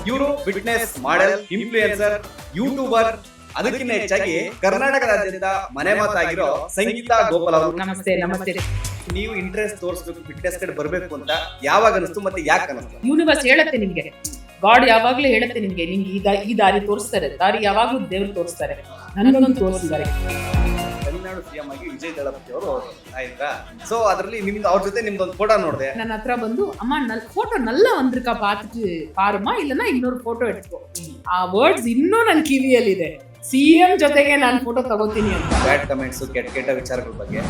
ಇವರು fitness model, influencer, YouTuber, ಅದಕ್ಕಿಂತ ಹೆಚ್ಚಾಗಿ ಕರ್ನಾಟಕದಾದ್ಯಂತ ಮನೆ ಮಾತಾಗಿರೋ ಸಂಗೀತಾ ಗೋಪಾಲ್ ಅವರು. ನಮಸ್ತೆ. ನಮಸ್ತೆ. ನೀವು ಇಂಟ್ರೆಸ್ಟ್ ತೋರಿಸಬೇಕು, ಫಿಟ್ನೆಸ್ ಕಡೆ ಬರಬೇಕು ಅಂತ ಯಾವಾಗ ಅನಿಸ್ತು ಮತ್ತೆ ಯಾಕೆ ಅನಿಸ್ತು? ಯೂನಿವರ್ಸ್ ಹೇಳುತ್ತೆ ನಿಮ್ಗೆ, ಗಾಡ್ ಯಾವಾಗ್ಲೂ ಹೇಳುತ್ತೆ ನಿಮ್ಗೆ ಈ ದಾರಿ ತೋರಿಸ್ತಾರೆ. ದಾರಿ ಯಾವಾಗ್ಲೂ ದೇವ್ರು ತೋರಿಸ್ತಾರೆ. ನನಗೊಂದು ತೋರಿಸಿದ್ದಾರೆ. ತಮಿಳುನಾಡು ಸಿಎಂ ಆಗಿ ವಿಜಯ್ ದಳಪತಿ ಅವರು ಆಯ್ತಾ? ಸೊ ಅದರಲ್ಲಿ ನಿಮ್ದು ಅವ್ರ ಜೊತೆ ನಿಮ್ದೊಂದು ಫೋಟೋ ನೋಡಿದೆ. ನನ್ನ ಹತ್ರ ಬಂದು ಅಮ್ಮ ಫೋಟೋ ನಲ್ಲ ಒಂದ್ರಕ ಪಾತ್ರೆ ಪಾರಮ್ಮ ಇಲ್ಲನ ಇನ್ನೊಂದು ಫೋಟೋ ಎತ್ಕೋ. ಆ ವರ್ಡ್ಸ್ ಇನ್ನೂ ನನ್ನ ಕಿವಿಯಲ್ಲಿದೆ. ಸಿಎಂ ಜೊತೆಗೆ ನಾನು ಫೋಟೋ ತಗೋತೀನಿ ಅಂತ. ಬ್ಯಾಡ್ ಕಮೆಂಟ್ಸ್, ಕೆಟ್ಟ ವಿಚಾರಗಳ ಬಗ್ಗೆ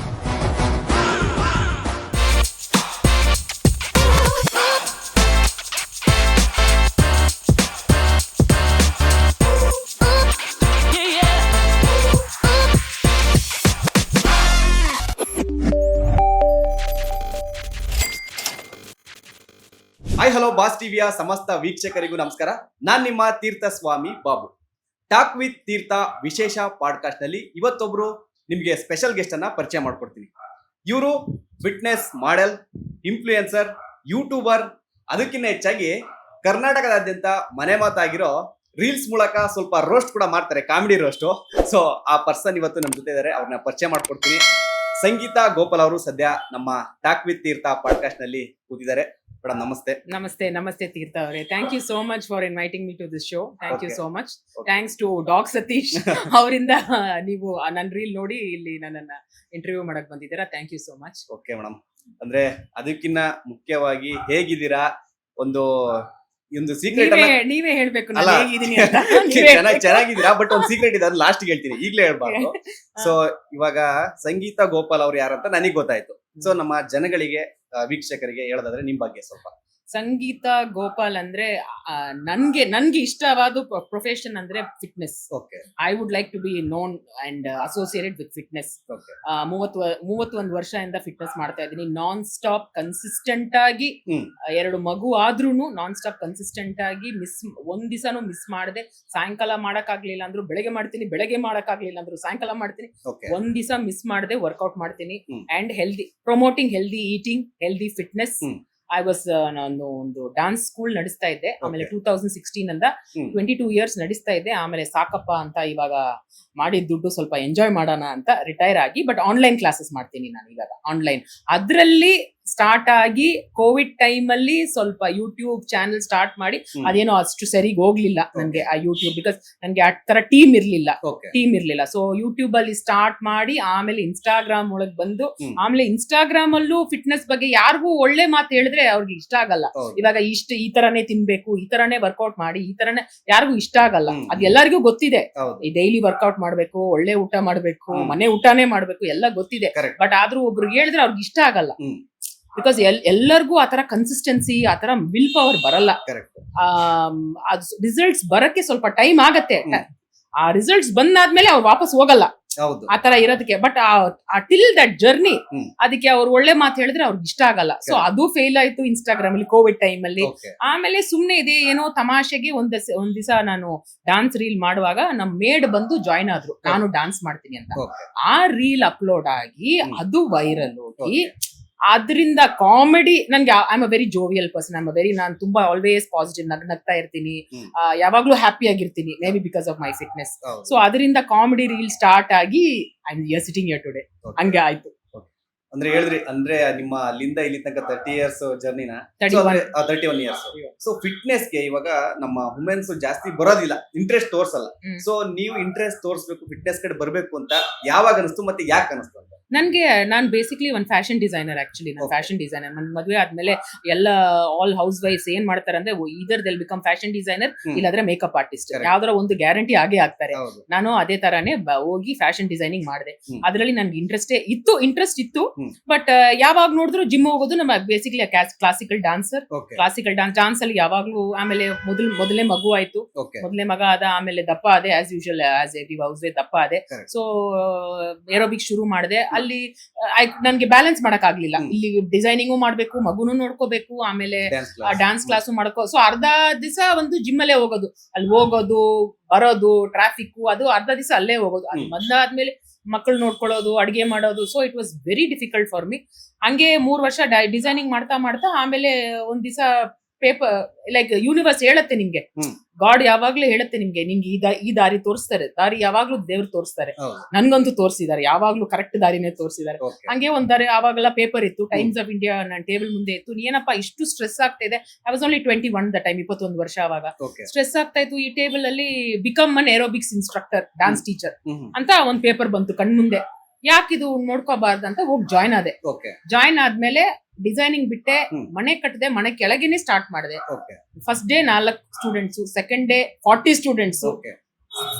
ಹಾಯ್ ಹಲೋ ಬಾಸ್ ಟಿವಿಯ ಸಮಸ್ತ ವೀಕ್ಷಕರಿಗೂ ನಮಸ್ಕಾರ. ನಾನ್ ನಿಮ್ಮ ತೀರ್ಥ ಸ್ವಾಮಿ ಬಾಬು. ಟಾಕ್ ವಿತ್ ತೀರ್ಥ ವಿಶೇಷ ಪಾಡ್ಕಾಸ್ಟ್ ನಲ್ಲಿ ಇವತ್ತೊಬ್ರು ನಿಮ್ಗೆ ಸ್ಪೆಷಲ್ ಗೆಸ್ಟ್ ಅನ್ನ ಪರಿಚಯ ಮಾಡ್ಕೊಡ್ತೀನಿ. ಇವರು ಫಿಟ್ನೆಸ್ ಮಾಡೆಲ್, ಇನ್ಫ್ಲೂಯೆನ್ಸರ್, ಯೂಟ್ಯೂಬರ್, ಅದಕ್ಕಿಂತ ಹೆಚ್ಚಾಗಿ ಕರ್ನಾಟಕದಾದ್ಯಂತ ಮನೆ ಮಾತಾಗಿರೋ ರೀಲ್ಸ್ ಮೂಲಕ ಸ್ವಲ್ಪ ರೋಸ್ಟ್ ಕೂಡ ಮಾಡ್ತಾರೆ, ಕಾಮಿಡಿ ರೋಸ್ಟ್. ಸೊ ಆ ಪರ್ಸನ್ ಇವತ್ತು ನಮ್ಮ ಜೊತೆ ಇದ್ದಾರೆ, ಅವ್ರನ್ನ ಪರಿಚಯ ಮಾಡ್ಕೊಡ್ತೀನಿ. ಸಂಗೀತಾ ಗೋಪಾಲ್ ಅವರು ಸದ್ಯ ನಮ್ಮ ಟಾಕ್ ವಿತ್ ತೀರ್ಥ ಪಾಡ್ಕಾಸ್ಟ್ ನಲ್ಲಿ ಕೂತಿದ್ದಾರೆ. ಮೇಡಮ್ ನಮಸ್ತೆ. ನಮಸ್ತೆ. ನಮಸ್ತೆ ತೀರ್ಥ ಅವರೇ. Thank you so much for inviting me to this show. Thank you so much. Thanks to ಡಾಗ್ ಸತೀಶ್ ಅವರಿಂದ ನೀವು ನನ್ನ ರೀಲ್ ನೋಡಿ ಇಲ್ಲಿ ನನ್ನನ್ನ ಇಂಟರ್ವ್ಯೂ ಮಾಡಕ್ ಬಂದಿದ್ದೀರಾ. Thank you so much. Okay madam, ಅಂದ್ರೆ ಅದಕ್ಕಿಂತ ಮುಖ್ಯವಾಗಿ ಹೇಗಿದ್ದೀರಾ? ಒಂದು ಸೀಕ್ರೆಟ್ ನೀವೇ ಹೇಳ್ಬೇಕು ಅಲ್ಲ, ಹೇಗಿದ್ದೀನಿ ಅಂತ. ಚೆನ್ನಾಗಿದ್ದೀರಾ, ಬಟ್ ಒಂದು ಸೀಕ್ರೆಟ್ ಇದೆ, ಅದು ಲಾಸ್ಟ್ ಹೇಳ್ತೀನಿ, ಈಗಲೇ ಹೇಳ್ಬಾರ್ದು. ಸೊ ಇವಾಗ ಸಂಗೀತಾ ಗೋಪಾಲ್ ಅವ್ರು ಯಾರಂತ ನನಗೆ ಗೊತ್ತಾಯ್ತು. ಸೊ ನಮ್ಮ ಜನಗಳಿಗೆ, ವೀಕ್ಷಕರಿಗೆ ಹೇಳೋದಾದ್ರೆ ನಿಮ್ ಬಗ್ಗೆ ಸ್ವಲ್ಪ. ಸಂಗೀತಾ ಗೋಪಾಲ್ ಅಂದ್ರೆ ನನ್ಗೆ ಇಷ್ಟವಾದ ಪ್ರೊಫೆಷನ್ ಅಂದ್ರೆ fitness. I would like to be known and associated with fitness. 31 ವರ್ಷದಿಂದ ಫಿಟ್ನೆಸ್ ಮಾಡ್ತಾ ಇದ್ದೀನಿ. ನಾನ್ ಸ್ಟಾಪ್ ಕನ್ಸಿಸ್ಟೆಂಟ್ ಆಗಿ 2 ಮಗು ಆದ್ರೂನು ನಾನ್ ಸ್ಟಾಪ್ ಕನ್ಸಿಸ್ಟೆಂಟ್ ಆಗಿ ಒಂದ್ ದಿವಸನೂ ಮಿಸ್ ಮಾಡದೆ. ಸಾಯಂಕಾಲ ಮಾಡಕ್ ಆಗ್ಲಿಲ್ಲ ಅಂದ್ರು ಬೆಳಗ್ಗೆ ಮಾಡ್ತೀನಿ, ಬೆಳಗ್ಗೆ ಮಾಡಕ್ ಆಗ್ಲಿಲ್ಲ ಅಂದ್ರು ಸಾಯಂಕಾಲ ಮಾಡ್ತೀನಿ. ಒಂದ್ ದಿವಸ ಮಿಸ್ ಮಾಡದೆ ವರ್ಕೌಟ್ ಮಾಡ್ತೀನಿ. And healthy, promoting healthy eating, healthy fitness. I was ನಾನು ಒಂದು ಡಾನ್ಸ್ ಸ್ಕೂಲ್ ನಡೆಸ್ತಾ ಇದ್ದೆ. ಆಮೇಲೆ 2016 ಅಂದ 22 ಇಯರ್ಸ್ ನಡೆಸ್ತಾ ಇದ್ದೆ. ಆಮೇಲೆ ಸಾಕಪ್ಪ ಅಂತ ಇವಾಗ ಮಾಡಿದ ದುಡ್ಡು ಸ್ವಲ್ಪ ಎಂಜಾಯ್ ಮಾಡೋಣ ಅಂತ ರಿಟೈರ್ ಆಗಿ, ಬಟ್ ಆನ್ಲೈನ್ ಕ್ಲಾಸಸ್ ಮಾಡ್ತೀನಿ ನಾನು ಇವಾಗ. ಆನ್ಲೈನ್ ಅದ್ರಲ್ಲಿ ಸ್ಟಾರ್ಟ್ ಆಗಿ ಕೋವಿಡ್ ಟೈಮ್ ಅಲ್ಲಿ ಸ್ವಲ್ಪ ಯೂಟ್ಯೂಬ್ ಚಾನೆಲ್ ಸ್ಟಾರ್ಟ್ ಮಾಡಿ ಅದೇನೋ ಅಷ್ಟು ಸರಿಗ್ ಹೋಗ್ಲಿಲ್ಲ ನನ್ಗೆ ಆ ಯೂಟ್ಯೂಬ್, ಬಿಕಾಸ್ ನನ್ಗೆ ಆ ತರ ಟೀಮ್ ಇರ್ಲಿಲ್ಲ. ಸೊ ಯೂಟ್ಯೂಬ್ ಅಲ್ಲಿ ಸ್ಟಾರ್ಟ್ ಮಾಡಿ ಆಮೇಲೆ ಇನ್ಸ್ಟಾಗ್ರಾಮ್ ಒಳಗ್ ಬಂದು, ಆಮೇಲೆ ಇನ್ಸ್ಟಾಗ್ರಾಮ್ ಅಲ್ಲೂ ಫಿಟ್ನೆಸ್ ಬಗ್ಗೆ ಯಾರಿಗೂ ಒಳ್ಳೆ ಮಾತು ಹೇಳಿದ್ರೆ ಅವ್ರಿಗೆ ಇಷ್ಟ ಆಗಲ್ಲ. ಇವಾಗ ಈ ತರನೇ ತಿನ್ಬೇಕು, ಈ ತರನೇ ವರ್ಕೌಟ್ ಮಾಡಿ, ಈ ತರನೇ ಯಾರಿಗೂ ಇಷ್ಟ ಆಗಲ್ಲ. ಅದ್ ಎಲ್ಲರಿಗೂ ಗೊತ್ತಿದೆ. ಈ ಡೈಲಿ ವರ್ಕೌಟ್ ಮಾಡ್ಬೇಕು, ಒಳ್ಳೆ ಊಟ ಮಾಡ್ಬೇಕು, ಮನೆ ಊಟನೇ ಮಾಡ್ಬೇಕು, ಎಲ್ಲ ಗೊತ್ತಿದೆ. ಬಟ್ ಆದ್ರೂ ಒಬ್ರಿಗೆ ಹೇಳಿದ್ರೆ ಅವ್ರಿಗೆ ಇಷ್ಟ ಆಗಲ್ಲ. ಬಿಕಾಸ್ ಎಲ್ಲರಿಗೂ ಆತರ ಕನ್ಸಿಸ್ಟೆನ್ಸಿ, ಆತರ ವಿಲ್ ಪವರ್ ಬರಲ್ಲ. ರಿಸಲ್ಟ್ಸ್ ಬರಕ್ಕೆ ಸ್ವಲ್ಪ ಟೈಮ್ ಆಗತ್ತೆ. ಆ ರಿಸಲ್ಟ್ಸ್ ಬಂದಾದ್ಮೇಲೆ ಅವ್ರು ವಾಪಸ್ ಹೋಗಲ್ಲ, ಆತರ ಇರೋದಕ್ಕೆ. ಬಟ್ ಟಿಲ್ ದಟ್ ಜರ್ನಿ ಅದಕ್ಕೆ ಅವ್ರು ಒಳ್ಳೆ ಮಾತು ಹೇಳಿದ್ರೆ ಅವ್ರಿಗೆ ಇಷ್ಟ ಆಗಲ್ಲ. ಸೊ ಅದು ಫೇಲ್ ಆಯ್ತು ಇನ್ಸ್ಟಾಗ್ರಾಮ್ ಅಲ್ಲಿ ಕೋವಿಡ್ ಟೈಮ್ ಅಲ್ಲಿ. ಆಮೇಲೆ ಸುಮ್ನೆ ಇದೆ ಏನೋ ತಮಾಷೆಗೆ ಒಂದ್ ದಿವಸ ನಾನು ಡಾನ್ಸ್ ರೀಲ್ ಮಾಡುವಾಗ ನಮ್ ಮೇಡ್ ಬಂದು ಜಾಯ್ನ್ ಆದ್ರು, ನಾನು ಡಾನ್ಸ್ ಮಾಡ್ತೀನಿ ಅಂತ. ಆ ರೀಲ್ ಅಪ್ಲೋಡ್ ಆಗಿ ಅದು ವೈರಲ್ ಹೋಗಿ, ಅದರಿಂದ ಕಾಮಿಡಿ ನನ್ಗೆ I am a very jovial person. ನಾನು ತುಂಬಾ ಆಲ್ವೇಸ್ ಪಾಸಿಟಿವ್, ನಗ್ತಾ ಇರ್ತೀನಿ, ಯಾವಾಗ್ಲೂ ಹ್ಯಾಪಿ ಆಗಿರ್ತೀನಿ, maybe because of my fitness. So ಅದರಿಂದ ಕಾಮಿಡಿ ರೀಲ್ ಸ್ಟಾರ್ಟ್ ಆಗಿ I am sitting here today. ಹಂಗೆ ಆಯ್ತು. ಅಂದ್ರೆ ಹೇಳಿದ್ರಿ, ಅಂದ್ರೆ ನಿಮ್ಮ ಅಲ್ಲಿಂದ ಇಲ್ಲಿ ತನಕ 30 ಇಯರ್ಸ್ ಜರ್ನಿನ, 31 ಇಯರ್ಸ್. ಸೊ ಫಿಟ್ನೆಸ್ ಗೆ ಇವಾಗ ನಮ್ಮ ವುಮೆನ್ಸ್ ಜಾಸ್ತಿ ಬರೋದಿಲ್ಲ, ಇಂಟ್ರೆಸ್ಟ್ ತೋರ್ಸಲ್ಲ. ಸೊ ನೀವು ಇಂಟ್ರೆಸ್ಟ್ ತೋರಿಸ್ಬೇಕು, ಫಿಟ್ನೆಸ್ ಕಡೆ ಬರ್ಬೇಕು ಅಂತ ಯಾವಾಗ ಅನಿಸ್ತು ಮತ್ತೆ ಯಾಕೆ ಅನಿಸ್ತು ಅಂತ? ನಾನು ಬೇಸಿಕ್ಲಿ ಒಂದು ಫ್ಯಾಷನ್ ಡಿಸೈನರ್. ಆಕ್ಚುಲಿ ನಾನು ಫ್ಯಾಷನ್ ಡಿಸೈನರ್. ನನ್ನ ಮದುವೆ ಆದ್ಮೇಲೆ ಎಲ್ಲ ಆಲ್ ಹೌಸ್ ವೈಫ್ಸ್ ಏನ್ ಮಾಡ್ತಾರೆ ಅಂದ್ರೆ ಇದರ್ ದೆಲ್ ಬಿಕಮ್ ಫ್ಯಾಷನ್ ಡಿಸೈನರ್, ಇಲ್ಲಾಂದ್ರೆ ಮೇಕಪ್ ಆರ್ಟಿಸ್ಟ್, ಯಾವ್ದಾರ ಒಂದು ಗ್ಯಾರಂಟಿ ಆಗೇ ಆಗ್ತಾರೆ. ನಾನು ಅದೇ ತರಾನೇ ಹೋಗಿ ಫ್ಯಾಷನ್ ಡಿಸೈನಿಂಗ್ ಮಾಡಿದೆ. ಅದ್ರಲ್ಲಿ ನನ್ಗೆ ಇಂಟ್ರೆಸ್ಟ್ ಇತ್ತು. ಬಟ್ ಯಾವಾಗ ನೋಡಿದ್ರು ಜಿಮ್ ಹೋಗೋದು. ನಮ್ಮ ಬೇಸಿಕ್ಲಿ ಕ್ಲಾಸಿಕಲ್ ಡಾನ್ಸ್ ಅಲ್ಲಿ ಯಾವಾಗ್ಲೂ. ಆಮೇಲೆ ಮೊದಲೇ ಮಗು ಆಯ್ತು, ಮೊದಲೇ ಮಗ ಆದ, ಆಮೇಲೆ ದಪ್ಪ ಆದೆ, as usual as A house wife ದಪ್ಪ ಆದೆ. ಸೊ ಏರೋಬಿಕ್ ಶುರು ಮಾಡಿದೆ. ಅಲ್ಲಿ ನನ್ಗೆ ಬ್ಯಾಲೆನ್ಸ್ ಮಾಡಕ್ ಆಗ್ಲಿಲ್ಲ. ಇಲ್ಲಿ ಡಿಸೈನಿಂಗು ಮಾಡ್ಬೇಕು, ಮಗುನು ನೋಡ್ಕೋಬೇಕು, ಆಮೇಲೆ ಡ್ಯಾನ್ಸ್ ಕ್ಲಾಸು ಮಾಡ್ಕೋ. ಸೊ ಅರ್ಧ ದಿವಸ ಒಂದು ಜಿಮ್ ಅಲ್ಲೇ ಹೋಗೋದು, ಅಲ್ಲಿ ಹೋಗೋದು ಬರೋದು, ಟ್ರಾಫಿಕ್, ಅದು ಅರ್ಧ ದಿವಸ ಅಲ್ಲೇ ಹೋಗೋದು. ಅದು ಬಂದಾದ್ಮೇಲೆ ಮಕ್ಕಳು ನೋಡ್ಕೊಳ್ಳೋದು, ಅಡಿಗೆ ಮಾಡೋದು. So it was very difficult for me. ಹಂಗೆ 3 ವರ್ಷ ಡಿಸೈನಿಂಗ್ ಮಾಡ್ತಾ ಆಮೇಲೆ ಒಂದ್ ದಿವಸ ಪೇಪರ್ ಲೈಕ್ ಯೂನಿವರ್ಸ್ ಹೇಳತ್ತೆ ನಿಮ್ಗೆ, ಹ್ಮ್. ಗಾಡ್ ಯಾವಾಗ್ಲೂ ಹೇಳುತ್ತೆ ನಿಮ್ಗೆ ಈ ದಾರಿ ತೋರಿಸ್ತಾರೆ. ದಾರಿ ಯಾವಾಗ್ಲೂ ದೇವ್ರು ತೋರಿಸ್ತಾರೆ. ಹೌದು. ನನ್ಗಂತೂ ತೋರಿಸಿದ್ದಾರೆ, ಯಾವಾಗ್ಲೂ ಕರೆಕ್ಟ್ ದಾರಿನೇ ತೋರಿಸಿದ್ದಾರೆ. Okay. ಹಂಗೆ ಒಂದ್ ದಾರಿ ಆವಾಗೆಲ್ಲ ಪೇಪರ್ ಇತ್ತು, ಟೈಮ್ಸ್ ಆಫ್ ಇಂಡಿಯಾ ನನ್ನ ಟೇಬಲ್ ಮುಂದೆ ಇತ್ತು. ಏನಪ್ಪಾ ಇಷ್ಟು ಸ್ಟ್ರೆಸ್ ಆಗ್ತಾ ಇದೆ, I was only 21 the time, 21 ವರ್ಷ ಅವಾಗ. Okay. ಸ್ಟ್ರೆಸ್ ಆಗ್ತಾ ಇತ್ತು. ಈ ಟೇಬಲ್ ಅಲ್ಲಿ become an aerobics instructor, dance teacher hmm. ಅಂತ ಒಂದ್ ಪೇಪರ್ ಬಂತು ಕಣ್ಮುಂದೆ. ಯಾಕಿದು ನೋಡ್ಕೋಬಾರ್ದು ಅಂತ ಹೋಗಿ ಜಾಯ್ನ್ ಆದೆ. Okay. ಜಾಯ್ನ್ ಆದ್ಮೇಲೆ ಡಿಸೈನಿಂಗ್ ಬಿಟ್ಟೆ, ಹ್ಮ್. ಮನೆ ಕಟ್ಟದೆ, ಮನೆ ಕೆಳಗೇನೆ ಸ್ಟಾರ್ಟ್ ಮಾಡಿದೆ. Okay. First day 4 students, second day 40 students, Okay.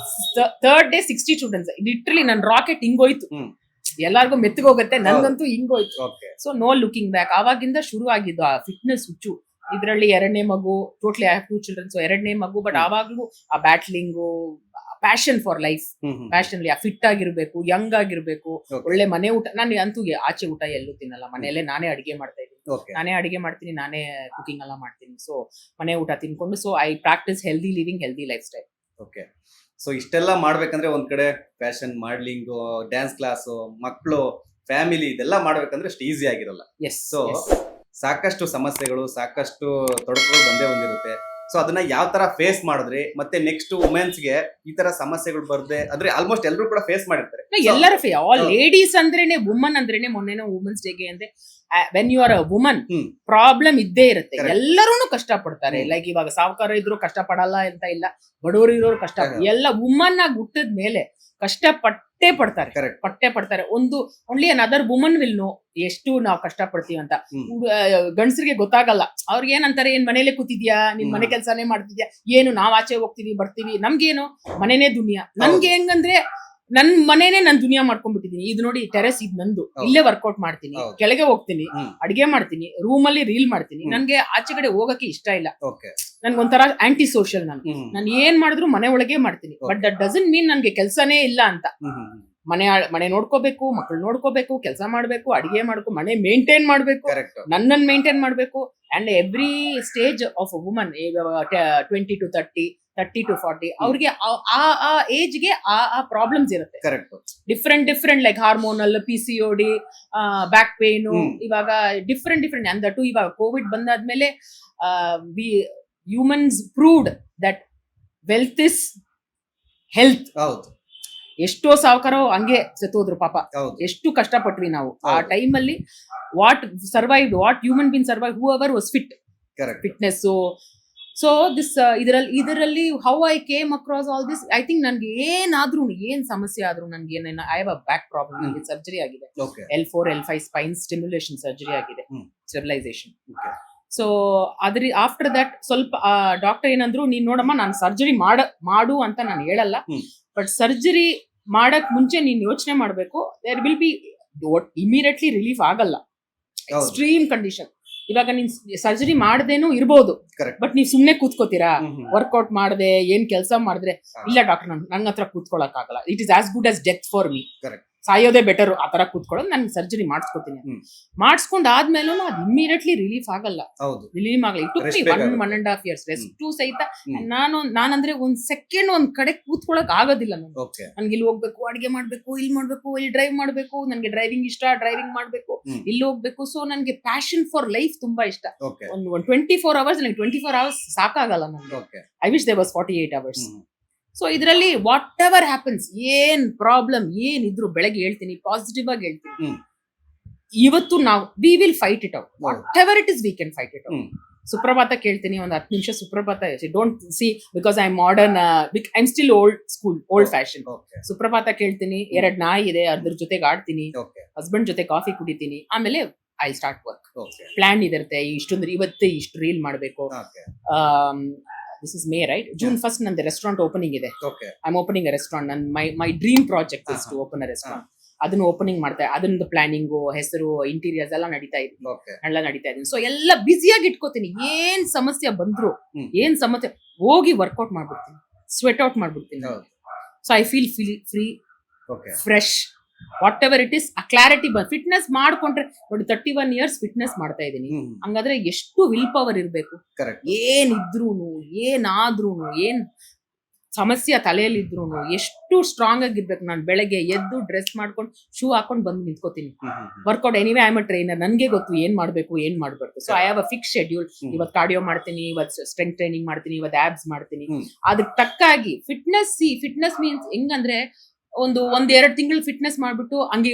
Third day 60 students. Literally ನನ್ ರಾಕೆಟ್ ಹಿಂಗೋಯ್ತು. ಹ್ಮ್. ಎಲ್ಲಾರ್ಗು ಮೆತ್ತಗೋಗತ್ತೆ, ನನ್ಗಂತೂ ಹಿಂಗೋಯ್ತು. Okay. So no looking back. ಆವಾಗಿಂದ ಶುರು ಆಗಿದ್ದು ಆ ಫಿಟ್ನೆಸ್ ಹುಚ್ಚು. ಇದ್ರಲ್ಲಿ 2ನೇ ಮಗು, totally I have 2 children, so 2ನೇ ಮಗು. ಬಟ್ ಆವಾಗ್ಲೂ ಆ battling, passion for life, hmm. Hmm. Passion fit ಆಗಿರ್ಬೇಕು, ಯಂಗ್ ಆಗಿರ್ಬೇಕು, Okay. ಒಳ್ಳೆ ಮನೆ ಊಟ. ನಾನು ಅಂತೂ ಆಚೆ ಊಟ ಎಲ್ಲೂ ತಿನ್ನಲ್ಲ, ಮನೆಯಲ್ಲೇ ನಾನೇ ಅಡಿಗೆ ಮಾಡ್ತಾ ಇದ್ದೀನಿ. Okay. ನಾನೇ ಅಡಿಗೆ ಮಾಡ್ತೀನಿ, ನಾನೇ ಕುಕಿಂಗ್ ಎಲ್ಲ ಮಾಡ್ತೀನಿ. ಸೊ ಮನೆ ಊಟ ತಿನ್ಕೊಂಡು, so I practice healthy living, healthy life style. Okay. So ಇಷ್ಟೆಲ್ಲ ಮಾಡ್ಬೇಕಂದ್ರೆ ಒಂದ್ ಕಡೆ ಫ್ಯಾಷನ್, ಮಾಡ್ಲಿಂಗು, ಡ್ಯಾನ್ಸ್ ಕ್ಲಾಸು, ಮಕ್ಕಳು, ಫ್ಯಾಮಿಲಿ, ಇದೆಲ್ಲ ಮಾಡ್ಬೇಕಂದ್ರೆ ಅಷ್ಟು ಈಸಿ ಆಗಿರಲ್ಲ. ಎಸ್. ಸೊ ಸಾಕಷ್ಟು ಸಮಸ್ಯೆಗಳು, ಸಾಕಷ್ಟು ತೊಡಕುಗಳು ಬಂದೇ ಬಂದಿರುತ್ತೆ. ಸೊ ಅದನ್ನ ಯಾವ ತರ ಫೇಸ್ ಮಾಡಿದ್ರಿ, ಮತ್ತೆ ನೆಕ್ಸ್ಟ್ ವುಮೆನ್ಸ್ಗೆ ಈ ತರ ಸಮಸ್ಯೆಗಳು ಬರ್ದೆ ಅಂದ್ರೆ ಆಲ್ಮೋಸ್ಟ್ ಎಲ್ಲರೂ ಕೂಡ ಫೇಸ್ ಮಾಡಿರ್ತಾರೆ. ಎಲ್ಲರ ಆಲ್ ಲೇಡೀಸ್ ಅಂದ್ರೇನೆ, ವುಮನ್ ಅಂದ್ರೇನೆ, ಮೊನ್ನೆನೋ ವುಮೆನ್ಸ್ ಡೇಗೆ ಅಂದ್ರೆ when you are a woman hmm. Problem ಇದ್ದೇ ಇರುತ್ತೆ. Correct. ಎಲ್ಲರೂ ಕಷ್ಟ ಪಡ್ತಾರೆ. ಹ್ಮ್. ಲೈಕ್ ಇವಾಗ ಸಾವುಕಾರ ಇದ್ರು ಕಷ್ಟ ಪಡಲ್ಲ ಅಂತ ಇಲ್ಲ, ಬಡವರು ಇರೋರು ಕಷ್ಟ ಎಲ್ಲ ವುಮನ್ ಆಗಿ ಹುಟ್ಟಿದ ಮೇಲೆ ಕಷ್ಟ ಪಟ್ಟೆ ಪಡ್ತಾರೆ. Correct. ಪಟ್ಟೆ ಪಡ್ತಾರೆ. Only another woman will know ಎಷ್ಟು ನಾವು ಕಷ್ಟ ಪಡ್ತೀವಿ ಅಂತ. ಹ್ಮ್. ಗಂಡಸರಿಗೆ ಗೊತ್ತಾಗಲ್ಲ. ಅವ್ರಿಗೆ ಏನಂತಾರೆ, ಏನ್ ಮನೇಲೆ ಕೂತಿದ್ಯಾ, ನಿನ್ ಹ್ಮ್. ಮನೆ ಕೆಲ್ಸಾನೇ ಮಾಡ್ತಿದ್ಯಾ, ಏನು ನಾವ್ ಆಚೆ ಹೋಗ್ತೀವಿ ಬರ್ತೀವಿ, ನಮ್ಗೇನು ಮನೆನೇ ದುನಿಯಾ. ನನ್ಗೆ ಹೆಂಗಂದ್ರೆ ನನ್ ಮನೇನೆ ನನ್ ದುನಿಯಾ ಮಾಡ್ಕೊಂಡ್ಬಿಟ್ಟಿದೀನಿ. ಇದು ನೋಡಿ, ಟೆರೆಸ್ ಇದು ನಂದು, ಹೌದು. ಇಲ್ಲೇ ವರ್ಕೌಟ್ ಮಾಡ್ತೀನಿ, ಹೌದು. ಕೆಳಗೆ ಹೋಗ್ತೀನಿ, ಹ್ಮ್. ಅಡಿಗೆ ಮಾಡ್ತೀನಿ, ರೂಮ್ ಅಲ್ಲಿ ರೀಲ್ ಮಾಡ್ತೀನಿ. ಹ್ಮ್. ನನ್ಗೆ ಆಚೆ ಕಡೆ ಹೋಗಕ್ಕೆ ಇಷ್ಟ ಇಲ್ಲ. Okay. ನನ್ಗೊಂಥರ ಆಂಟಿ ಸೋಷಿಯಲ್ ನಾನು. ಹ್ಮ್. ನಾನು ಏನ್ ಮಾಡಿದ್ರು ಮನೆ ಒಳಗೆ ಮಾಡ್ತೀನಿ. But Okay. That doesn't mean ನನ್ಗೆ ಕೆಲ್ಸನೇ ಇಲ್ಲ ಅಂತ. ಹ್ಮ್. ಹ್ಮ್. ಮನೆ ನೋಡ್ಕೋಬೇಕು, ಮಕ್ಕಳು ನೋಡ್ಕೋಬೇಕು, ಕೆಲಸ ಮಾಡ್ಬೇಕು, ಅಡಿಗೆ ಮಾಡ್ಕೊ, ಮನೆ ಮೇಂಟೈನ್ ಮಾಡ್ಬೇಕು, Correct. ನನ್ನನ್ನು ಮೇಂಟೈನ್ ಮಾಡ್ಬೇಕು. And every stage of woman, 20 to 30, 30 to 40, ಅವ್ರಿಗೆ ಆ ಏಜ್ಗೆ ಆ ಪ್ರಾಬ್ಲಮ್ಸ್ ಇರುತ್ತೆ. Correct. Different like hormonal, PCOD, back pain, hmm. ಇವಾಗ ಡಿಫ್ರೆಂಟ್ ಅಂಡ್ ದಟ್ ಇವಾಗ ಕೋವಿಡ್ ಬಂದಾದ್ಮೇಲೆ humans proved that wealth is health. ಹೌದು. ಎಷ್ಟೋ ಸಾವುಕಾರ ಹಂಗೆ ಸತ್ತೋದ್ರು ಪಾಪ. ಹೌದು. ಎಷ್ಟು ಕಷ್ಟಪಟ್ವಿ ನಾವು ಆ ಹೌದು. ಟೈಮಲ್ಲಿ. What human being survive, whoever was Correct. Fitness. So this ಇದರಲ್ಲಿ how I came across all this, I think ನನ್ಗೆ ಏನ್ ಸಮಸ್ಯೆ ಆದ್ರೂ, ನನ್ಗೆ I have a back problem, ನನಗೆ ಸರ್ಜರಿ ಆಗಿದೆ. Okay. L4 L5 spine stimulation surgery ಆಗಿದೆ, ಹ್ಮ್. Stabilisation. Okay. So after that ಸ್ವಲ್ಪ ಡಾಕ್ಟರ್ ಏನಂದ್ರು, ನೀನ್ ನೋಡಮ್ಮ, ನಾನು ಸರ್ಜರಿ ಮಾಡು ಅಂತ ನಾನು ಹೇಳಲ್ಲ, ಹ್ಮ್. ಬಟ್ ಸರ್ಜರಿ ಮಾಡಕ್ ಮುಂಚೆ ನೀನ್ ಯೋಚನೆ ಮಾಡ್ಬೇಕು. There will be immediately relief ಆಗಲ್ಲ, ಹೌದು. Extreme condition. ಇವಾಗ ನೀನ್ ಸರ್ಜರಿ ಮಾಡದೇನು ಇರ್ಬೋದು, Correct. ಬಟ್ ನೀವ್ ಸುಮ್ನೆ ಕೂತ್ಕೋತೀರಾ, ಹ್ಮ್. ಹ್ಮ್. ವರ್ಕೌಟ್ ಮಾಡದೆ ಏನ್ ಕೆಲಸ ಮಾಡಿದ್ರೆ, ಹಾ. ಇಲ್ಲ ಡಾಕ್ಟರ್ ನನ್ನ ಹತ್ರ ಕೂತ್ಕೊಳಕ್ ಆಗಲ್ಲ, it is as good as death for me, Correct. ಸಾಯೋದೇ ಬೆಟರ್, ಆ ತರ ಕೂತ್ಕೊಳ್ಳೋದು, ನಾನು ಸರ್ಜರಿ ಮಾಡಿಸ್ಕೊತೀನಿ. ಹ್ಮ್. ಮಾಡಿಸ್ಕೊಂಡ್ ಆದ್ಮೇಲೂ ಅದು ಇಮಿಡಿಯೇಟ್ಲಿ ರಿಲೀಫ್ ಆಗಲ್ಲ. ಹೌದು. ರಿಲೀವ್ ಆಗಲ್ಲ. ಇಟ್ Rest 1 ಬೇಕಾಗುತ್ತೆ. 1.5 years ರೆಸ್ಟ್ ಸಹಿತ. ಹ್ಮ್. ನಾನಂದ್ರೆ ಒಂದ್ ಸೆಕೆಂಡ್ ಒಂದ್ ಕಡೆ ಕೂತ್ಕೊಳಕ್ ಆಗೋದಿಲ್ಲ ನನ್ಗೆ. Okay. ನನ್ಗೆ ಇಲ್ಲಿ ಹೋಗ್ಬೇಕು, ಅಡಿಗೆ ಮಾಡ್ಬೇಕು, ಇಲ್ಲಿ ಮಾಡ್ಬೇಕು, ಇಲ್ಲಿ ಡ್ರೈವ್ ಮಾಡ್ಬೇಕು, ನನ್ಗೆ ಡ್ರೈವಿಂಗ್ ಇಷ್ಟ, ಡ್ರೈವಿಂಗ್ ಮಾಡ್ಬೇಕು, ಹ್ಮ್. ಇಲ್ಲಿ ಹೋಗ್ಬೇಕು. ಸೊ ನನ್ಗೆ ಪ್ಯಾಷನ್ ಫಾರ್ ಲೈಫ್ ತುಂಬಾ ಇಷ್ಟ. Okay. ಒಂದ್ 24 hours, ನನಗೆ 24 hours ಸಾಕಾಗಲ್ಲ ನನ್ಗೆ. Okay. I wish they was 48 hours. Hmm. So ಇದರಲ್ಲಿ ವಾಟ್ ಎವರ್ ಹ್ಯಾಪನ್ಸ್, ಏನ್ ಪ್ರಾಬ್ಲಮ್ ಏನಿದ್ರು ಬೆಳಗ್ಗೆ ಹೇಳ್ತೀನಿ, ಪಾಸಿಟಿವ್ ಆಗಿ ಹೇಳ್ತೀನಿ. ಹ್ಮ್. ಇವತ್ತು ನಾವು we will fight it out. Whatever it is we can fight it out. Hmm. Suprabhata ಕೇಳ್ತೀನಿ, ಒಂದ್ 10 ನಿಮಿಷ Suprabhata. Don't see because I modern, I am still old fashion. Okay. Suprabhata ಕೇಳ್ತೀನಿ, 2 ನಾಯಿ ಇದೆ, ಅದ್ರ ಜೊತೆಗೆ ಆಡ್ತೀನಿ, Okay. ಹಸ್ಬೆಂಡ್ ಜೊತೆ ಕಾಫಿ ಕುಡಿತೀನಿ, ಆಮೇಲೆ I start work. Okay. Plan ಇದಿರುತ್ತೆ, ಇವತ್ತು ಇಷ್ಟು ರೀಲ್ ಮಾಡ್ಬೇಕು. Okay. This is May right, June 1st ನಂದು ರೆಸ್ಟೋರೆಂಟ್ ಓಪನಿಂಗ್ ಇದೆ. Okay. I am opening a restaurant. My dream project is to open a restaurant. ಅದನ್ನ ಓಪನಿಂಗ್ ಮಾಡ್ತಾ, ಅದನ್ನ ಪ್ಲಾನಿಂಗು, ಹೆಸರು, ಇಂಟೀರಿಯರ್ಸ್ ಎಲ್ಲ ನಡೀತಾ ಇದೆ. Okay. ಸೊ ಎಲ್ಲ ಬ್ಯುಸಿಯಾಗಿ ಇಟ್ಕೋತೀನಿ. ಏನ್ ಸಮಸ್ಯೆ ಬಂದ್ರು, ಹ್ಮ್. ಏನ್ ಸಮಸ್ಯೆ ಹೋಗಿ ವರ್ಕೌಟ್ ಮಾಡ್ಬಿಡ್ತೀನಿ, ಸ್ವೆಟ್ ಔಟ್ ಮಾಡ್ಬಿಡ್ತೀನಿ. ಹೌದು. So I feel free, Okay. Fresh, what ever it is. ಆ ಕ್ಲಾರಿಟಿ ಫಿಟ್ನೆಸ್ ಮಾಡ್ಕೊಂಡ್ರೆ ನೋಡಿ, 31 years ಫಿಟ್ನೆಸ್ ಮಾಡ್ತಾ ಇದ್ದೀನಿ. ಹ್ಮ್. ಹಂಗಾದ್ರೆ ಎಷ್ಟು ವಿಲ್ ಪವರ್ ಇರ್ಬೇಕು. Correct. ಏನಿದ್ರೂನು, ಏನಾದ್ರೂನು, ಸಮಸ್ಯೆ ತಲೆಯಲ್ಲಿದ್ರು ಎಷ್ಟು ಸ್ಟ್ರಾಂಗ್ ಆಗಿರ್ಬೇಕು. ನಾನು ಬೆಳಗ್ಗೆ ಎದ್ದು ಡ್ರೆಸ್ ಮಾಡ್ಕೊಂಡು ಶೂ ಹಾಕೊಂಡು ಬಂದು ನಿಂತ್ಕೋತೀನಿ. Workout anyway I am a trainer, ನನಗೆ ಗೊತ್ತು ಏನ್ ಮಾಡ್ಬೇಕು ಏನ್ ಮಾಡ್ಬೇಕು. So I have a fix schedule. ಇವತ್ತು ಕಾರ್ಡಿಯೋ ಮಾಡ್ತೀನಿ, ಇವತ್ತು ಸ್ಟ್ರೆಂತ್ ಟ್ರೈನಿಂಗ್ ಮಾಡ್ತೀನಿ, ಇವತ್ತು ಆಬ್ಸ್ ಮಾಡ್ತೀನಿ. ಅದಕ್ಕೆ ತಕ್ಕಾಗಿ ಫಿಟ್ನೆಸ್ ಮೀನ್ಸ್ ಹೆಂಗಂದ್ರೆ ಒಂದ್ 2 ತಿಂಗಳು ಫಿಟ್ನೆಸ್ ಮಾಡ್ಬಿಟ್ಟು ಹಂಗೆ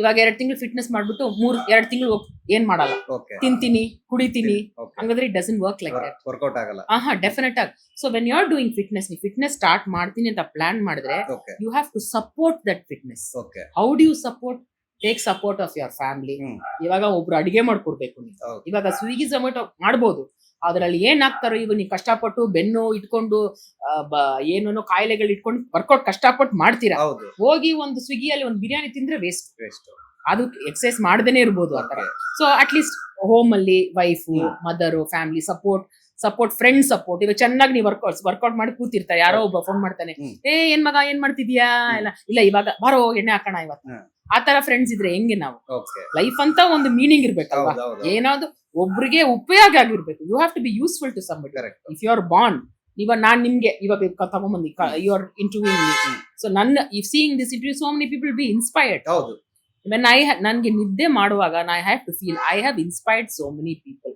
ಇವಾಗ 2 ತಿಂಗಳು ಫಿಟ್ನೆಸ್ ಮಾಡ್ಬಿಟ್ಟು 2 ತಿಂಗಳು ಏನ್ ಮಾಡಲ್ಲ, ತಿಂತೀನಿ ಕುಡಿತೀನಿ, ಹಂಗಂದ್ರೆ it doesn't work like that, work out ಆಗಲ್ಲ. ಡೆಫಿನೆಟ್ ಆಗಿ. So when you are doing fitness, ನೀವು ಫಿಟ್ನೆಸ್ ಸ್ಟಾರ್ಟ್ ಮಾಡ್ತೀನಿ ಅಂತ ಪ್ಲಾನ್ ಮಾಡಿದ್ರೆ you have to support that fitness. How do you support? Take support of your family. ಇವಾಗ ಒಬ್ರು ಅಡಿಗೆ ಮಾಡ್ಕೊಡ್ಬೇಕು ನೀವು. ಇವಾಗ ಸ್ವಿಗ್ಗಿ ಝೊಮ್ಯಾಟೊ ಮಾಡ್ಬೋದು, ಅದ್ರಲ್ಲಿ ಏನ್ ಹಾಕ್ತಾರೋ, ಇವಾಗ ನೀವು ಕಷ್ಟಪಟ್ಟು ಬೆನ್ನು ಇಟ್ಕೊಂಡು ಏನೇನೋ ಕಾಯಿಲೆಗಳು ಇಟ್ಕೊಂಡು ವರ್ಕೌಟ್ ಕಷ್ಟಪಟ್ಟು ಮಾಡ್ತೀರಾ, ಹೋಗಿ ಒಂದು ಸ್ವಿಗ್ಗಿಯಲ್ಲಿ ಒಂದು ಬಿರಿಯಾನಿ ತಿಂದ್ರೆ ವೇಸ್ಟ್. ಅದು ಎಕ್ಸರ್ಸೈಸ್ ಮಾಡದೇನೆ ಇರ್ಬೋದು ಆತರ. ಸೊ ಅಟ್ ಲೀಸ್ಟ್ ಹೋಮ್ ಅಲ್ಲಿ wife, mother, family support, friend support. ಇವಾಗ ಚೆನ್ನಾಗಿ ನೀವು ವರ್ಕೌಟ್ ಮಾಡಿ ಕೂತಿರ್ತಾರೆ, ಯಾರೋ ಒಬ್ಬ ಫೋನ್ ಮಾಡ್ತಾನೆ, ಏನ್ ಮಗ ಏನ್ ಮಾಡ್ತಿದ್ಯಾ, ಇಲ್ಲ ಇವಾಗ ಬಾರೋ ಎಣ್ಣೆ ಹಾಕೋಣ ಇವತ್ತು. ಆತರ ಫ್ರೆಂಡ್ಸ್ ಇದ್ರೆ ಹೆಂಗೆ ನಾವು ಲೈಫ್ ಅಂತ ಒಂದು ಮೀನಿಂಗ್ ಇರ್ಬೇಕಲ್ವಾ, ಏನಾದ್ರು ಒಬ್ರಿಗೆ ಉಪಯೋಗ ಆಗಿರ್ಬೇಕು. You have to be useful to somebody. If you are bond, ಇವಾಗ ನಾನ್ ನಿಮ್ಗೆ ಇವಾಗ ತಗೊಂಬಂದಿ ಯು ಆರ್ ಇಂಟರ್ವ್ಯೂಯಿಂಗ್, ಸೊ ನನ್ನ if seeing this interview so many people be inspired. ನನ್ಗೆ ನಿದ್ದೆ ಮಾಡುವಾಗ I have to feel I have inspired so many people.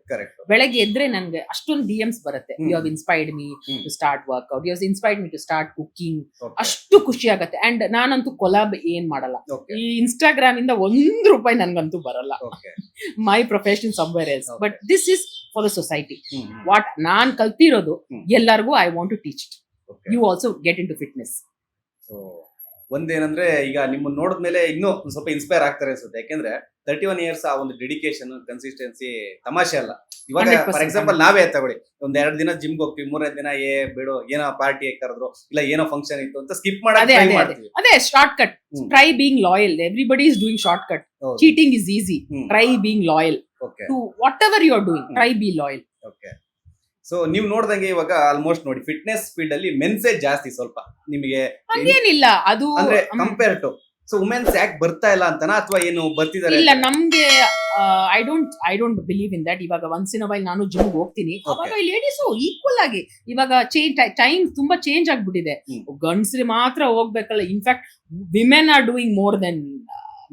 ಬೆಳಗ್ಗೆ ಎದ್ರೆ ನನ್ಗೆ ಅಷ್ಟೊಂದು DMs ಬರುತ್ತೆ, you have inspired me to start workout, you have inspired me to start cooking. ಅಷ್ಟು ಖುಷಿ ಆಗತ್ತೆ. ಅಂಡ್ ನಾನಂತೂ ಕೊಲಾಬ್ ಏನ್ ಮಾಡಲ್ಲ, ಈ ಇನ್ಸ್ಟಾಗ್ರಾಮ್ ಇಂದ ₹1 ನನ್ಗಂತೂ ಬರಲ್ಲ. My profession somewhere else, but this is for the society. What ನಾನ್ ಕಲ್ತಿರೋದು ಎಲ್ಲರಿಗೂ I want to teach it. You also get into fitness. ಒಂದೇನಂದ್ರೆ ಈಗ ನಿಮ್ಮನ್ನ ನೋಡಿದ್ಮೇಲೆ ಇನ್ನೂ ಸ್ವಲ್ಪ ಇನ್ಸ್ಪೈರ್ ಆಗ್ತಾರೆ ಅನ್ಸುತ್ತೆ. ಯಾಕೆಂದ್ರೆ 31 ಇಯರ್ಸ್ ಆ ಒಂದು ಡೆಡಿಕೇಶನ್, ಕನ್ಸಿಸ್ಟೆನ್ಸಿ ತಮಾಷೆ ಅಲ್ಲ. ಇವಾಗ ಫಾರ್ ಎಕ್ಸಾಂಪಲ್ ನಾವೇ ತಗೊಳ್ಳಿ, 2 ದಿನ ಜಿಮ್ಗೆ ಹೋಗ್ತೀವಿ, 3ನೇ ದಿನ ಬೇಡೋ ಏನೋ ಪಾರ್ಟಿ ಕರೆದ್ರು, ಇಲ್ಲ ಏನೋ ಫಂಕ್ಷನ್ ಇತ್ತು ಅಂತ ಸ್ಕಿಪ್ ಮಾಡೋದು. ಅದೇ shortcut. Try being loyal. Everybody is doing shortcut. Cheating is easy. Try being loyal to whatever you are doing. Try be loyal. So ನೀವು ನೋಡ್ದಂಗೆ ಇವಾಗ ಆಲ್ಮೋಸ್ಟ್ ನೋಡಿ ಫಿಟ್ನೆಸ್ ಫೀಲ್ಡ್ ಅಲ್ಲಿ ಮೆನ್ಸೇ ಜಾಸ್ತಿ ಸ್ವಲ್ಪ ನಿಮಗೆ ಹಂಗೇನಿಲ್ಲ, ಅದು ಅಂದ್ರೆ ಕಂಪೇರ್ ಟು. ಸೊ ವುಮೆನ್ಸ್ ಯಾಕೆ ಬರ್ತಾ ಇಲ್ಲ ಅಂತನಾ ಅಥವಾ ಏನು ಬರ್ತಿದ್ದಾರೆ? ಇಲ್ಲ, ನಮ್ಗೆ I don't believe in that. ಇವಾಗ ಒನ್ಸ್ ಇನ್ ಅ ವೈಲ್ ನಾನು ಜಿಮ್ ಹೋಗ್ತೀನಿ, ಅವಾಗ ಲೇಡೀಸು ಈಕ್ವಲ್ ಆಗಿ ಇವಾಗ ಟೈಮ್ ತುಂಬಾ ಚೇಂಜ್ ಆಗ್ಬಿಟ್ಟಿದೆ. ಗಂಡಸ್ರಿ ಮಾತ್ರ ಹೋಗ್ಬೇಕಲ್ಲ. In fact women are doing more than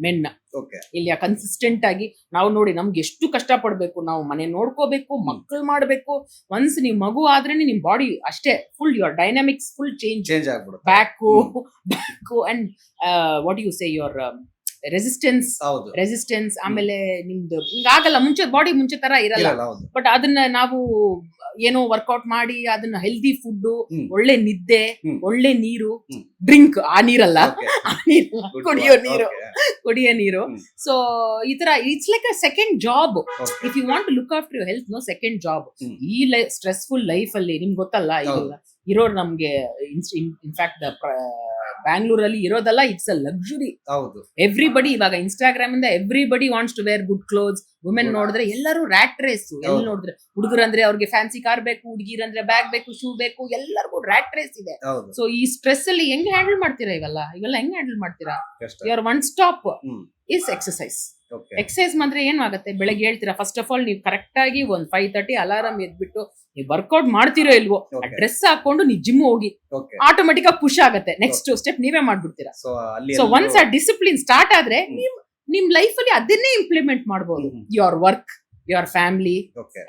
men. ಇಲ್ಲಿ ಕನ್ಸಿಸ್ಟೆಂಟ್ ಆಗಿ ನಾವು ನೋಡಿ, ನಮ್ಗೆ ಎಷ್ಟು ಕಷ್ಟ ಪಡ್ಬೇಕು. ನಾವು ಮನೆ ನೋಡ್ಕೋಬೇಕು, ಮಕ್ಕಳು ಮಾಡ್ಬೇಕು. ಒನ್ಸ್ ನೀವು ಮಗು ಆದ್ರೇನೆ ನಿಮ್ ಬಾಡಿ ಅಷ್ಟೇ full your dynamics full change ಆಗ್ಬಿಡುತ್ತೆ. Back and what you say your resistance. ಆಮೇಲೆ ನಿಮ್ದು ಹಿಂಗಾಗಲ್ಲ, ಬಾಡಿ ಮುಂಚೆ ತರ ಇರಲ್ಲ. ಬಟ್ ಅದನ್ನ ನಾವು ಏನೋ ವರ್ಕೌಟ್ ಮಾಡಿ ಅದನ್ನ ಹೆಲ್ದಿ ಫುಡ್, ಒಳ್ಳೆ ನಿದ್ದೆ, ಒಳ್ಳೆ ನೀರು, ಡ್ರಿಂಕ್, ಆ ನೀರಲ್ಲ ಕುಡಿಯೋ ನೀರು. ಸೊ ಈ ತರ it's like a second job. If you want to look after your health, no second job. ಈ ಸ್ಟ್ರೆಸ್ಫುಲ್ ಲೈಫ್ ಅಲ್ಲಿ ನಿಮ್ಗೆ ಗೊತ್ತಲ್ಲ, ಇರೋರು ನಮ್ಗೆ ಇನ್ಫ್ಯಾಕ್ಟ್ ಬ್ಯಾಂಗ್ಳೂರಲ್ಲಿ ಇರೋದಲ್ಲ, ಇಟ್ಸ್ ಅ ಲಕ್ಸುರಿ. ಎವ್ರಿಬಡಿ ಇವಾಗ ಇನ್ಸ್ಟಾಗ್ರಾಮ್ ಇಂದ everybody wants to wear good clothes. Women ನೋಡಿದ್ರೆ ಎಲ್ಲರೂ ರ್ಯಾಟ್ ರೇಸ್. ಎಲ್ಲಿ ನೋಡಿದ್ರೆ ಹುಡುಗರಂದ್ರೆ ಅವ್ರಿಗೆ ಫ್ಯಾನ್ಸಿ ಕಾರ್ ಬೇಕು, ಹುಡುಗಿರಂದ್ರೆ ಬ್ಯಾಗ್ ಬೇಕು, ಶೂ ಬೇಕು, ಎಲ್ಲರಿಗೂ ರ್ಯಾಟ್ ರೇಸ್ ಇದೆ. ಸೊ ಈ ಸ್ಟ್ರೆಸ್ ಅಲ್ಲಿ ಹೆಂಗ್ ಹ್ಯಾಂಡಲ್ ಮಾಡ್ತೀರಾ? ಇವೆಲ್ಲ ಹೆಂಗ್ ಹ್ಯಾಂಡಲ್ ಮಾಡ್ತೀರಾ? Your one stop is exercise. Exercise ಮಾಡಿದ್ರೆ ಏನ್ ಆಗುತ್ತೆ? ಬೆಳಗ್ಗೆ ಹೇಳ್ತೀರಾ, ಫಸ್ಟ್ ಆಫ್ ಆಲ್ ನೀವು ಕರೆಕ್ಟ್ ಆಗಿ 5:30 ಅಲಾರಾಮ್ ಎದ್ಬಿಟ್ಟು ನೀವು ವರ್ಕೌಟ್ ಮಾಡ್ತಿರೋ ಇಲ್ವೋ, ಡ್ರೆಸ್ ಹಾಕೊಂಡು ನೀವು ಜಿಮ್ ಹೋಗಿ, ಆಟೋಮೆಟಿಕ್ ಆಗಿ ಪುಷ್ ಆಗುತ್ತೆ. ನೆಕ್ಸ್ಟ್ ಸ್ಟೆಪ್ ನೀವೇ ಮಾಡ್ಬಿಡ್ತೀರಾ. ಸೊ ಒನ್ಸ್ ಆ ಡಿಸಿಪ್ಲಿನ್ ಸ್ಟಾರ್ಟ್ ಆದ್ರೆ ನಿಮ್ ಲೈಫ್ ಅಲ್ಲಿ ಅದನ್ನೇ ಇಂಪ್ಲಿಮೆಂಟ್ ಮಾಡಬಹುದು. Your work, your family,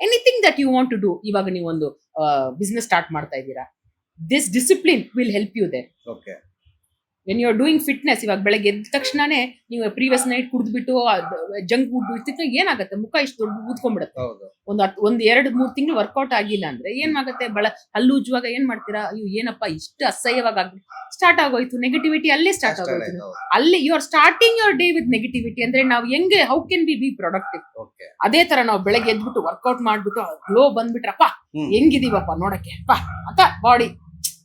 anything that you want to do. ಇವಾಗ ನೀವು ಒಂದು ಬಿಸ್ನೆಸ್ ಸ್ಟಾರ್ಟ್ ಮಾಡ್ತಾ ಇದ್ದೀರಾ, this discipline will help you there. When you are doing fitness, ಇವಾಗ ಬೆಳಗ್ಗೆ ಎದ್ದ ತಕ್ಷಣನೇ ನೀವು ಪ್ರೀವಿಯಸ್ ನೈಟ್ ಕುಡಿದ್ಬಿಟ್ಟು ಜಂಕ್ ಫುಡ್ ಏನಾಗುತ್ತೆ? ಮುಖ ಇಷ್ಟು ದೊಡ್ಡ ಊದ್ಕೊಂಡ್ಬಿಡುತ್ತೆ. ಒಂದ್ 2-3 ತಿಂಗಳು ವರ್ಕೌಟ್ ಆಗಿಲ್ಲ ಅಂದ್ರೆ ಏನಾಗುತ್ತೆ? ಹಲ್ಲು ಉಜ್ಜುವಾಗ ಏನ್ ಮಾಡ್ತೀರಾ? ಅಯ್ಯೋ ಏನಪ್ಪಾ ಇಷ್ಟು ಅಸಹ್ಯವಾಗಿ ಸ್ಟಾರ್ಟ್ ಆಗೋಯ್ತು. ನೆಗೆಟಿವಿಟಿ ಅಲ್ಲೇ ಸ್ಟಾರ್ಟ್ ಆಗೋಯ್ತು. ಅಲ್ಲಿ you are starting your day with negativity. ಅಂದ್ರೆ ನಾವು ಹೆಂಗೆ, ಹೌ ಕ್ಯಾನ್ ಬಿ ಪ್ರೊಡಕ್ಟಿವ್? ಅದೇ ತರ ನಾವು ಬೆಳಗ್ಗೆ ಎದ್ಬಿಟ್ಟು ವರ್ಕೌಟ್ ಮಾಡ್ಬಿಟ್ಟು ಗ್ಲೋ ಬಂದ್ಬಿಟ್ರಪ್ಪ, ಹೆಂಗಿದೀವಪ್ಪ ನೋಡಕ್ಕೆ ಅಂತ body,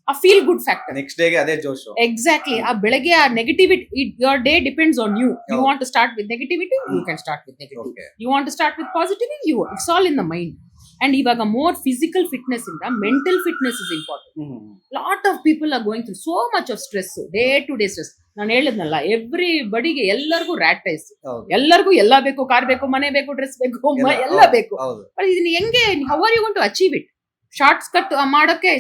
a feel good factor. Next day ge ade joshu. Exactly. ಆ ಬೆಳಗ್ಗೆ ಆ negativity, your day depends on you. You want to start with negativity, you can start with negativity. You want to start with positivity, it's all in the mind. And ivaga more physical fitness inda mental fitness is important. Lot of people are going through so much of stress, day to day stress. ನಾನು ಹೇಳಿದ್ನಲ್ಲ, ಎವ್ರಿಬಡಿಗೆ ಎಲ್ಲರಿಗೂ rat race. ಎಲ್ಲರಿಗೂ ಎಲ್ಲ ಬೇಕು, car ಬೇಕು, ಮನೆ ಬೇಕು, dress ಬೇಕು, ಎಲ್ಲ ಬೇಕು. ಇದನ್ನ ಹೆಂಗೆ, how are you going to achieve it? Shorts cut ಮಾಡೋಕೆ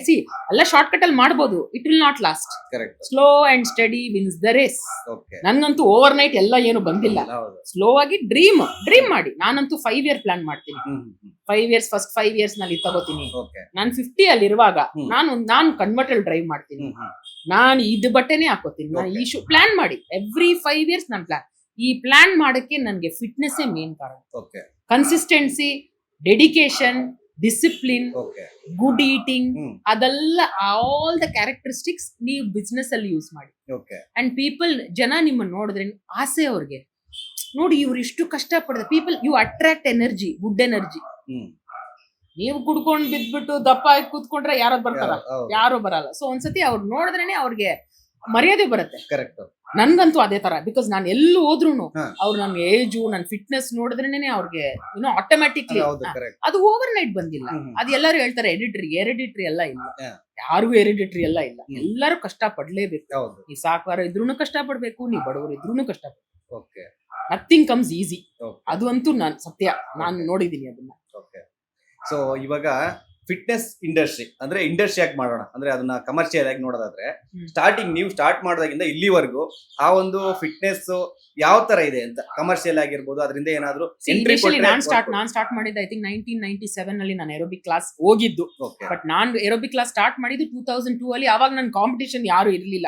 ಎಲ್ಲ ಶಾರ್ಟ್ ಕಟ್ ಅಲ್ಲಿ ಮಾಡ್ಬೋದು, it will not last. Correct. Slow and steady wins the race. Okay. ನನ್ಗಂತೂ ಓವರ್ ನೈಟ್ ಎಲ್ಲ ಏನು ಬಂದಿಲ್ಲ. ಹೌದು. ಸ್ಲೋ ಆಗಿ ಡ್ರೀಮ್ ಮಾಡಿ. ನಾನಂತೂ 5 year ಪ್ಲಾನ್ ಮಾಡ್ತೀನಿ. 5 years ಫಸ್ಟ್ 5 years ನಲ್ಲಿ ತಗೋತೀನಿ. ಓಕೆ. ನಾನು 50 ಅಲ್ಲಿ ಇರುವಾಗ ನಾನು ಕನ್ವರ್ಟಲ್ ಡ್ರೈವ್ ಮಾಡ್ತೀನಿ. ನಾನು ಇದು ಬಟ್ಟೆನೆ ಹಾಕೋತೀನಿ. ನಾನು ಈ ಪ್ಲಾನ್ ಮಾಡಿ ಎವ್ರಿ 5 years ನಾನು ಈ ಪ್ಲಾನ್ ಮಾಡಕ್ಕೆ ನನ್ಗೆ ಫಿಟ್ನೆಸ್ ಮೇನ್ ಕಾರಣ. Okay. Consistency, dedication, discipline, okay. Good eating, ಅದೆಲ್ಲ ಆಲ್ ದ ಕ್ಯಾರೆಕ್ಟರಿಸ್ಟಿಕ್ಸ್ ನೀವು ಬಿಸ್ನೆಸ್ ಅಲ್ಲಿ ಯೂಸ್ ಮಾಡಿ. ಓಕೆ. ಅಂಡ್ ಪೀಪಲ್, ಜನ ನಿಮ್ಮನ್ನ ನೋಡಿದ್ರೆ ಆಸೆ ಅವ್ರಿಗೆ, ನೋಡಿ ಇವ್ರು ಇಷ್ಟು ಕಷ್ಟ ಪಡೆದ people, you attract energy, good energy. ನೀವು ಕುಡ್ಕೊಂಡ್ ಬಿದ್ಬಿಟ್ಟು ದಪ್ಪ ಆಗಿ ಕೂತ್ಕೊಂಡ್ರೆ ಯಾರೋ ಬರ್ತಾರ? ಯಾರು ಬರಲ್ಲ. ಸೊ ಒಂದ್ಸತಿ ಅವ್ರು ನೋಡಿದ್ರೇನೆ ಅವ್ರಿಗೆ ಮರ್ಯಾದೆ ಬರುತ್ತೆ. ಕರೆಕ್ಟ್. ನನ್ಗಂತೂ ಅದೇ ತರ, ಬಿಕಾಸ್ ನಾನು ಎಲ್ಲೂ ಹೋದ್ರು ಅವ್ರು ನನ್ನ ಏಜು, ನನ್ನ ಫಿಟ್ನೆಸ್ ನೋಡಿದ್ರೇನೆ ಅವ್ರಿಗೆ ಆಟೋಮ್ಯಾಟಿಕ್ಲಿ. ಅದು ಓವರ್ ನೈಟ್ ಬಂದಿಲ್ಲ. ಅದು ಎಲ್ಲರೂ ಹೇಳ್ತಾರೆ ಎರಿಡಿಟ್ರಿ ಎಲ್ಲ ಇಲ್ಲ. ಯಾರಿಗೂ ಎರಿಡಿಟ್ರಿ ಎಲ್ಲ ಇಲ್ಲ. ಎಲ್ಲರೂ ಕಷ್ಟ ಪಡ್ಲೇಬೇಕು. ಈ ಸಾಕಾರ ಇದ್ರೂನು ಕಷ್ಟ ಪಡ್ಬೇಕು, ನೀವ್ ಬಡವರು ಇದ್ರೂನು ಕಷ್ಟ ಪಡ್ಬೇಕು. Nothing comes easy. ಅದು ಅಂತೂ ನಾನ್ ಸತ್ಯ, ನಾನು ನೋಡಿದೀನಿ ಅದನ್ನ. ಸೊ ಇವಾಗ ಫಿಟ್ನೆಸ್ ಇಂಡಸ್ಟ್ರಿ ಅಂದ್ರೆ ಇಂಡಸ್ಟ್ರಿ ಯಾಕೆ ಮಾಡೋಣ ಅಂದ್ರೆ ಅದನ್ನ ಕಮರ್ಷಿಯಲ್ ಆಗಿ ನೋಡೋದಾದ್ರೆ, ಸ್ಟಾರ್ಟಿಂಗ್ ನೀವು ಸ್ಟಾರ್ಟ್ ಮಾಡೋದಾಗಿಂದ ಇಲ್ಲಿವರೆಗೂ ಆ ಒಂದು ಫಿಟ್ನೆಸ್ ಯಾವ ತರ ಇದೆ ಅಂತ, ಕಮರ್ಷಿಯಲ್ ಆಗಿರ್ಬೋದು, ಅದರಿಂದ ಏನಾದ್ರು ನಾನ್ ಸ್ಟಾರ್ಟ್ ಮಾಡಿದ್ದು ಐ ಥಿಂಕ್ 1997 ಅಲ್ಲಿ ನಾನು ಏರೋಬಿಕ್ ಕ್ಲಾಸ್ ಹೋಗಿದ್ದು. ಬಟ್ ನಾನು ಏರೋಬಿಕ್ ಕ್ಲಾಸ್ ಸ್ಟಾರ್ಟ್ ಮಾಡಿದ್ದು 2002 ಅಲ್ಲಿ. ಅವಾಗ ನನ್ ಕಾಂಪಿಟೇಷನ್ ಯಾರು ಇರ್ಲಿಲ್ಲ.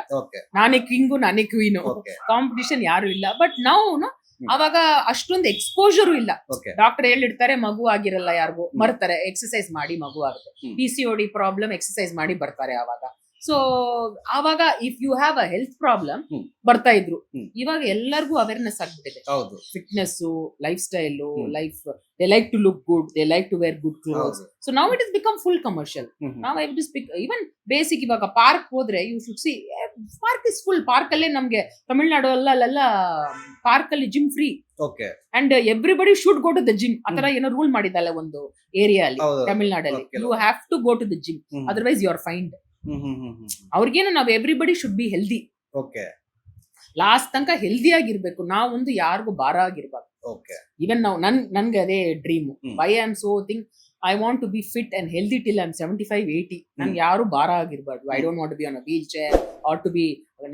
ನಾನೇ ಕಿಂಗು, ನಾನೇ ಕ್ವೀನು, ಕಾಂಪಿಟೇಷನ್ ಯಾರು ಇಲ್ಲ. ಬಟ್ ನಾವು ಅವಾಗ ಅಷ್ಟೊಂದು ಎಕ್ಸ್ಪೋಜರು ಇಲ್ಲ. ಡಾಕ್ಟರ್ ಹೇಳಿರ್ತಾರೆ ಮಗು ಆಗಿರಲ್ಲ, ಯಾರಿಗೂ ಮರ್ತಾರೆ, ಎಕ್ಸರ್ಸೈಸ್ ಮಾಡಿ ಮಗು ಆಗುತ್ತೆ. PCOD ಪ್ರಾಬ್ಲಮ್, ಎಕ್ಸರ್ಸೈಸ್ ಮಾಡಿ ಬರ್ತಾರೆ ಅವಾಗ. ಸೊ ಆವಾಗ if you have a health problem ಬರ್ತಾ ಇದ್ರು. ಇವಾಗ ಎಲ್ಲರಿಗೂ ಅವೇರ್ನೆಸ್ ಆಗ್ಬಿಟ್ಟಿದೆ. Fitness, lifestyle, life, they like to look good, they like to wear good clothes. So now it is become full commercial. ನಾವು ಇವನ್ ಬೇಸಿಕ್ ಇವಾಗ park ಹೋದ್ರೆ you should see, park is full. Park ಅಲ್ಲೇ ನಮ್ಗೆ ತಮಿಳ್ನಾಡು ಅಲ್ಲೆಲ್ಲ park ಅಲ್ಲಿ gym free. And everybody should go to the gym. ಆತರ ಏನೋ rule ಮಾಡಿದಲ್ಲ ಒಂದು ಏರಿಯಾ ಅಲ್ಲಿ ತಮಿಳ್ನಾಡಲ್ಲಿ, you have to go to the gym, otherwise you are fined. ಅವ್ರಿಗೇನು ನಾವು everybody should be healthy. Last ತನಕ ಹೆಲ್ದಿ ಆಗಿರ್ಬೇಕು. ನಾವೊಂದು ಯಾರಿಗೂ ಭಾರ ಆಗಿರ್ಬಾರ್ದು. ಈವನ್ ನಾವು ನನ್ಗೆ ಅದೇ dream. Why I am so think I want to be fit and healthy till I am 75-80. ನನ್ಗೆ ಯಾರು ಭಾರ ಆಗಿರ್ಬಾರ್ದು. I don't want to be on a wheelchair or to be,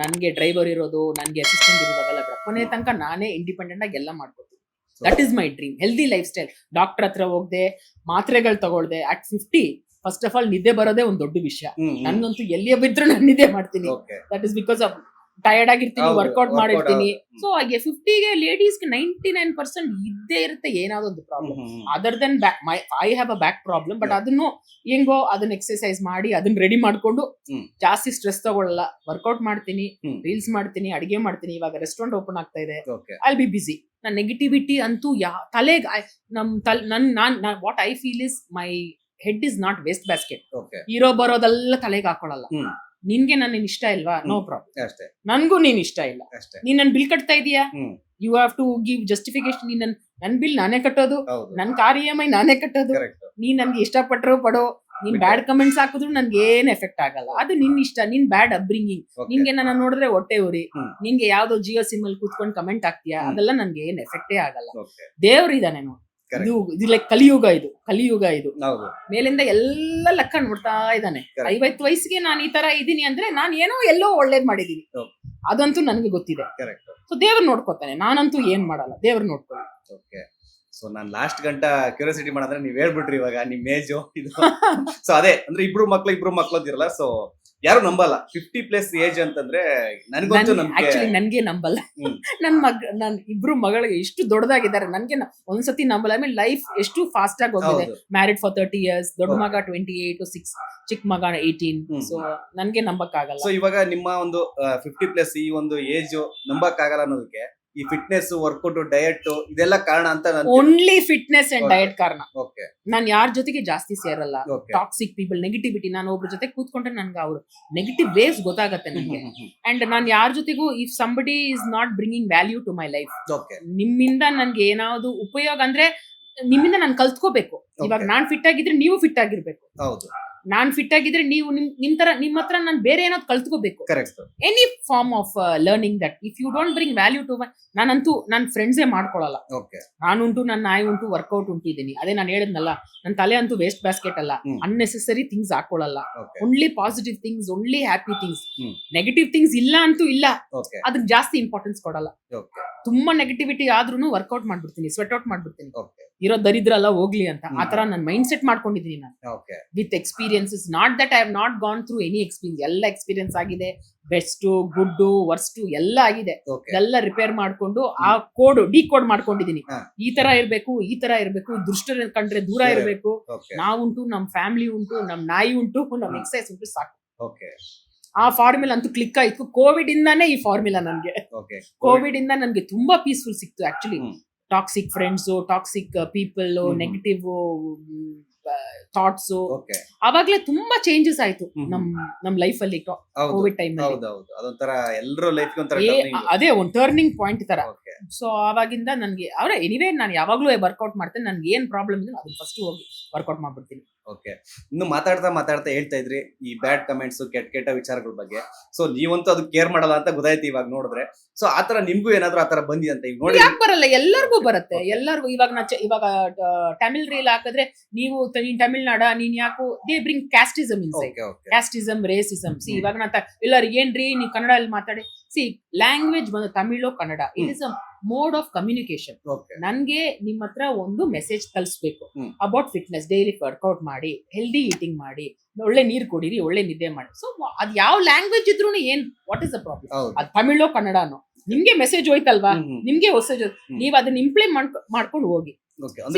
ನನ್ಗೆ ಡ್ರೈವರ್ ಇರೋದು, ನನ್ಗೆ ಅಸಿಸ್ಟೆಂಟ್ ಇರೋದು ಅವೆಲ್ಲ ಬೇಡ. ಕೊನೆ ತನಕ ನಾನೇ ಇಂಡಿಪೆಂಡೆಂಟ್ ಆಗಿ ಎಲ್ಲ ಮಾಡ್ಕೋತೀನಿ. That is my dream. Healthy life style. Doctor ಹತ್ರ ಹೋಗದೆ, ಮಾತ್ರೆಗಳು ತಗೊಳ್ದೆ. ಅಟ್ 50 ಫಸ್ಟ್ ಆಫ್ ಆಲ್ ನಿದ್ದೆ ಬರೋದೇ ಒಂದು ದೊಡ್ಡ ವಿಷಯ. ನನ್ಗಂತೂ ಎಲ್ಲಿಯೇ ಬಿದ್ರು ನಾನು ನಿದ್ದೆ ಮಾಡ್ತೀನಿ. That is because of tired ಆಗಿರ್ತೀನಿ, ವರ್ಕೌಟ್ ಮಾಡಿರ್ತೀನಿ. ಸೊ ಹಾಗೆ 50ಗೆ ಲೇಡೀಸ್ಗೆ 99% ಇದ್ದೇ ಇರುತ್ತೆ ಏನಾದ್ರು ಒಂದು problem. Other than I have a back problem. But ಅದನ್ನು ಹೆಂಗೋ ಅದನ್ನ ಎಕ್ಸರ್ಸೈಸ್ ಮಾಡಿ ಅದನ್ನ ರೆಡಿ ಮಾಡ್ಕೊಂಡು ಜಾಸ್ತಿ ಸ್ಟ್ರೆಸ್ ತಗೊಳ್ಳಲ್ಲ. ವರ್ಕೌಟ್ ಮಾಡ್ತೀನಿ, ರೀಲ್ಸ್ ಮಾಡ್ತೀನಿ, ಅಡಿಗೆ ಮಾಡ್ತೀನಿ. ಇವಾಗ ರೆಸ್ಟೋರೆಂಟ್ ಓಪನ್ ಆಗ್ತಾ ಇದೆ. I be busy. ನನ್ನ ನೆಗೆಟಿವಿಟಿ ಅಂತೂ ತಲೆಗೆ what I feel is my head is not waste basket. ಇರೋ ಬರೋದೆಲ್ಲ ತಲೆಗೆ ಹಾಕೊಳ್ಳಲ್ಲ. ನಿನ್ಗೆ ನನ್ನ ಇಷ್ಟ ಇಲ್ವಾ? No problem. ನನ್ಗೂ ನೀನ್ ಇಷ್ಟ ಇಲ್ಲ. ನೀನ್ ನನ್ ಬಿಲ್ ಕಟ್ತಾ ಇದೀಯಾ? You have to give justification. ನೀನ್ ನನ್ ಬಿಲ್ ನಾನೇ ಕಟ್ಟೋದು, ನನ್ ಕಾರ್ EMI ನಾನೇ ಕಟ್ಟೋದು. ನೀನ್ ನನ್ಗೆ ಇಷ್ಟಪಟ್ಟರು ಪಡೋ, ನೀನ್ ಬ್ಯಾಡ್ ಕಮೆಂಟ್ಸ್ ಹಾಕಿದ್ರು ನನ್ಗೆ ಏನ್ ಎಫೆಕ್ಟ್ ಆಗಲ್ಲ. ಅದು ನಿನ್ ಇಷ್ಟ. ನಿನ್ ಬ್ಯಾಡ್ ಅಪ್ಬ್ರಿಂಗಿಂಗ್. ನಿನ್ಗೆ ನನ್ನ ನೋಡಿದ್ರೆ ಹೊಟ್ಟೆ ಉರಿ, ನಿನ್ಗೆ ಯಾವ್ದೋ ಜಿಯೋ ಸಿಮ್ ಅಲ್ಲಿ ಕೂತ್ಕೊಂಡು ಕಮೆಂಟ್ ಹಾಕ್ತೀಯಾ, ಅದೆಲ್ಲ ನನ್ಗೆ ಏನ್ ಎಫೆಕ್ಟೇ ಆಗಲ್ಲ. ದೇವ್ರಿದಾನೆ ನೋಡಿ. ಇದು ಲೈಕ್ ಕಲಿಯುಗ ಇದು. ಮೇಲಿಂದ ಎಲ್ಲ ಲೆಕ್ಕ ನೋಡ್ತಾ ಇದ್ದಾನೆ. 50 ವಯಸ್ಸಿಗೆ ನಾನು ಈ ತರ ಇದೀನಿ ಅಂದ್ರೆ ನಾನು ಏನೋ ಎಲ್ಲೋ ಒಳ್ಳೇದ್ ಮಾಡಿದೀನಿ, ಅದಂತೂ ನನಗೆ ಗೊತ್ತಿದೆ. ಸೊ ದೇವ್ರು ನೋಡ್ಕೋತಾನೆ, ನಾನಂತೂ ಏನ್ ಮಾಡಲ್ಲ, ದೇವ್ರು ನೋಡ್ಕೊಳ್ಳಿ. ಸೊ ನಾನು ಲಾಸ್ಟ್ ಗಂಟ ಕ್ಯೂರಿಯಾಸಿಟಿ ಮಾಡಿದ್ರೆ ನೀವ್ ಹೇಳ್ಬಿಟ್ರಿ ಇವಾಗ ನಿಮ್ ಏಜು ಇದು. ಸೊ ಅದೇ ಅಂದ್ರೆ ಇಬ್ರು ಮಕ್ಳು ಅಂತಿರಲ್ಲ. ಸೊ ಯಾರು ನಂಬಲ್ಲ 50+ ಏಜ್ ಅಂತಂದ್ರೆ. ಆಕ್ಚುಲಿ ನನ್ಗೆ ನಂಬಲ್ಲ. ನನ್ ಇಬ್ರು ಮಗಳಿಗೆ ಎಷ್ಟು ದೊಡ್ಡದಾಗಿದ್ದಾರೆ, ನನ್ಗೆ ಒಂದ್ಸತಿ ನಂಬಲ್ಲ. ಐ ಮೀನ್ ಲೈಫ್ ಎಷ್ಟು ಫಾಸ್ಟ್ ಆಗಿ ಹೋಗಿದೆ. ಮ್ಯಾರಿಡ್ ಫಾರ್ 30 years, ದೊಡ್ಡ ಮಗ 28 to 6, ಚಿಕ್ಕ ಮಗ 18. ಸೊ ನನ್ಗೆ ನಂಬಕ್ ಆಗಲ್ಲ. ಸೊ ಇವಾಗ ನಿಮ್ಮ ಒಂದು 50+ ಈ ಒಂದು ಏಜ್ ನಂಬಕ್ ಆಗಲ್ಲ ಅನ್ನೋದಕ್ಕೆ ಈ ಫಿಟ್ನೆಸ್, ವರ್ಕೌಟ್, ಡಯಟ್ ಇದೆಲ್ಲ ಕಾರಣ ಅಂತ. ಓನ್ಲಿ ಫಿಟ್ನೆಸ್ ಅಂಡ್ ಡಯಟ್ ಕಾರಣ. ನಾನು ಯಾರ ಜೊತೆಗೆ ಜಾಸ್ತಿ ಸೇರಲ್ಲ. Toxic people, negativity. ನಾನು ಒಬ್ರ ಜೊತೆ ಕೂತ್ಕೊಂಡ್ರೆ ನನ್ಗೆ ಅವ್ರು ನೆಗೆಟಿವ್ ವೇವ್ಸ್ ಗೊತ್ತಾಗತ್ತೆ ನನಗೆ. ಅಂಡ್ ನಾನು ಯಾರ ಜೊತೆಗೂ, if somebody is not bringing value to my life, ನಿಮ್ಮಿಂದ ನನ್ಗೆ ಏನಾದ್ರು ಉಪಯೋಗ ಅಂದ್ರೆ ನಿಮ್ಮಿಂದ ನಾನು ಕಲ್ತ್ಕೋಬೇಕು. ಇವಾಗ ನಾನ್ ಫಿಟ್ ಆಗಿದ್ರೆ ನೀವು ಫಿಟ್ ಆಗಿರ್ಬೇಕು. ನಾನ್ ಫಿಟ್ ಆಗಿದ್ರೆ ನೀವು ನಿಮ್ ಹತ್ರ ನಾನು ಬೇರೆ ಏನಾದ್ರು ಕಲ್ತ್ಕೋಬೇಕು. Correct. Any form of learning that if you don't bring value to ನಾನಂತೂ ನನ್ನ ಫ್ರೆಂಡ್ಸೇ ಮಾಡ್ಕೊಳಲ್ಲ. ಓಕೆ. ನಾನುಂಟು, ನನ್ನ ನಾಯಿ ಉಂಟು, ವರ್ಕೌಟ್ ಉಂಟಿದ್ದೀನಿ. ಅದೇ ನಾನು ಹೇಳಿದ್ನಲ್ಲ, ನನ್ನ ತಲೆ ಅಂತೂ ವೇಸ್ಟ್ ಬ್ಯಾಸ್ಕೆಟ್ ಅಲ್ಲ. ಅನ್ನೆಸೆಸರಿ ಥಿಂಗ್ಸ್ ಹಾಕೊಳ್ಳಲ್ಲ. Only positive things, only happy things. Negative things ಇಲ್ಲ ಅಂತೂ ಇಲ್ಲ, ಅದಕ್ಕೆ ಜಾಸ್ತಿ ಇಂಪಾರ್ಟೆನ್ಸ್ ಕೊಡಲ್ಲ. ತುಂಬಾ ನೆಗೆಟಿವಿಟಿ ಆದ್ರೂ ವರ್ಕೌಟ್ ಮಾಡ್ಬಿಡ್ತೀನಿ, ಸ್ವೆಟ್ ಔಟ್ ಮಾಡ್ಬಿಡ್ತೀನಿ. ಇರೋ ದರಿದ್ರ ಎಲ್ಲ ಹೋಗ್ಲಿ ಅಂತ. ಆತರ ನನ್ನ ಮೈಂಡ್ ಸೆಟ್ ಮಾಡ್ಕೊಂಡಿದ್ದೀನಿ ನಾನು with experiences. Not that I have not gone through any experience. ಎಲ್ಲ ಎಕ್ಸ್ಪೀರಿಯನ್ಸ್ ಆಗಿದೆ, ಬೆಸ್ಟ್, ಗುಡ್, ವರ್ಸ್ಟ್ ಎಲ್ಲ ಆಗಿದೆ. ಎಲ್ಲ ರಿಪೇರ್ ಮಾಡ್ಕೊಂಡು ಆ ಡಿಕೋಡ್ ಮಾಡ್ಕೊಂಡಿದೀನಿ. ಈ ತರ ಇರ್ಬೇಕು, ಈ ತರ ಇರ್ಬೇಕು, ದುಷ್ಟರ ಕಂಡ್ರೆ ದೂರ ಇರ್ಬೇಕು, ನಾವುಂಟು, ನಮ್ ಫ್ಯಾಮಿಲಿ ಉಂಟು, ನಮ್ ನಾಯಿ ಉಂಟು, ನಮ್ ಎಕ್ಸಸೈಸ್ ಉಂಟು, ಸಾಕು. ಆ ಫಾರ್ಮುಲಾ ಅಂತೂ ಕ್ಲಿಕ್ ಆಯ್ತು. ಕೋವಿಡ್ ಇಂದಾನೇ ಈ ಫಾರ್ಮುಲಾ ನನ್ಗೆ. ಕೋವಿಡ್ ಇಂದ ನನ್ಗೆ ತುಂಬಾ ಪೀಸ್ಫುಲ್ ಸಿಕ್ತು actually. Toxic friends, toxic people, negative thoughts, ಅವಾಗ್ಲೇ ತುಂಬಾ ಚೇಂಜಸ್ ಆಯ್ತು ನಮ್ ಲೈಫ್ ಅಲ್ಲಿ ಕೋವಿಡ್ ಟೈಮ್ ಅಲ್ಲಿ. ಅದೇ ಒಂದು ಟರ್ನಿಂಗ್ ಪಾಯಿಂಟ್ ತರ. ಸೊ ಆವಾಗಿಂದ ನನ್ಗೆ ಎನಿವೇ ನಾನು ಯಾವಾಗ್ಲೂ ವರ್ಕೌಟ್ ಮಾಡ್ತೇನೆ. ನನ್ಗೆ ಏನ್ ಪ್ರಾಬ್ಲಮ್ ಇದೆ ಅದನ್ನ ಫಸ್ಟ್ ಹೋಗಿ ವರ್ಕೌಟ್ ಮಾಡ್ಬಿಡ್ತೀನಿ. ಓಕೆ. ಇನ್ನು ಮಾತಾಡ್ತಾ ಹೇಳ್ತಾ ಇದ್ರಿ ಈ ಬ್ಯಾಡ್ ಕಮೆಂಟ್ಸ್, ಕೆಟ್ಟ ವಿಚಾರಗಳ ಬಗ್ಗೆ. ಸೊ ನೀವಂತೂ ಅದು ಕೇರ್ ಮಾಡಲ್ಲ ಅಂತ ಗೊತ್ತಾಯ್ತು ಇವಾಗ ನೋಡಿದ್ರೆ. ಸೊ ಆತರ ನಿಮ್ಗೂ ಏನಾದ್ರು ಆತರ ಬಂದಿದೆ ಅಂತ ಈಗ ನೋಡಿ? ಯಾಕೆ ಬರಲ್ಲ, ಎಲ್ಲರಿಗೂ ಬರುತ್ತೆ. ಎಲ್ಲರಿಗೂ ಇವಾಗ ತಮಿಳ್ ರೀಲ್ ಹಾಕಿದ್ರೆ ನೀವು ನೀನ್ ತಮಿಳ್ನಾಡ, ನೀನ್ ಯಾಕೋ they bring casteism inside. Casteism, racism. C ಇವಾಗ ನಾ ಎಲ್ಲರೂ ಏನ್ರಿ ನೀವು ಕನ್ನಡ ಅಲ್ಲಿ ಮಾತಾಡಿ. ಸಿ ಲ್ಯಾಂಗ್ವೇಜ್ ಬಂದು Tamil, Kannada, it is a mode of communication. ನನ್ಗೆ ನಿಮ್ ಹತ್ರ ಒಂದು ಮೆಸೇಜ್ ಕಲಿಸ್ಬೇಕು ಅಬೌಟ್ ಫಿಟ್ನೆಸ್. ಡೈಲಿ ವರ್ಕೌಟ್ ಮಾಡಿ, ಹೆಲ್ದಿ ಈಟಿಂಗ್ ಮಾಡಿ, ಒಳ್ಳೆ ನೀರ್ ಕುಡೀರಿ, ಒಳ್ಳೆ ನಿದ್ದೆ ಮಾಡಿ. ಸೊ ಅದ್ ಯಾವ ಲ್ಯಾಂಗ್ವೇಜ್ ಇದ್ರು ಏನ್, ವಾಟ್ ಇಸ್ ದ ಪ್ರಾಬ್ಲಮ್? ಅದ್ ತಮಿಳೋ ಕನ್ನಡನೋ ನಿಮ್ಗೆ ಮೆಸೇಜ್ ಹೋಯ್ತಲ್ವಾ, ನಿಮ್ಗೆ ಹೊಸ ನೀವ್ ಅದನ್ನ ಇಂಪ್ಲಿಮೆಂಟ್ ಮಾಡ್ಕೊಂಡು ಹೋಗಿ.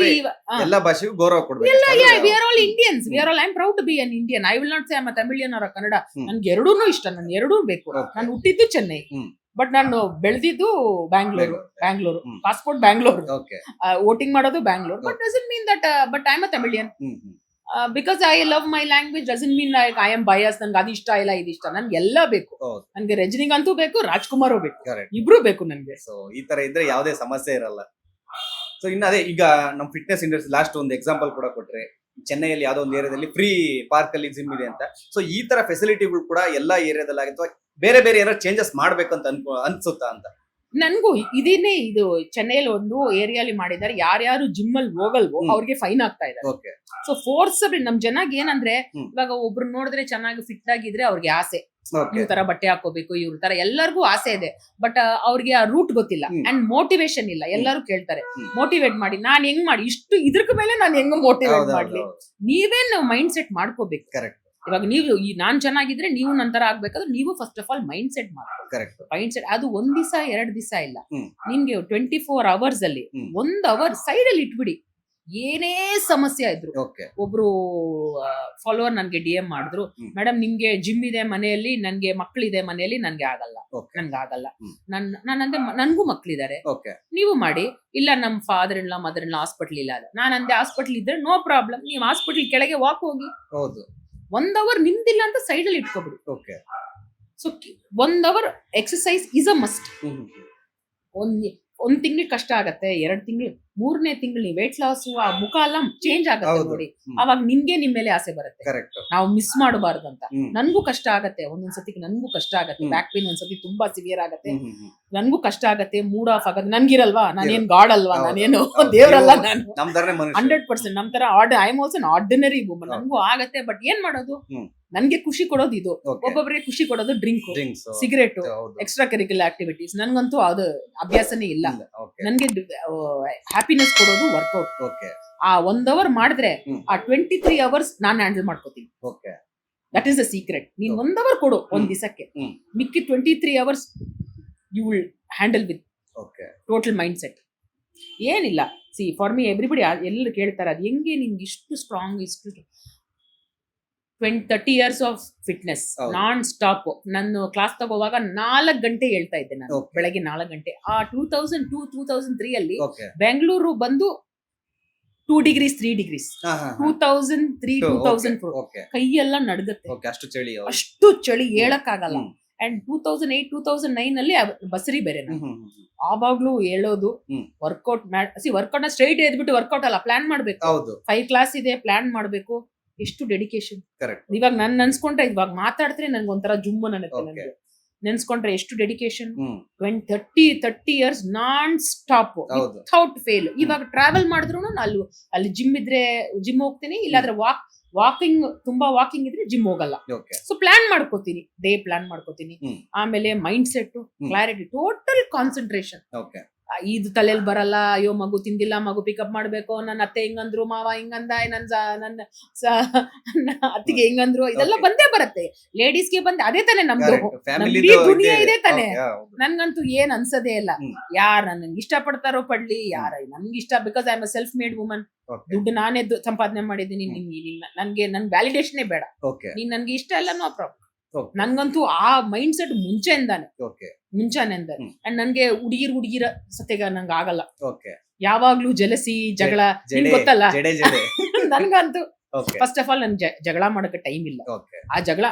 ಎಲ್ಲ ಭಾಷೆಗೂ ಗೌರವ ಕೊಡ್ಬೇಕು. We are all Indians. I'm proud to be an Indian. I will not say I'm a Tamilian or a Kannada. ನನ್ಗೆ ಎರಡೂನು ಇಷ್ಟ, ನನ್ಗೆ ಎರಡೂ ಬೇಕು. ನಾನು ಹುಟ್ಟಿದ್ದು ಚೆನ್ನೈ, ಬಟ್ ನಾನು ಬೆಳೆದಿದ್ದು ಬ್ಯಾಂಗ್ಳೂರು. ಪಾಸ್ಪೋರ್ಟ್ ಬ್ಯಾಂಗ್ಳೂರು, ವೋಟಿಂಗ್ ಮಾಡೋದು Bangalore. But doesn't mean that but I am a Tamilian. Because I love my language doesn't mean I am bias. ನನ್ಗೆ ಅದು ಇಷ್ಟ ಇಲ್ಲ, ಇದು ಇಷ್ಟ. ನನ್ಗೆ ಎಲ್ಲ ಬೇಕು. ನನ್ಗೆ ರಜನಿಗಂತೂ ಬೇಕು, ರಾಜ್ಕುಮಾರ್ ಬೇಕು, ಇಬ್ರು ಬೇಕು ನನ್ಗೆ. ಸೊ ಈ ತರ ಇದ್ರೆ ಯಾವುದೇ ಸಮಸ್ಯೆ ಇರಲ್ಲ. ಸೊ ಇನ್ನು ಅದೇ ಈಗ ನಮ್ಮ ಫಿಟ್ನೆಸ್ ಇಂಡಸ್ಟ್ರಿ ಲಾಸ್ಟ್ ಒಂದು ಎಕ್ಸಾಂಪಲ್ ಕೂಡ ಕೊಟ್ರೆ, ಚೆನ್ನೈಯಲ್ಲಿ ಯಾವ್ದೋ ಒಂದು ಏರಿಯಾದಲ್ಲಿ ಫ್ರೀ ಪಾರ್ಕ್ ಅಲ್ಲಿ ಜಿಮ್ ಇದೆ ಅಂತ. ಸೊ ಈ ತರ ಫೆಸಿಲಿಟಿಗಳು ಕೂಡ ಎಲ್ಲಾ ಏರಿಯಾದಲ್ಲಿ ಆಗುತ್ತೆ. ಬೇರೆ ಏನಾದ್ರು ಚೇಂಜಸ್ ಮಾಡ್ಬೇಕಂತ ಅನ್ಸುತ್ತಾ ಅಂತ? ನನ್ಗೂ ಇದು ಚೆನ್ನೈಲಿ ಒಂದು ಏರಿಯಾಲಿ ಮಾಡಿದ್ದಾರೆ. ಯಾರ್ಯಾರು ಜಿಮ್ ಅಲ್ಲಿ ಹೋಗಲ್ವೋ ಅವ್ರಿಗೆ ಫೈನ್ ಆಗ್ತಾ ಇದ್ದಾರೆ. ಸೊ ಫೋರ್ಸಬಲ್ ನಮ್ ಜನಕ್ಕೆ ಏನಂದ್ರೆ, ಇವಾಗ ಒಬ್ರು ನೋಡಿದ್ರೆ ಚೆನ್ನಾಗಿ ಫಿಟ್ ಆಗಿದ್ರೆ ಅವ್ರಿಗೆ ಆಸೆ, ಇವ್ರ ತರ ಬಟ್ಟೆ ಹಾಕೋಬೇಕು, ಇವ್ರ ತರ ಎಲ್ಲರಿಗೂ ಆಸೆ ಇದೆ. ಬಟ್ ಅವ್ರಿಗೆ ಆ ರೂಟ್ ಗೊತ್ತಿಲ್ಲ ಅಂಡ್ ಮೋಟಿವೇಶನ್ ಇಲ್ಲ. ಎಲ್ಲರೂ ಕೇಳ್ತಾರೆ ಮೋಟಿವೇಟ್ ಮಾಡಿ. ನಾನ್ ಹೆಂಗ್ ಮಾಡಿ ಇಷ್ಟು ಇದ್ರ ಮೇಲೆ ನಾನು ಹೆಂಗ್ ಮೋಟಿವೇಟ್ ಮಾಡ್ಲಿ? ನೀವೇನ್ ಮೈಂಡ್ ಸೆಟ್ ಮಾಡ್ಕೋಬೇಕು. ಕರೆಕ್ಟ್. ಇವಾಗ ನೀವು ನಾನ್ ಚೆನ್ನಾಗಿದ್ರೆ ನೀವು ನಂತರ ಆಗ್ಬೇಕಾದ್ರೆ ನೀವು first of all mind set ಮಾಡ್ಬೇಕು. ಮೈಂಡ್ ಸೆಟ್ ಅದು ಒಂದ್ ದಿವಸ 2 ದಿವಸ ಇಲ್ಲ. ನಿಮ್ಗೆ 24 hours ಅಲ್ಲಿ 1 hour ಸೈಡ್ ಅಲ್ಲಿ ಇಟ್ಬಿಡಿ. ಏನೇ ಸಮಸ್ಯೆ ಇದ್ರು. ಒಬ್ರು ಫಾಲೋವರ್ ನನ್ಗೆ DM ಮಾಡಿದ್ರು, ಮೇಡಮ್ ನಿಮ್ಗೆ ಜಿಮ್ ಇದೆ ಮನೆಯಲ್ಲಿ, ನನ್ಗೆ ಮಕ್ಳಿದೆ ಮನೆಯಲ್ಲಿ, ನನ್ಗೆ ಆಗಲ್ಲ. ನಾನಂದೆ ನನ್ಗೂ ಮಕ್ಳಿದ್ದಾರೆ, ನೀವು ಮಾಡಿ. ಇಲ್ಲ ನಮ್ father in law, mother in law hospital ಇಲ್ಲ. ನಾನಂದೆ ಹಾಸ್ಪಿಟಲ್ ಇದ್ರೆ ನೋ ಪ್ರಾಬ್ಲಮ್, ನೀವು ಹಾಸ್ಪಿಟಲ್ ಕೆಳಗೆ ವಾಕ್ ಹೋಗಿ. 1 hour ನಿಮ್ದಿಲ್ಲ ಅಂತ ಸೈಡ್ ಅಲ್ಲಿ ಇಟ್ಕೊಬಿಡಿ. So 1 hour exercise is a must. ಒಂದ್ ತಿಂಗಳಿಗೆ ಕಷ್ಟ ಆಗತ್ತೆ, 2 ತಿಂಗಳು, 3ನೇ ತಿಂಗಳು ನೀವು ವೇಟ್ ಲಾಸ್, ಆ ಮುಖ ಎಲ್ಲ ಚೇಂಜ್ ಆಗತ್ತೆ ನೋಡಿ. ಅವಾಗ ನಿಮ್ಗೆ ನಿಮ್ ಮೇಲೆ ಆಸೆ ಬರುತ್ತೆ, ನಾವು ಮಿಸ್ ಮಾಡಬಾರ್ದು ಅಂತ. ನನ್ಗೂ ಕಷ್ಟ ಆಗತ್ತೆ, ಒಂದೊಂದ್ಸತಿ ನನ್ಗೂ ಕಷ್ಟ ಆಗತ್ತೆ. ಬ್ಯಾಕ್ ಪೇನ್ ಒಂದ್ಸತಿ ತುಂಬಾ ಸಿವಿಯರ್ ಆಗತ್ತೆ, ನನ್ಗೂ ಕಷ್ಟ ಆಗತ್ತೆ. ಮೂಡ್ ಆಫ್ ಆಗತ್ತೆ. ನನ್ಗಿರಲ್ವಾ, ನಾನೇನ್ ಗಾಡ್ ಅಲ್ವಾ, ನಾನೇನು ದೇವ್ರಲ್ಲ. ನಾನು 100% ನಮ್ ತರ I am also ordinary woman. ನನ್ಗೂ ಆಗತ್ತೆ. ಬಟ್ ಏನ್ ಮಾಡೋದು, ನನ್ಗೆ ಖುಷಿ ಕೊಡೋದು ಇದು. ಒಬ್ಬೊಬ್ಬರಿಗೆ ಖುಷಿ ಕೊಡೋದು drink, cigarette, extra curricular activities. ನನ್ಗಂತೂ ಅದು ಅಭ್ಯಾಸನೇ ಇಲ್ಲ. ನನ್ಗೆ ಹ್ಯಾಪಿನೆಸ್ ಕೊಡೋದು ವರ್ಕೌಟ್. ಆ 1 hour ಮಾಡಿದ್ರೆ ಆ 23 hours ನಾನ್ ಹ್ಯಾಂಡಲ್ ಮಾಡ್ಕೋತೀನಿ. That is the secret. ನೀನ್ 1 hour ಕೊಡು ಒಂದ್ ದಿವಸಕ್ಕೆ, ಮಿಕ್ಕಿ 23 hours you will handle with total mindset. ಏನಿಲ್ಲ. ಸಿ ಫಾರ್ ಮಿ ಎವ್ರಿಬಡಿ ಎಲ್ಲರೂ ಕೇಳ್ತಾರೆ, ಅದು ಹೆಂಗೆ ನಿಮ್ಗೆ ಇಷ್ಟು ಸ್ಟ್ರಾಂಗ್, ಇಷ್ಟು 30 years of fitness non stop. ನಾನು ಕ್ಲಾಸ್ ತಗೋವಾಗ 4 ಗಂಟೆ ಹೇಳ್ತಾ ಇದ್ದೆ ನಾನು, ಬೆಳಗ್ಗೆ 4 ಗಂಟೆ. ಆ 2002, 2003 ಅಲ್ಲಿ ಬೆಂಗಳೂರು ಬಂದು 2 degrees 3 degrees 2003, 2004 ಕೈಯೆಲ್ಲ ನಡ್ಗತ್ತೆ. ಅಷ್ಟು ಚಳಿ ಹೇಳಕ್ಕಾಗಲ್ಲ. ಅಂಡ್ 2008, 2009 ಅಲ್ಲಿ ಬಸರಿ ಬೇರೆ. ಆವಾಗ್ಲೂ ಹೇಳೋದು ವರ್ಕೌಟ್ ವರ್ಕೌಟ್ ನ ಸ್ಟ್ರೈಟ್ ಎದ್ಬಿಟ್ಟು ವರ್ಕೌಟ್ ಅಲ್ಲ, ಪ್ಲಾನ್ ಮಾಡ್ಬೇಕು. 5 ಕ್ಲಾಸ್ ಇದೆ, ಪ್ಲಾನ್ ಮಾಡ್ಬೇಕು. ಎಷ್ಟು ಡೆಡಿಕೇಶನ್. ಕರೆಕ್ಟ್. ಇವಾಗ ನಾನು ನೆನ್ಸ್ಕೊಂಡ್ರೆ ಇವಾಗ ಮಾತಾಡಿದ್ರೆ ನನ್ಗೆ ಒಂಥರ ಜುಮ್ಮ ನನಗೆ. Okay. ನನಗೆ ನೆನ್ಸ್ಕೊಂಡ್ರೆ ಎಷ್ಟು ಡೆಡಿಕೇಶನ್. ಹ್ಮ್ 30 years ನಾನ್ ಸ್ಟಾಪ್ ಹೌದು. Without fail. ಇವಾಗ ಟ್ರಾವೆಲ್ ಮಾಡಿದ್ರು ಅಲ್ಲಿ ಜಿಮ್ ಇದ್ರೆ ಜಿಮ್ ಹೋಗ್ತೀನಿ, ಇಲ್ಲಾಂದ್ರೆ ವಾಕಿಂಗ್ ತುಂಬಾ ವಾಕಿಂಗ್ ಇದ್ರೆ ಜಿಮ್ ಹೋಗಲ್ಲ. ಓಕೆ. ಸೊ ಪ್ಲಾನ್ ಮಾಡ್ಕೋತೀನಿ, ಡೇ ಪ್ಲಾನ್ ಮಾಡ್ಕೋತೀನಿ. ಹ್ಮ್. ಆಮೇಲೆ mind set, clarity, total concentration. Okay. ಇದು ತಲೆಯಲ್ಲಿ ಬರಲ್ಲ. ಅಯ್ಯೋ ಮಗು ತಿಂದಿಲ್ಲ, ಮಗು ಪಿಕಪ್ ಮಾಡ್ಬೇಕು, ನನ್ನ ಅತ್ತೆ ಹಿಂಗಂದ್ರು, ಮಾವ ಹಿಂಗಂದ, ನನ್ನ ಅತ್ತಿಗೆ ಹಿಂಗಂದ್ರು, ಇದೆಲ್ಲ Okay. ಬಂದೇ ಬರುತ್ತೆ. ಲೇಡೀಸ್ಗೆ ಬಂದೆ ಅದೇ ತಾನೇ ನಮ್ದು. ಫ್ಯಾಮಿಲಿ ನಮ್ಗೆ ದುನಿಯಾ ಇದೆ ತಾನೆ. ನನ್ಗಂತೂ ಏನ್ ಅನ್ಸದೇ ಇಲ್ಲ. ಹ್ಮ್. ಯಾರ್ ನನ್ಗೆ ಇಷ್ಟ ಪಡ್ತಾರೋ ಪಡ್ಲಿ, ಯಾರ ನನ್ಗೆ ಇಷ್ಟ, because I am a self made woman. ದುಡ್ಡು ನಾನೇ ಸಂಪಾದನೆ ಮಾಡಿದೀನಿ. ನನ್ ವ್ಯಾಲಿಡೇಷನ್ ಬೇಡ. ಓಕೆ. ನೀನ್ ನನ್ಗೆ ಇಷ್ಟ ಇಲ್ಲ, ನೋ ಪ್ರಾಬ್ಲಮ್. Okay. ನನ್ಗಂತೂ ಆ ಮೈಂಡ್ ಸೆಟ್ ಮುಂಚೆಯಿಂದಾನೆ. ಓಕೆ. ಮುಂಚಾನೆಂದ. ಅಂಡ್ ನನ್ಗೆ ಹುಡುಗಿರ ಸತ್ಯಗ ನಂಗೆ ಆಗಲ್ಲ. ಓಕೆ. ಯಾವಾಗ್ಲೂ ಜಲಸಿ ಜಗಳ ನಿಂಗ್ ಗೊತ್ತಲ್ಲ. ನನ್ಗಂತೂ ಓಕೆ. ಫಸ್ಟ್ ಆಫ್ ಆಲ್ ನನ್ ಜಗಳ ಮಾಡಕ್ಕೆ ಟೈಮ್ ಇಲ್ಲ. ಓಕೆ. ಆ ಜಗಳ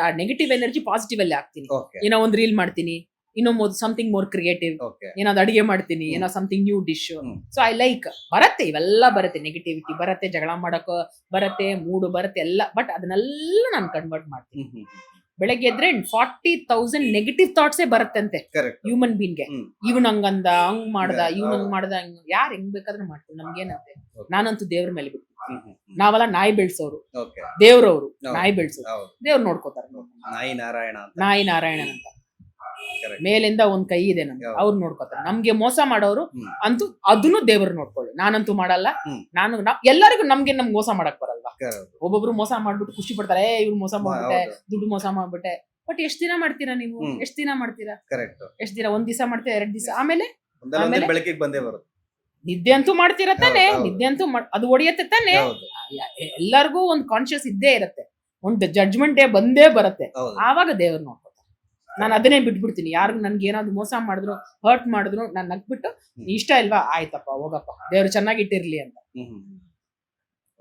ಆ ನೆಗೆಟಿವ್ ಎನರ್ಜಿ ಪಾಸಿಟಿವ್ ಅಲ್ಲಿ ಹಾಕ್ತೀನಿ. ಓಕೆ. ಏನೋ ಒಂದ್ ರೀಲ್ ಮಾಡ್ತೀನಿ, ಇನ್ನೊಂದು ಸಮಥಿಂಗ್ ಮೋರ್ ಕ್ರಿಯೇಟಿವ್, ಓಕೆ. ಏನಾದ್ರು ಅಡಿಗೆ ಮಾಡ್ತೀನಿ, ಏನೋ something new dish. So I like ಬರತ್ತೆ, ಇವೆಲ್ಲ ಬರುತ್ತೆ, ನೆಗೆಟಿವಿಟಿ ಬರತ್ತೆ, ಜಗಳ ಮಾಡಕ್ ಬರತ್ತೆ, ಮೂಡು ಬರುತ್ತೆ ಎಲ್ಲ. ಬಟ್ ಅದನ್ನೆಲ್ಲ ನಾನು ಕನ್ವರ್ಟ್ ಮಾಡ್ತೀನಿ. ಬೆಳಗ್ಗೆ ಎದ್ರೆ 40,000 ನೆಗೆಟಿವ್ ಥಾಟ್ಸೇ ಬರುತ್ತಂತೆ ಕರೆಕ್ಟ್. ಹ್ಯೂಮನ್ ಬೀನ್ಗೆ. ಹ್ಮ್. ಇವ್ನ ಹಂಗಂದ, ಹಂಗ್ ಮಾಡ್ದ, Yeah. ಇವ್ನ ಹಂಗ್ ಮಾಡ್ದ, ಯಾರು ಹೆಂಗ್ ಬೇಕಾದ್ರೆ ಮಾಡ್ತೀವಿ, ನಮ್ಗೇನಂತೆ. Okay. ನಾನಂತೂ ದೇವ್ರ ಮೇಲೆ ಬಿಟ್ಟು. ನಾವೆಲ್ಲ ನಾಯಿ ಬೆಳ್ಸೋರು, ಓಕೆ. ದೇವ್ರವ್ರು ಹೌದು. ನಾಯಿ ಬೆಳ್ಸೋರು. ಹೌದು. ದೇವ್ರು ನೋಡ್ಕೋತಾರೆ. ನಾಯಿ ನಾರಾಯಣ ಅಂತ. ನಾಯಿ ನಾರಾಯಣನ್ ಅಂತ Correct. ಮೇಲಿಂದ ಒಂದ್ ಕೈ ಇದೆ ನಮ್ಗೆ, ಹೌದು. ಅವ್ರು ನೋಡ್ಕೋತಾರೆ. ನಮ್ಗೆ ಮೋಸ ಮಾಡೋರು ಹ್ಮ್. ಅಂತೂ ಅದನ್ನು ದೇವ್ರು ನೋಡ್ಕೊಳ್ಳಿ. ನಾನಂತೂ ಮಾಡಲ್ಲ. ಹ್ಮ್. ಎಲ್ಲರಿಗೂ ನಮ್ಗೆ ಮೋಸ ಮಾಡಕ್ ಬರಲ್ವಾ. Correct. ಒಬ್ಬೊಬ್ರು ಮೋಸ ಮಾಡ್ಬಿಟ್ಟು ಖುಷಿ ಪಡ್ತಾರೆ, ಇವ್ರು ಮೋಸ ಮಾಡ್ಬಿಟ್ಟೆ, ಹೌದು. ದುಡ್ಡು ಮೋಸ ಮಾಡ್ಬಿಟ್ಟೆ. ಬಟ್ ಎಷ್ಟ್ ದಿನ ಮಾಡ್ತೀರಾ ನೀವು? ಹ್ಮ್. ಎಷ್ಟ್ ದಿನ ಮಾಡ್ತೀರಾ? ಕರೆಕ್ಟ್. ಎಷ್ಟ್ ದಿನ? ಒಂದ್ ದಿವಸ ಮಾಡ್ತೀರಾ, 2 ದಿವಸ, ಆಮೇಲೆ ಒಂದಲ್ಲ ಬೆಳಕಿಗೆ ಬಂದೇ ಬರುತ್ತೆ. ನಿದ್ದೆ ಅಂತೂ ಮಾಡ್ತೀರಾ ತಾನೆ. ಹೌದು, ಹೌದು. ನಿದ್ದೆ ಅಂತೂ ಅದು ಒಡೆಯತ್ತೆ ತಾನೆ. ಹೌದು. ಎಲ್ಲರಿಗೂ ಒಂದ್ ಕಾನ್ಶಿಯಸ್ ಇದ್ದೇ ಇರತ್ತೆ. ಒಂದ್ ಜಡ್ಜ್ಮೆಂಟ್ ಡೇ ಬಂದೇ ಬರುತ್ತೆ. ಹೌದು. ಆವಾಗ ದೇವ್ರು ನೋಡ್ಕೊತಾರೆ. ನಾನು ಅದನ್ನೇ ಬಿಟ್ಬಿಡ್ತೀನಿ. ಯಾರಿಗೂ ನನ್ಗೆ ಏನಾದ್ರು ಮೋಸ ಮಾಡಿದ್ರು, ಹರ್ಟ್ ಮಾಡಿದ್ರು, ನಾನು ನಗ್ಬಿಟ್ಟು ಇಷ್ಟ ಇಲ್ವಾ, ಆಯ್ತಪ್ಪ ಹೋಗಪ್ಪ, ದೇವ್ರು ಚೆನ್ನಾಗಿಟ್ಟಿರ್ಲಿ ಅಂತ.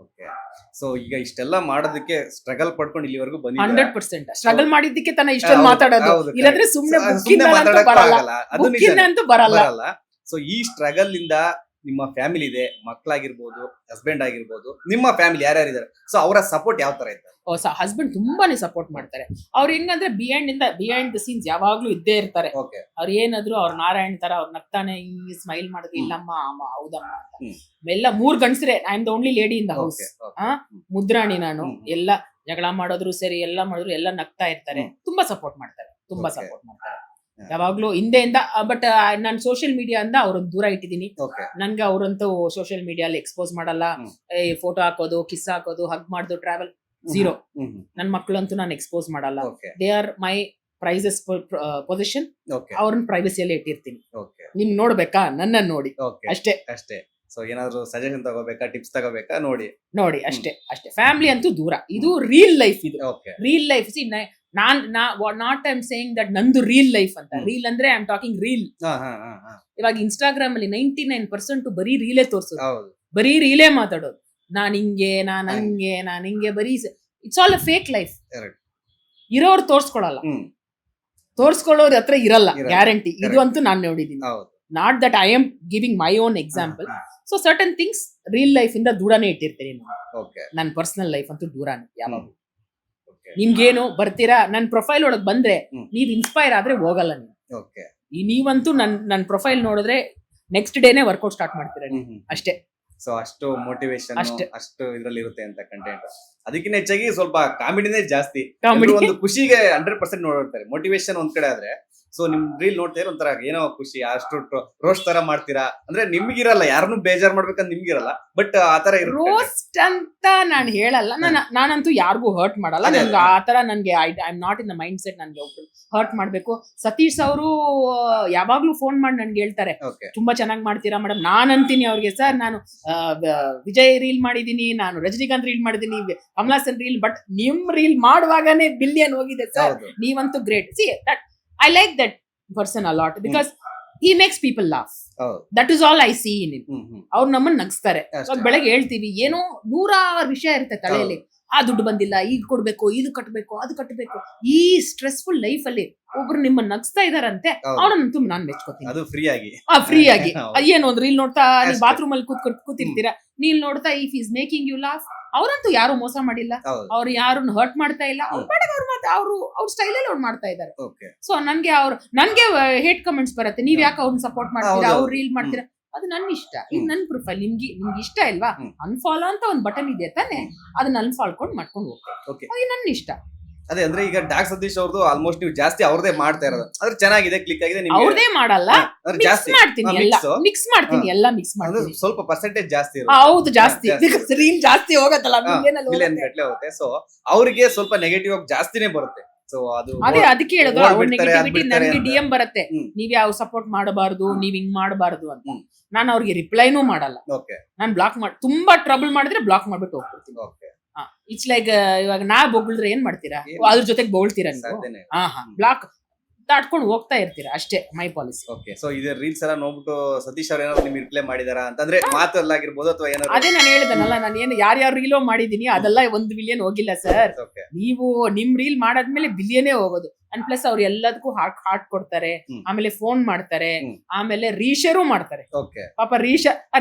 ಓಕೆ. ಸೊ ಈಗ ಇಷ್ಟೆಲ್ಲ ಮಾಡೋದಕ್ಕೆ ಸ್ಟ್ರಗಲ್ ಪಡ್ಕೊಂಡು ಇಲ್ಲಿವರೆಗೂ ಬಂದಿದ್ದೀರಾ. 100% ಸ್ಟ್ರಗಲ್ ಮಾಡಿದ್ದಕ್ಕೆ ತಾನೇ ಇಷ್ಟೊಂದು ಮಾತಾಡೋದು. ಹೌದು, ಇಲ್ಲಾಂದ್ರೆ ಸುಮ್ನೆ ಸುಮ್ನೆ ಮಾತಾಡಕ್ಕೂ ಬರಲ್ಲ. ಆಗಲ್ಲ. ಅದು ನಿಜ. ಬುಕ್ಕಿಂದ ಅಂತೂ ಬರಲ್ಲ. ಬರಲ್ಲ. ಸೊ ಈ ಸ್ಟ್ರಗಲ್ ಇಂದ ನಿಮ್ಮ ಫ್ಯಾಮಿಲಿ ಇದೆ, ಮಕ್ಕಳಾಗಿರ್ಬೋದು, ಹಸ್ಬೆಂಡ್ ಆಗಿರ್ಬೋದು, ನಿಮ್ಮ ಫ್ಯಾಮಿಲಿ ಯಾರ್ಯಾರಿದ್ದಾರೆ, ಸೊ ಅವರ ಸಪೋರ್ಟ್ ಯಾವ ತರ ಇದ್ದಾರೆ? ಹಸ್ಬೆಂಡ್ ತುಂಬಾನೇ ಸಪೋರ್ಟ್ ಮಾಡ್ತಾರೆ. ಅವ್ರು ಹೆಂಗಂದ್ರೆ ಬಿಹೈಂಡ್ ದ ಸೀನ್ಸ್ ಯಾವಾಗ್ಲೂ ಇದ್ದೇ ಇರ್ತಾರೆ. ಓಕೆ. ಅವ್ರು ಏನಾದ್ರು ಅವ್ರ ನಾರಾಯಣ್ ತರ ಅವ್ರು ನಗ್ತಾನೆ, ಈ ಸ್ಮೈಲ್ ಮಾಡಿದ್ರು, ಇಲ್ಲಮ್ಮ ಅಮ್ಮ ಹೌದಮ್ಮ ಅಂತ. ಹ್ಮ್. ಎಲ್ಲ 3 ಗಂಡಸ್ರೆ. I am the only lady in the house. Okay. ಮುದ್ರಾಣಿ ನಾನು. ಹ್ಮ್. ಎಲ್ಲ ಜಗಳ ಮಾಡೋದ್ರು ಸರಿ, ಎಲ್ಲ ಮಾಡಿದ್ರು ಎಲ್ಲ ನಗ್ತಾ ಇರ್ತಾರೆ. ತುಂಬಾ ಸಪೋರ್ಟ್ ಮಾಡ್ತಾರೆ, ತುಂಬಾ Okay. ಸಪೋರ್ಟ್ ಮಾಡ್ತಾರೆ Yeah. ಯಾವಾಗ್ಲೂ ಹಿಂದೆಯಿಂದ. ಬಟ್ ನಾನು ಸೋಷಿಯಲ್ ಮೀಡಿಯಾ ಇಂದ ಅವ್ರನ್ನ ದೂರ ಇಟ್ಟಿದ್ದೀನಿ. ಓಕೆ. ನನ್ಗೆ ಅವ್ರಂತೂ ಸೋಷಿಯಲ್ ಮೀಡಿಯಲ್ಲಿ ಎಕ್ಸ್ಪೋಸ್ ಮಾಡಲ್ಲ. ಫೋಟೋ ಹಾಕೋದು, ಕಿಸ್ ಹಾಕೋದು, ಹಗ್ ಮಾಡೋದು, ಟ್ರಾವೆಲ್ ಝೀರೋ. ನನ್ ಮಕ್ಳಂತೂ ನಾನು ಎಕ್ಸ್ಪೋಸ್ ಮಾಡಲ್ಲ. Okay. They are my precious possession. Okay. ಅವ್ರನ್ನ ಪ್ರೈವಸಿಯಲ್ಲಿ ಇಟ್ಟಿರ್ತೀನಿ. ಓಕೆ. ನಿಮ್ ನೋಡ್ಬೇಕಾ, ನನ್ನ ನೋಡಿ ಓಕೆ. ಅಷ್ಟೇ. ಅಷ್ಟೇ. ಸೊ ಏನಾದ್ರು ಸಜೆಷನ್ ತಗೋಬೇಕಾ, ಟಿಪ್ಸ್ ತಗೋಬೇಕಾ, ನೋಡಿ ಅಷ್ಟೇ. ಫ್ಯಾಮಿಲಿ ಅಂತೂ ದೂರ. ಇದು ರಿಯಲ್ ಲೈಫ್. ಇದು okay. Real life. Not I am saying that ನಂದು ರಿಯಲ್ ಲೈಫ್ ಅಂತ. ರೀಲ್ ಅಂದ್ರೆ ಐ ಆಮ್ ಟಾಕಿಂಗ್ ರೀಲ್. ಇವಾಗ ಇನ್ಸ್ಟಾಗ್ರಾಮ್ ಅಲ್ಲಿ 99% ಬರೀ ರೀಲೇ ತೋರ್ಸೋದು, ಹೌದು. ಬರೀ ರೀಲೇ ಮಾತಾಡೋದು. ನಾನ್ ಹಿಂಗೆ ಬರೀ it's all a fake life. Correct. ಇರೋರು ತೋರ್ಸ್ಕೊಳಲ್ಲ, ತೋರ್ಸ್ಕೊಳ್ಳೋರ್ ಹತ್ರ ಇರಲ್ಲ ಗ್ಯಾರಂಟಿ. ಇದು ಅಂತೂ ನಾನು ನೋಡಿದೀನಿ. ಹೌದು. Not that I am giving my own example. So certain things real life ಇಂದ ದೂರನೇ ಇಟ್ಟಿರ್ತೀನಿ ನಾನು. ಓಕೆ. ನನ್ನ ಪರ್ಸನಲ್ ಲೈಫ್ ಅಂತೂ ದೂರನೇ ಯಾವಾಗ. ಓಕೆ. ನಿಮ್ಗೇನು ಬರ್ತೀರಾ ನನ್ನ ಪ್ರೊಫೈಲ್ ಒಳಗ್ ಬಂದ್ರೆ ನೀವ್ ಇನ್ಸ್ಪೈರ್ ಆದ್ರೆ ಹೋಗಲ್ಲ ನೀವು. ಓಕೆ. ನೀವಂತೂ ನನ್ನ ಪ್ರೊಫೈಲ್ ನೋಡಿದ್ರೆ ನೆಕ್ಸ್ಟ್ ಡೇನೆ ವರ್ಕೌಟ್ ಸ್ಟಾರ್ಟ್ ಮಾಡ್ತೀರಾ ನೀವು. ಅಷ್ಟೇ. ಸೊ ಅಷ್ಟು ಮೋಟಿವೇಶನ್, ಅಷ್ಟೇ. ಅಷ್ಟು ಇದ್ರಲ್ಲಿ ಇರುತ್ತೆ ಅಂತ ಕಂಟೆಂಟ್. ಅದಕ್ಕಿಂತ ಹೆಚ್ಚಾಗಿ ಸ್ವಲ್ಪ ಕಾಮಿಡಿನೇ ಜಾಸ್ತಿ. Comedy. ಒಂದು ಖುಷಿಗೆ 100% ನೋಡಿರ್ತಾರೆ. ಮೋಟಿವೇಶನ್ ಒಂದ್ ಕಡೆ ಆದ್ರೆ, ಸೊ ನಿಮ್ ರೀಲ್ ನೋಡ್ತಾ ಒಂಥರ ಏನೋ ಖುಷಿ, ಅಷ್ಟು ರೋಸ್ಟ್ ತರ ಮಾಡ್ತೀರಾ ಅಂದ್ರೆ ನಿಮ್ಗಿರಲ್ಲ, ಯಾರನ್ನು ಬೇಜಾರ್ ಮಾಡ್ಬೇಕಂತ ನಿಮ್ಗಿರಲ್ಲ. ಬಟ್ ಆತರ ರೋಸ್ಟ್ ಅಂತ ನಾನು ಹೇಳಲ್ಲ. ನಾನಂತೂ ಯಾರಿಗೂ ಹರ್ಟ್ ಮಾಡಲ್ಲ. ಅದೇ, ನನ್ಗೆ ಆತರ ನನ್ಗೆ I am not in the mind set ನನ್ಗೆ ಹರ್ಟ್ ಮಾಡ್ಬೇಕು. ಸತೀಶ್ ಅವರು ಯಾವಾಗ್ಲೂ ಫೋನ್ ಮಾಡಿ ನನ್ಗೆ ಹೇಳ್ತಾರೆ, ಓಕೆ. ತುಂಬಾ ಚೆನ್ನಾಗಿ ಮಾಡ್ತೀರಾ ಮೇಡಮ್. ನಾನ್ ಅಂತೀನಿ ಅವ್ರಿಗೆ, ಸರ್ ನಾನು ವಿಜಯ್ ರೀಲ್ ಮಾಡಿದೀನಿ, ನಾನು ರಜನಿಕಾಂತ್ ರೀಲ್ ಮಾಡಿದೀನಿ, ಕಮಲಾಸನ್ ರೀಲ್, ಬಟ್ ನಿಮ್ ರೀಲ್ ಮಾಡುವಾಗನೇ ಬಿಲಿಯನ್ ಹೋಗಿದೆ ಸರ್. ಹೌದು. ನೀವಂತೂ great. See that I like that person a lot because he makes people laugh. That is all I see in him. ಅವ್ರು ನಮ್ಮನ್ನ ನಗಿಸ್ತಾರೆ. ಅಷ್ಟೇ. ಬೆಳಗ್ಗೆ ಹೇಳ್ತೀವಿ, ಏನೋ 100 ವಿಷಯ ಇರುತ್ತೆ ತಲೆಯಲ್ಲಿ, ಆ ದುಡ್ಡು ಬಂದಿಲ್ಲ, ಈಗ ಕೊಡ್ಬೇಕು, ಇದು ಕಟ್ಟಬೇಕು, ಅದು ಕಟ್ಟಬೇಕು. ಈ ಸ್ಟ್ರೆಸ್ಫುಲ್ ಲೈಫ್ ಅಲ್ಲಿ ಒಬ್ರು ನಿಮ್ಮನ್ನ ನಗ್ಸ್ತಾ ಇದಾರಂತೆ, ಅವ್ರನ್ನ ತುಂಬ ನಾನ್ ಮೆಚ್ಕೋತೀನಿ. ಅದು ಫ್ರೀ ಆಗಿ ಫ್ರೀ ಆಗಿ. ಏನು ಅಂದ್ರೆ ಇಲ್ಲಿ ನೋಡ್ತಾ ನೀವು ಅಷ್ಟೇ. ಬಾತ್ರೂಮ್ ಅಲ್ಲಿ ಕೂತಿರ್ತೀರಾ, ನೀವ್ ನೋಡ್ತಾ if is making you laugh. ಅವ್ರಂತೂ ಯಾರು ಮೋಸ ಮಾಡಿಲ್ಲ, ಅವ್ರು ಯಾರನ್ನ ಹರ್ಟ್ ಮಾಡ್ತಾ ಇಲ್ಲ, ಅವ್ರ ಪಾಡಿಗೆ ಅವ್ರ ಸ್ಟೈಲ್ ಅಲ್ಲಿ ಅವ್ರು ಮಾಡ್ತಾ ಇದಾರೆ. ಸೊ ನನ್ಗೆ ಹೇಟ್ ಕಮೆಂಟ್ಸ್ ಬರುತ್ತೆ, ನೀವ್ ಯಾಕೆ ಅವ್ರನ್ನ ಸಪೋರ್ಟ್ ಮಾಡ್ತೀರಾ, ಅವ್ರು ರೀಲ್ ಮಾಡ್ತೀರಾ, ಅದು ನನ್ನ ಇಷ್ಟ. ಈಗ ನನ್ ಪ್ರೊಫೈಲ್ ನಿಮ್ಗೆ ಇಷ್ಟ ಇಲ್ವಾ, ಅನ್ಫಾಲೋ ಅಂತ ಒಂದ್ ಬಟನ್ ಇದೆ ತಾನೆ, ಅದನ್ನ ಅನ್ಫಾಲ್ಕೊಂಡು ಮಾಡ್ಕೊಂಡು ಹೋಗ್ತಾರೆ, ಅದು ನನ್ನ ಇಷ್ಟ. ಅದೇ ಅಂದ್ರೆ ಈಗ ಡಾಕ್ ಸತೀಶ್ ಅವ್ರದ್ದು ಆಲ್ಮೋಸ್ಟ್ ನೀವು ಜಾಸ್ತಿ ಅವ್ರದೇ ಮಾಡ್ತಾ ಇರೋದು, ಅದ್ರ ಚೆನ್ನಾಗಿದೆ, ಕ್ಲಿಕ್ ಆಗಿದೆ. ಅವ್ರದೇ ಮಾಡಲ್ಲ, ಜಾಸ್ತಿ ಮಾಡ್ತೀನಿ, ಎಲ್ಲ ಮಿಕ್ಸ್ ಮಾಡ್ತೀನಿ, ಎಲ್ಲ ಮಿಕ್ಸ್ ಮಾಡ್ತೀನಿ. ಸ್ವಲ್ಪ ಪರ್ಸೆಂಟೇಜ್ ಜಾಸ್ತಿ ಹೌದು, ಜಾಸ್ತಿ ರೀಲ್ ಜಾಸ್ತಿ ಹೋಗತ್ತಲ್ಲ, ಮಿಲಿಯನ್ ಗಟ್ಟಲೆ ಹೋಗುತ್ತೆ. ಸೊ ಅವ್ರಿಗೆ ಸ್ವಲ್ಪ ನೆಗೆಟಿವ್ ಆಗಿ ಜಾಸ್ತಿನೇ ಬರುತ್ತೆ. ಸೊ ಅದು ಅದೇ ಅದಕ್ಕೆ ಹೇಳೋದು, ನೆಗೆಟಿವಿಟಿ ನನಗೆ ಡಿಎಂ ಬರುತ್ತೆ, ನೀವ್ ಯಾವ ಸಪೋರ್ಟ್ ಮಾಡಬಾರ್ದು, ನೀವ್ ಹಿಂಗ್ ಮಾಡಬಾರ್ದು ಅಂತ. ನಾನು ಅವ್ರಿಗೆ ರಿಪ್ಲೈನೂ ಮಾಡಲ್ಲ, ನಾನು ಬ್ಲಾಕ್ ಮಾಡಿ, ತುಂಬಾ ಟ್ರಬಲ್ ಮಾಡಿದ್ರೆ ಬ್ಲಾಕ್ ಮಾಡ್ಬಿಟ್ಟು ಹೋಗ್ಬಿಡ್ತೀನಿ. ಇಟ್ಸ್ ಲೈಕ್ ಇವಾಗ ನಾ ಬೊಗಳಿದ್ರೆ ಏನ್ ಮಾಡ್ತೀರಾ, ಅದ್ರ ಜೊತೆಗೆ ಬೋಳ್ತೀರಾ ನೀವು, ಬ್ಲಾಕ್ ದಾಟ್ಕೊಂಡು ಹೋಗ್ತಾ ಇರ್ತೀರಾ, ಅಷ್ಟೇ ಮೈ ಪಾಲಿಸಿ. ಓಕೆ, ಸೊ ಇದು ರೀಲ್ಸ್ ಎಲ್ಲ ನೋಡ್ಬಿಟ್ಟು ಸತೀಶ್ ಅವ್ರು ಏನಾದ್ರು ನಿಮ್ಗೆ ರಿಪ್ಲೈ ಮಾಡಿದಾರಾ ಅಂತಂದ್ರೆ ಮಾತಲ್ಲಾಗಿರ್ಬೋದು ಅಥವಾ ಏನಾದ್ರು? ಅದೇ ನಾನು ಹೇಳಿದನಲ್ಲ, ನಾನು ಏನು ಯಾರ್ಯಾರು ರೀಲೋ ಮಾಡಿದೀನಿ ಅದೆಲ್ಲ 1 ಬಿಲಿಯನ್ ಹೋಗಿಲ್ಲ ಸರ್. ನೀವು ನಿಮ್ ರೀಲ್ ಮಾಡಾದ್ಮೇಲೆ ಬಿಲಿಯನೇ ಹೋಗೋದು. ಅಂಡ್ ಪ್ಲಸ್ ಅವ್ರು ಎಲ್ಲದಕ್ಕೂ ಹಾರ್ಟ್ ಕೊಡ್ತಾರೆ, ಆಮೇಲೆ ಫೋನ್ ಮಾಡ್ತಾರೆ, ಆಮೇಲೆ ರೀಶೇರು ಮಾಡ್ತಾರೆ. ಪಾಪ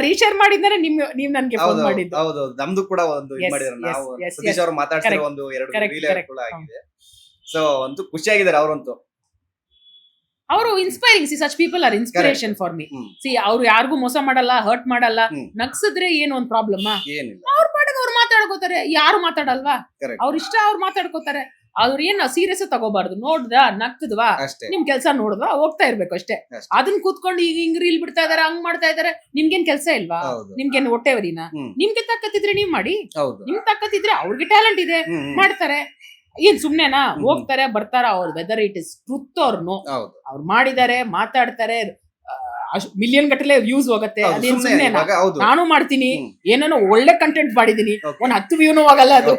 ರೀಶೇರ್ ಮಾಡಿದ್ರೆ ನೀವ್ ನನ್ಗೆ ಫೋನ್ ಮಾಡಿದ್ದು. ಹೌದು, ನಮ್ದು ಕೂಡ ಒಂದು ನಾವು ಸತೀಶ್ ಅವ್ರು ಮಾತಾಡ್ತಿರೋ ಒಂದು 2 ರೀಲ್ ಕೂಡ ಆಗಿದೆ. ಸೊ ಅಂತೂ ಖುಷಿಯಾಗಿದ್ದಾರೆ ಅವರಂತೂ. ಅವರು inspiring. Such people are inspiration for me. ಅವ್ರು ಯಾರಿಗೂ ಮೋಸ ಮಾಡಲ್ಲ, ಹರ್ಟ್ ಮಾಡಲ್ಲ. ನಗ್ಸಿದ್ರೆ ಏನು ಒಂದ್ ಪ್ರಾಬ್ಲಮ್? ಅವ್ರ ಪಾಡಿಗೆ ಅವ್ರು ಮಾತಾಡ್ಕೋತಾರೆ, ಯಾರು ಮಾತಾಡಲ್ವಾ? ಅವ್ರ ಇಷ್ಟ, ಅವ್ರು ಮಾತಾಡ್ಕೋತಾರೆ. ಅವ್ರ ಏನ್ ಸೀರಿಯಸ್ ತಗೋಬಾರ್ದು. ನೋಡ್ದಾ, ನಗ್ತದ್ವಾ, ನಿಮ್ ಕೆಲ್ಸ ನೋಡಿದ್ವಾ, ಹೋಗ್ತಾ ಇರ್ಬೇಕು ಅಷ್ಟೇ. ಅದನ್ನ ಕೂತ್ಕೊಂಡು ಈಗ ಹಿಂಗ್ ರೀಲ್ ಬಿಡ್ತಾ ಇದಾರೆ, ಹಂಗ್ ಮಾಡ್ತಾ ಇದಾರೆ, ನಿಮ್ಗೇನ್ ಕೆಲ್ಸ ಇಲ್ವಾ? ನಿಮ್ಗೇನ್ ಹೊಟ್ಟೆವರಿನಾ? ನಿಮ್ಗೆ ತಕ್ಕತ್ತಿದ್ರೆ ನೀವ್ ಮಾಡಿ, ನಿಮ್ ತಕ್ಕತ್ತಿದ್ರೆ ಅವ್ರಿಗೆ ಟ್ಯಾಲೆಂಟ್ ಇದೆ, ಮಾಡ್ತಾರೆ. ಏನ್ ಸುಮ್ನೆನಾ? ಹೋಗ್ತಾರೆ, ಬರ್ತಾರ, ಅವ್ರ ವೆದರ್ ಇಟ್ ಇಸ್ ಟ್ರುತ್ ಅವ್ರನ್ನು ಅವ್ರು ಮಾಡಿದ್ದಾರೆ, ಮಾತಾಡ್ತಾರೆ, ಮಿಲಿಯನ್ ಗಟ್ಟಲೆ ವ್ಯೂಸ್ ಹೋಗತ್ತೆ. ಅದೇನ್ ಸುಮ್ನೆನಾ? ನಾನು ಮಾಡ್ತೀನಿ, ಏನೇನೋ ಒಳ್ಳೆ ಕಂಟೆಂಟ್ ಮಾಡಿದೀನಿ, 10 ವ್ಯೂನು ಹೋಗಲ್ಲ. ಅದು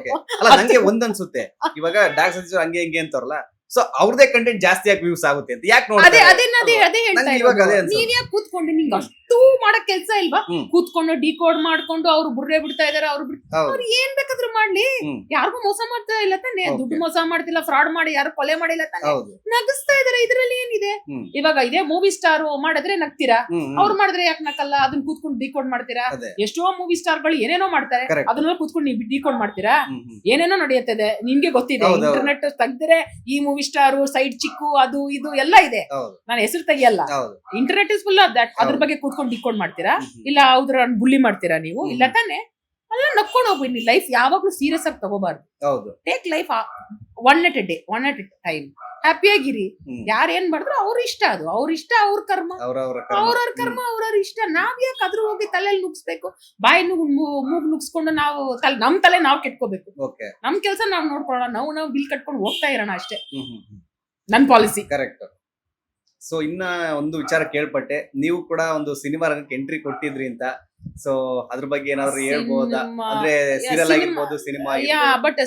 ನಂಗೆ ಒಂದನ್ಸುತ್ತೆ, ಇವಾಗ ಡಾಕ್ ಸತೀಶ್ ಹಂಗೆ ಹಿಂಗೆ ಅಂತಾರಲ್ಲ, ಸೊ ಅವ್ರದೇ ಕಂಟೆಂಟ್ ಜಾಸ್ತಿ ಆಗಿ ವ್ಯೂಸ್ ಆಗುತ್ತೆ ಅಂತ ಯಾಕೆ ನೋಡಿ? ಅದೇ ಹೇಳ್ತಾ ಇರೋದು. ನೀವ್ ಯಾಕೆ ಕೂತ್ಕೊಂಡು, ನಿಂಗೆ ಅಷ್ಟು ಮಾಡಕ್ ಕೆಲ್ಸ ಇಲ್ವಾ? ಕೂತ್ಕೊಂಡು ಡಿಕೋಡ್ ಮಾಡ್ಕೊಂಡು ಅವ್ರು ಬುರ್ರೆ ಬಿಡ್ತಾ ಇದಾರೆ, ಅವ್ರು ಏನ್ ಬೇಕಾದ್ರೂ ಮಾಡ್ಲಿ, ಯಾರಿಗೂ ಮೋಸ ಮಾಡ್ತಾ ಇಲ್ಲ ತಾನೆ, ದುಡ್ಡು ಮೋಸ ಮಾಡ್ತಿಲ್ಲ, ಫ್ರಾಡ್ ಮಾಡಿ ಯಾರು ಕೊಲೆ ಮಾಡಿಲ್ಲ ತಾನೆ, ನಗಿಸ್ತಾ ಇದಾರೆ. ಇದ್ರಲ್ಲಿ ಏನಿದೆ? ಇವಾಗ ಇದೇ ಮೂವಿ ಸ್ಟಾರ್ ಮಾಡಿದ್ರೆ ನಗ್ತೀರಾ, ಅವ್ರು ಮಾಡಿದ್ರೆ ಯಾಕೆ ನಕ್ಕಲ್ಲ? ಅದನ್ನ ಕೂತ್ಕೊಂಡು ಡಿಕೋಡ್ ಮಾಡ್ತೀರಾ? ಎಷ್ಟೋ ಮೂವಿ ಸ್ಟಾರ್ ಗಳು ಏನೇನೋ ಮಾಡ್ತಾರೆ, ಅದನ್ನೆಲ್ಲ ಕೂತ್ಕೊಂಡು ನೀವು ಡಿಕೋಡ್ ಮಾಡ್ತೀರಾ? ಏನೇನೋ ನಡೆಯುತ್ತದೆ, ನಿಮ್ಗೆ ಗೊತ್ತಿದೆ. ಇಂಟರ್ನೆಟ್ ತೆಗ್ದ್ರೆ ಈ ಮೂವಿ ಸ್ಟಾರು, ಸೈಡ್ ಚಿಕ್ಕು, ಅದು ಇದು ಎಲ್ಲ ಇದೆ. ನಾನು ಹೆಸರು ತೆಗಿಯಲ್ಲ. Internet is full of that. ಅದ್ರ ಬಗ್ಗೆ ಕೂತ್ಕೊಂಡು ಡಿಕೋಡ್ ಮಾಡ್ತೀರಾ? ಇಲ್ಲ ಅವ್ರ ಬುಲ್ಲಿ ಮಾಡ್ತೀರಾ ನೀವು? ಇಲ್ಲ ತಾನೆ. ಅಲ್ಲ, ನಕ್ಕೊಂಡು ಹೋಗ್ಬಿಡಿ. ಲೈಫ್ ಯಾವಾಗ್ಲೂ ಸೀರಿಯಸ್ ಆಗಿ ತಗೋಬಾರ್ದು. Take life one at a day, one at a time. ಹ್ಯಾಪಿಯಾಗಿರಿ. ಯಾರು ಏನ್ ಮಾಡಿದ್ರು ಅವ್ರ ಇಷ್ಟ, ಅದು ಅವ್ರ ಇಷ್ಟ, ಅವ್ರ ಕರ್ಮ, ಅವ್ರವ್ರ ಕರ್ಮ, ಅವ್ರವ್ರ ಇಷ್ಟ. ನಾವ್ ಯಾಕೆ ಅದ್ರ ಹೋಗಿ ತಲೆಯಲ್ಲಿ ನುಗ್ಸ್ಬೇಕು? ಬಾಯಿ ಮೂಗ್ ನುಗ್ಸ್ಕೊಂಡು ನಾವು ನಮ್ ತಲೆ ನಾವ್ ಕೆಟ್ಕೋಬೇಕು? ನಮ್ ಕೆಲ್ಸ ನಾವ್ ನೋಡ್ಕೊಳ್ಳೋಣ, ನಾವು ಬಿಲ್ ಕಟ್ಕೊಂಡು ಹೋಗ್ತಾ ಇರೋಣ ಅಷ್ಟೇ. ನನ್ ಪಾಲಿಸಿ. ಕರೆಕ್ಟ್. ಸೊ ಇನ್ನ ಒಂದು ವಿಚಾರ ಕೇಳ್ಪಟ್ಟೆ, ನೀವು ಕೂಡ ಒಂದು ಸಿನಿಮಾ ರಂಗಕ್ಕೆ ಎಂಟ್ರಿ ಕೊಟ್ಟಿದ್ರಿ ಅಂತ. ಸೊ ಅದ್ರ ಬಗ್ಗೆ ಏನಾದ್ರು ಹೇಳ್ಬೋದಾ? ಅಂದ್ರೆ ಸೀರಿಯಲ್ ಆಗಿರ್ಬೋದು, ಸಿನಿಮಾ. ಬಟ್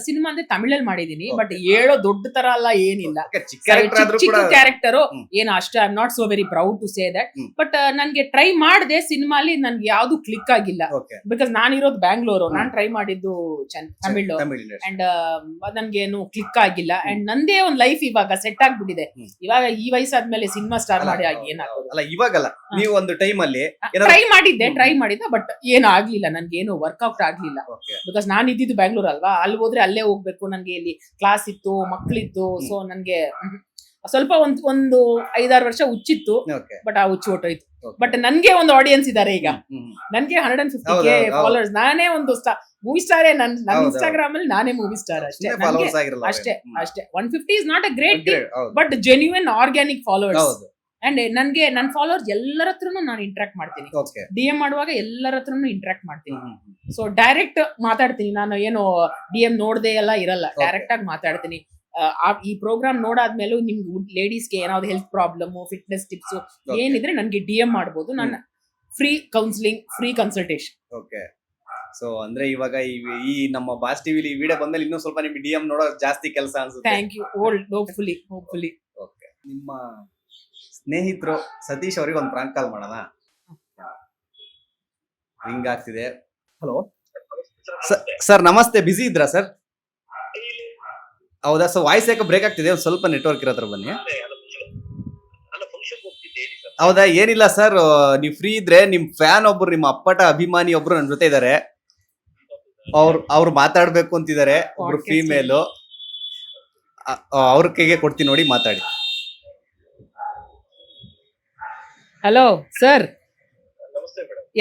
ಸಿನಿಮಾ ಅಂದ್ರೆ ತಮಿಳಲ್ಲಿ ಮಾಡಿದೀನಿ. ಬಟ್ ಹೇಳೋ ದೊಡ್ಡ ತರ ಅಲ್ಲ, ಏನಿಲ್ಲ, ಚಿಕ್ಕ ಕ್ಯಾರೆಕ್ಟರ್. ಏನ್ ಅಷ್ಟೇ, I am not so very proud to say that. But ನನ್ಗೆ ಟ್ರೈ ಮಾಡಿದೆ ಸಿನಿಮಾಲಿ, ನನ್ಗೆ ಯಾವ್ದು ಕ್ಲಿಕ್ ಆಗಿಲ್ಲ. ಬಿಕಾಸ್ ನಾನಿರೋದು ಬ್ಯಾಂಗ್ಳೂರು, ನಾನ್ ಟ್ರೈ ಮಾಡಿದ್ದು ತಮಿಳ್, ಅಂಡ್ ನನ್ಗೇನು ಕ್ಲಿಕ್ ಆಗಿಲ್ಲ. ಅಂಡ್ ನಂದೇ ಒಂದ್ ಲೈಫ್ ಇವಾಗ ಸೆಟ್ ಆಗ್ಬಿಟ್ಟಿದೆ. ಇವಾಗ ಈ ವಯಸ್ಸಾದ್ಮೇಲೆ ಸಿನಿಮಾ ಸ್ಟಾರ್ ಮಾಡಿ ಏನಾಗೋದು ಅಲ್ಲ. ಇವಾಗಲ್ಲ, ನೀವು ಒಂದು ಟೈಮ್ ಅಲ್ಲಿ ಟ್ರೈ ಮಾಡಿದ್ದೆ, ಬಟ್ ಏನು ಆಗ್ಲಿಲ್ಲ, ನನ್ಗೇನು ವರ್ಕ್ಔಟ್ ಆಗ್ಲಿಲ್ಲ. ಬಿಕಾಸ್ ನಾನ್ ಇದ್ದಿದ್ದು ಬ್ಯಾಂಗ್ಳೂರ್ ಅಲ್ವಾ, ಅಲ್ಲಿ ಹೋದ್ರೆ ಅಲ್ಲೇ ಹೋಗ್ಬೇಕು, ನನ್ಗೆ ಇಲ್ಲಿ ಕ್ಲಾಸ್ ಇತ್ತು, ಮಕ್ಳಿತ್ತು. ಸೊ ನನ್ಗೆ ಸ್ವಲ್ಪ ಒಂದು 5-6 ವರ್ಷ ಹುಚ್ಚಿತ್ತು. ಬಟ್ ಆ ಹುಚ್ಚು ಹೊಟ್ಟೋಯ್ತು. ಬಟ್ ನನ್ಗೆ ಒಂದು ಆಡಿಯನ್ಸ್ ಇದಾರೆ ಈಗ. ನನ್ಗೆ 150K ಫಾಲೋವರ್ಸ್. ನಾನೇ ಒಂದು ಮೂವಿ ಸ್ಟಾರೇ. ನನ್ನ ಇನ್ಸ್ಟಾಗ್ರಾಮ್ ಅಲ್ಲಿ ನಾನೇ ಮೂವಿ ಸ್ಟಾರ್ ಅಷ್ಟೇ. ಅಷ್ಟೇ 150 is not a great thing, but genuine organic followers. And ನನ್ಗೆ ನನ್ನ ಫಾಲೋವರ್ಸ್ ಎಲ್ಲರ ಹತ್ರನು ನಾನು ಇಂಟ್ರಾಕ್ಟ್ ಮಾಡ್ತೀನಿ. DM ಮಾಡುವಾಗ ಎಲ್ಲರ ಹತ್ರನು ಇಂಟ್ರಾಕ್ಟ್ ಮಾಡ್ತೀನಿ. ಸೊ ಡೈರೆಕ್ಟ್ ಮಾತಾಡ್ತೀನಿ. ನಾನು ಏನು DM ನೋಡದೆ ಎಲ್ಲ ಇರಲ್ಲ, ಡೈರೆಕ್ಟ್ ಆಗಿ ಮಾತಾಡ್ತೀನಿ. ಈ ಪ್ರೋಗ್ರಾಮ್ ನೋಡಾದ್ಮೇಲೂ ನಿಮ್ಗೆ ಲೇಡೀಸ್ಗೆ ಏನಾದ್ರು ಹೆಲ್ತ್ ಪ್ರಾಬ್ಲಮ್, ಫಿಟ್ನೆಸ್ ಟಿಪ್ಸ್ ಏನಿದ್ರೆ ನನ್ಗೆ DM ಮಾಡ್ಬೋದು. ನಾನು free counselling, free consultation. So ಅಂದ್ರೆ ಇವಾಗ ಈ ನಮ್ಮ ಬಾಸ್ ಟಿವಿಲಿ ಈ ವಿಡಿಯೋ ಬಂದ್ಮೇಲೆ ಇನ್ನೂ ಸ್ವಲ್ಪ ನಿಮ್ಗೆ DM ನೋಡೋ ಜಾಸ್ತಿ ಕೆಲಸ ಅನ್ಸುತ್ತೆ. Thank you. ಹೋಪ್ಫುಲಿ. ಓಕೆ, ನಿಮ್ಮ ಸ್ನೇಹಿತರು ಸತೀಶ್ ಅವರಿಗೆ ಒಂದು ಪ್ರಾಂಕ್ ಕಾಲ್ ಮಾಡೋಣ. ರಿಂಗ್ ಆಗ್ತಿದೆ. ಹಲೋ ಸರ್ ನಮಸ್ತೆ, ಬಿಸಿ ಇದ್ರಾ ಸರ್? ಹೌದಾ? ಸೊ ವಾಯ್ಸ್ ಯಾಕೆ ಬ್ರೇಕ್ ಆಗ್ತಿದೆ, ಒಂದ್ ಸ್ವಲ್ಪ ನೆಟ್ವರ್ಕ್ ಇರೋ ಹತ್ರ ಬನ್ನಿ. ಹೌದಾ? ಏನಿಲ್ಲ ಸರ್, ನೀವು ಫ್ರೀ ಇದ್ರೆ ನಿಮ್ ಫ್ಯಾನ್ ಒಬ್ರು, ನಿಮ್ಮ ಅಪ್ಪಟ ಅಭಿಮಾನಿ ಒಬ್ರು ನನ್ನ ಜೊತೆ ಇದಾರೆ. ಅವ್ರು ಮಾತಾಡ್ಬೇಕು ಅಂತಿದ್ದಾರೆ, ಒಬ್ರು Podcast ಫೀಮೇಲು. ಅವ್ರ ಕೈಗೆ ಕೊಡ್ತೀನಿ, ನೋಡಿ ಮಾತಾಡಿ. ಹಲೋ ಸರ್,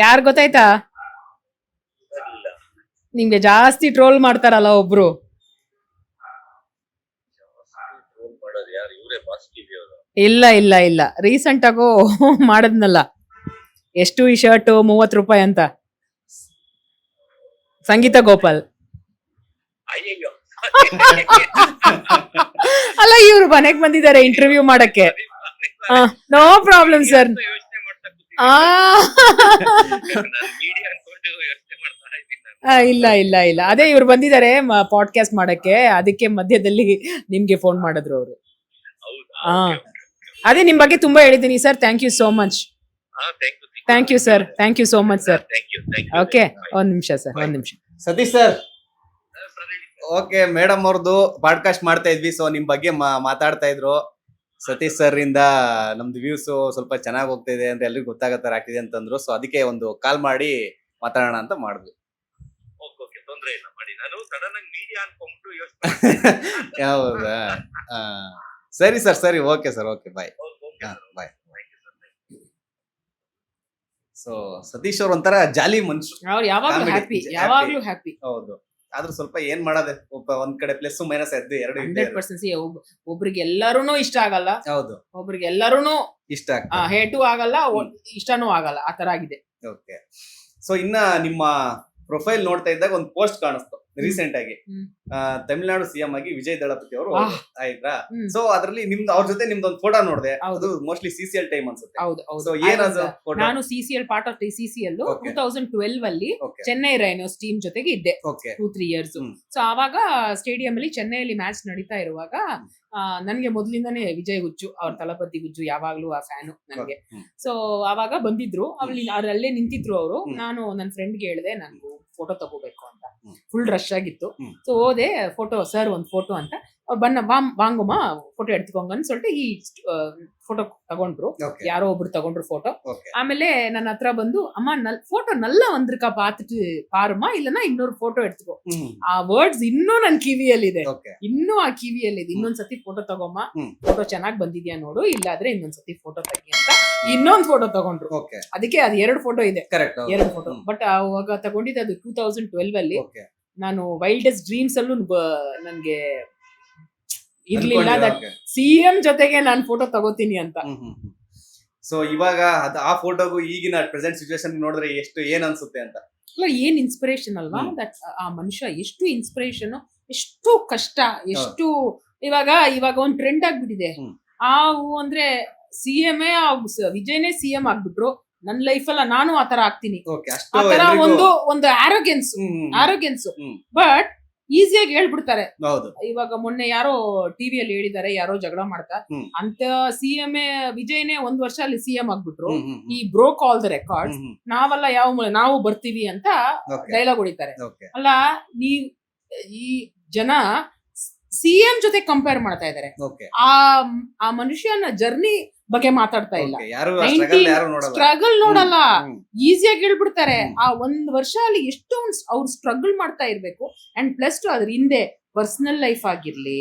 ಯಾರ್ ಗೊತ್ತಾಯ್ತಾ? ನಿಮ್ಗೆ ಜಾಸ್ತಿ ಟ್ರೋಲ್ ಮಾಡ್ತಾರಲ್ಲ ಒಬ್ರು. ಇಲ್ಲ ಇಲ್ಲ ಇಲ್ಲ, ರೀಸೆಂಟ್ ಆಗೋ ಮಾಡದ್ನಲ್ಲ, ಎಷ್ಟು ಈ ಶರ್ಟ್ 30 ರೂಪಾಯಿ ಅಂತ, ಸಂಗೀತ ಗೋಪಾಲ್. ಅಲ್ಲ, ಇವ್ರು ಮನೆಗ್ ಬಂದಿದ್ದಾರೆ ಇಂಟರ್ವ್ಯೂ ಮಾಡಕ್ಕೆ. No problem sir. ಇಲ್ಲ ಇಲ್ಲ ಇಲ್ಲ, ಅದೇ ಇವ್ರು ಬಂದಿದ್ದಾರೆ ಪಾಡ್ಕಾಸ್ಟ್ ಮಾಡಕ್ಕೆ, ಅದಕ್ಕೆ ಮಧ್ಯದಲ್ಲಿ ನಿಮ್ಗೆ ಫೋನ್ ಮಾಡಿದ್ರು ಅವರು. ಅದೇ ನಿಮ್ ಬಗ್ಗೆ ತುಂಬಾ ಹೇಳಿದೀನಿ sir. Thank you so much. Thank you sir, thank you so much sir. Okay, ಒಂದ್ ನಿಮಿಷ ಸರ್, ಒಂದ್ ನಿಮಿಷ. ಸತೀಶ್ ಸರ್, ಓಕೆ, ಮೇಡಮ್ ಅವ್ರದ್ದು ಪಾಡ್ಕಾಸ್ಟ್ ಮಾಡ್ತಾ ಇದ್ವಿ, ಸೊ ನಿಮ್ ಬಗ್ಗೆ ಮಾತಾಡ್ತಾ ಇದ್ರು. ಸತೀಶ್ ಸರ್ ಇಂದ ನಮ್ದು ವ್ಯೂಸ್ ಸ್ವಲ್ಪ ಚೆನ್ನಾಗಿ ಹೋಗ್ತಾ ಇದೆ ಅಂತ ಎಲ್ರಿಗೂ ಗೊತ್ತಾಗೋ ತರ ಆಗ್ತಿದೆ ಅಂತಂದ್ರು. ಸೊ ಅದಕ್ಕೆ ಒಂದು ಕಾಲ್ ಮಾಡಿ ಮಾತಾಡೋಣ ಅಂತ ಮಾಡಿದ್ವಿ. ಹೌದಾ? ಸರಿ ಸರ್, ಸರಿ, ಓಕೆ ಸರ್, ಓಕೆ, ಬಾಯ್. ಬಾಯ್. ಸೊ ಸತೀಶ್ ಅವ್ರ ಒಂಥರ ಜಾಲಿ ಮನುಷ್ಯ, ಅವ್ರು ಯಾವಾಗ್ಲೂ Comedy, ಹ್ಯಾಪಿ, happy. ಯಾವಾಗ್ಲೂ ಹ್ಯಾಪಿ. ಹೌದು. ಆದ್ರೂ ಸ್ವಲ್ಪ ಏನ್ ಮಾಡೋದೆ, ಒಂದ್ ಕಡೆ ಪ್ಲಸ್ ಮೈನಸ್ ಎದ್ದು ಎರಡು ಇದ್ದೇ ಇರುತ್ತೆ. 100%. ಒಬ್ರಿಗೆ ಎಲ್ಲಾರೂನು ಇಷ್ಟ ಆಗಲ್ಲ, ಹೌದು, ಒಬ್ರಿಗೆ ಎಲ್ಲಾರೂನು ಇಷ್ಟ ಆಗ್ತದೆ. ಹೇಟು ಆಗಲ್ಲ, ಇಷ್ಟನೂ ಆಗಲ್ಲ, ಆ ತರ ಆಗಿದೆ. ಓಕೆ. ಸೊ ಇನ್ನ ನಿಮ್ಮ ಪ್ರೊಫೈಲ್ ನೋಡ್ತಾ ಇದ್ದಾಗ ಒಂದು ಪೋಸ್ಟ್ ಕಾಣಿಸ್ತು ರೀಸೆಂಟ್ ಆಗಿ. ತಮಿಳುನಾಡು ಸಿಎಂ ಆಗಿ ವಿಜಯ್ ದಳಪತಿ ಅವರು ಆಯ್ತಾ? ಸೊ ಅದ್ರಲ್ಲಿ ನಿಮ್ದು ಅವ್ರ ಜೊತೆ ನಿಮ್ದು ಒಂದು ಫೋಟೋ ನೋಡಿದೆ. ಅದು ಮೋಸ್ಟ್ಲಿ CCL ಟೈಮ್ ಅನ್ಸುತ್ತೆ. ಹೌದು ಹೌದು. ಸೊ ಏನದು photo? ನಾನು CCL part of CCL Okay. 2012 ಅಲ್ಲಿ Okay. ಚೆನ್ನೈ ರೈನೋಸ್ ಟೀಮ್ ಜೊತೆಗೆ ಇದ್ದೆ Okay. 2-3 ಇಯರ್ಸ್. ಸೊ ಆವಾಗ ಸ್ಟೇಡಿಯಂ ಅಲ್ಲಿ ಚೆನ್ನೈಯಲ್ಲಿ ಮ್ಯಾಚ್ ನಡೀತಾ ಇರುವಾಗ ನನ್ಗೆ ಮೊದ್ಲಿಂದಾನೇ ವಿಜಯ್ ಹುಚ್ಚು, ಅವ್ರ ತಲಪತಿ ಹುಚ್ಚು, ಯಾವಾಗ್ಲೂ ಆ ಫ್ಯಾನು ನನ್ಗೆ. ಸೊ ಆವಾಗ ಬಂದಿದ್ರು, ಅಲ್ಲೇ ನಿಂತಿದ್ರು ಅವರು. ನಾನು ನನ್ನ ಫ್ರೆಂಡ್ಗೆ ಹೇಳಿದೆ, ನನ್ಗೂ ಫೋಟೋ ತಗೋಬೇಕು ಅಂತ. ಫುಲ್ ರಶ್ ಆಗಿತ್ತು. ಸೊ ಹೋದೆ, ಫೋಟೋ ಸರ್, ಒಂದ್ ಫೋಟೋ ಅಂತ. ಅವ್ರು ಬಾಂಗುಮ್ಮ ಫೋಟೋ ಎಡ್ತ್ಕೊಂಗನ್ சொல்லிட்டு ಈ ಫೋಟೋ ತಗೊಂಡ್ರು. Okay. ಯಾರೋ ಒಬ್ರು ತಗೊಂಡ್ರು ಫೋಟೋ. Okay. ಆಮೇಲೆ ನನ್ನ ಹತ್ರ ಬಂದು, ಅಮ್ಮ ಫೋಟೋ ನಲ್ಲ வந்திருக்கா பாத்துட்டு பாருமா, இல்லனா ಇನ್ನೊಂದು ಫೋಟೋ ಎಡ್ತ್ಕೋ. ಆ ವರ್ಡ್ಸ್ ಇನ್ನೂ ನನ್ ಕಿವಿಯಲ್ಲಿದೆ, Okay. ಇನ್ನೂ ಆ ಕಿವಿಯಲ್ಲಿದೆ. ಇನ್ನೊಂದ್ಸತಿ ಫೋಟೋ ತಗೋಮ್ಮ, ಫೋಟೋ ಚೆನ್ನಾಗ್ ಬಂದಿದ್ಯಾ ನೋಡು, ಇಲ್ಲಾದ್ರೆ ಇನ್ನೊಂದ್ಸತಿ ಫೋಟೋ ತೆಗಿ ಅಂತ ಇನ್ನೊಂದ್ ಫೋಟೋ ತಗೊಂಡ್ರು. Okay. ಅದಕ್ಕೆ ಅದು 2 ಫೋಟೋ ಇದೆ, Correct. 2 ಫೋಟೋ. ಬಟ್ ಅವಾಗ ತಗೊಂಡಿದ್ದು ಅದು 2012 ಅಲ್ಲಿ. Okay. ನಾನು ವೈಲ್ಡೆಸ್ಟ್ ಡ್ರೀಮ್ಸ್ ಅಲ್ಲೂ ನನ್ಗೆ ಇರ್ಲಿಲ್ಲ ಅನ್ಕೊಂಡಿಲ್ಲ. That Okay. CM ಜೊತೆಗೆ ನಾನು ಫೋಟೋ ತಗೋತೀನಿ ಅಂತ. ಸೊ ಇವಾಗ ಆ ಫೋಟೋಗೂ ಈಗಿನ ಪ್ರೆಸೆಂಟ್ ಸಿಚುವೇಶನ್ ನೋಡಿದ್ರೆ ಏನ್ ಅನ್ಸುತ್ತೆ ಅಂತ? ಅಲ್ಲ, ಏನ್ ಇನ್ಸ್ಪಿರೇಷನ್ ಅಲ್ವಾ? ದಟ್ ಆ ಮನುಷ್ಯ ಎಷ್ಟು ಇನ್ಸ್ಪಿರೇಷನ್, ಎಷ್ಟು ಕಷ್ಟ, ಎಷ್ಟು ಇವಾಗ ಒಂದ್ ಟ್ರೆಂಡ್ ಆಗ್ಬಿಟ್ಟಿದೆ. ಅಂದ್ರೆ CM ವಿಜಯ್ನೇ CM ಆಗ್ಬಿಟ್ರು, ನನ್ ಲೈಫ್ ಅಲ್ಲ ನಾನು ಆತರ ಆಗ್ತೀನಿ, ಆತರ ಒಂದು ಆರೋಗ್ಯನ್ಸ್. ಬಟ್ ಈಸಿಯಾಗಿ ಹೇಳ್ಬಿಡ್ತಾರೆ. ಇವಾಗ ಮೊನ್ನೆ ಯಾರೋ ಟಿವಿಯಲ್ಲಿ ಹೇಳಿದ್ದಾರೆ, ಯಾರೋ ಜಗಳ ಮಾಡ್ತಾ ಅಂತ CM ವಿಜಯ್ನೇ 1 ವರ್ಷ ಅಲ್ಲಿ CM ಆಗ್ಬಿಟ್ರು, ಈ ಬ್ರೋಕ್ ಆಲ್ ದ ರೆಕಾರ್ಡ್ಸ್, ನಾವೆಲ್ಲ ನಾವು ಬರ್ತೀವಿ ಅಂತ ಡೈಲಾಗ್ ಹೊಡಿತಾರೆ. ಅಲ್ಲ, ಈ ಜನ CM ಜೊತೆ ಕಂಪೇರ್ ಮಾಡ್ತಾ ಇದಾರೆ, ಆ ಮನುಷ್ಯನ ಜರ್ನಿ ಬಗ್ಗೆ ಮಾತಾಡ್ತಾ ಇಲ್ಲ. ಸ್ಟ್ರಗಲ್ ನೋಡಲ್ಲ, ಈಸಿಯಾಗಿ ಹೇಳ್ಬಿಡ್ತಾರೆ. ಆ 1 ವರ್ಷ ಅಲ್ಲಿ ಎಷ್ಟು ಅವ್ರು ಸ್ಟ್ರಗಲ್ ಮಾಡ್ತಾ ಇರ್ಬೇಕು. ಅಂಡ್ ಪ್ಲಸ್ ಅದ್ರ ಹಿಂದೆ ಪರ್ಸನಲ್ ಲೈಫ್ ಆಗಿರ್ಲಿ,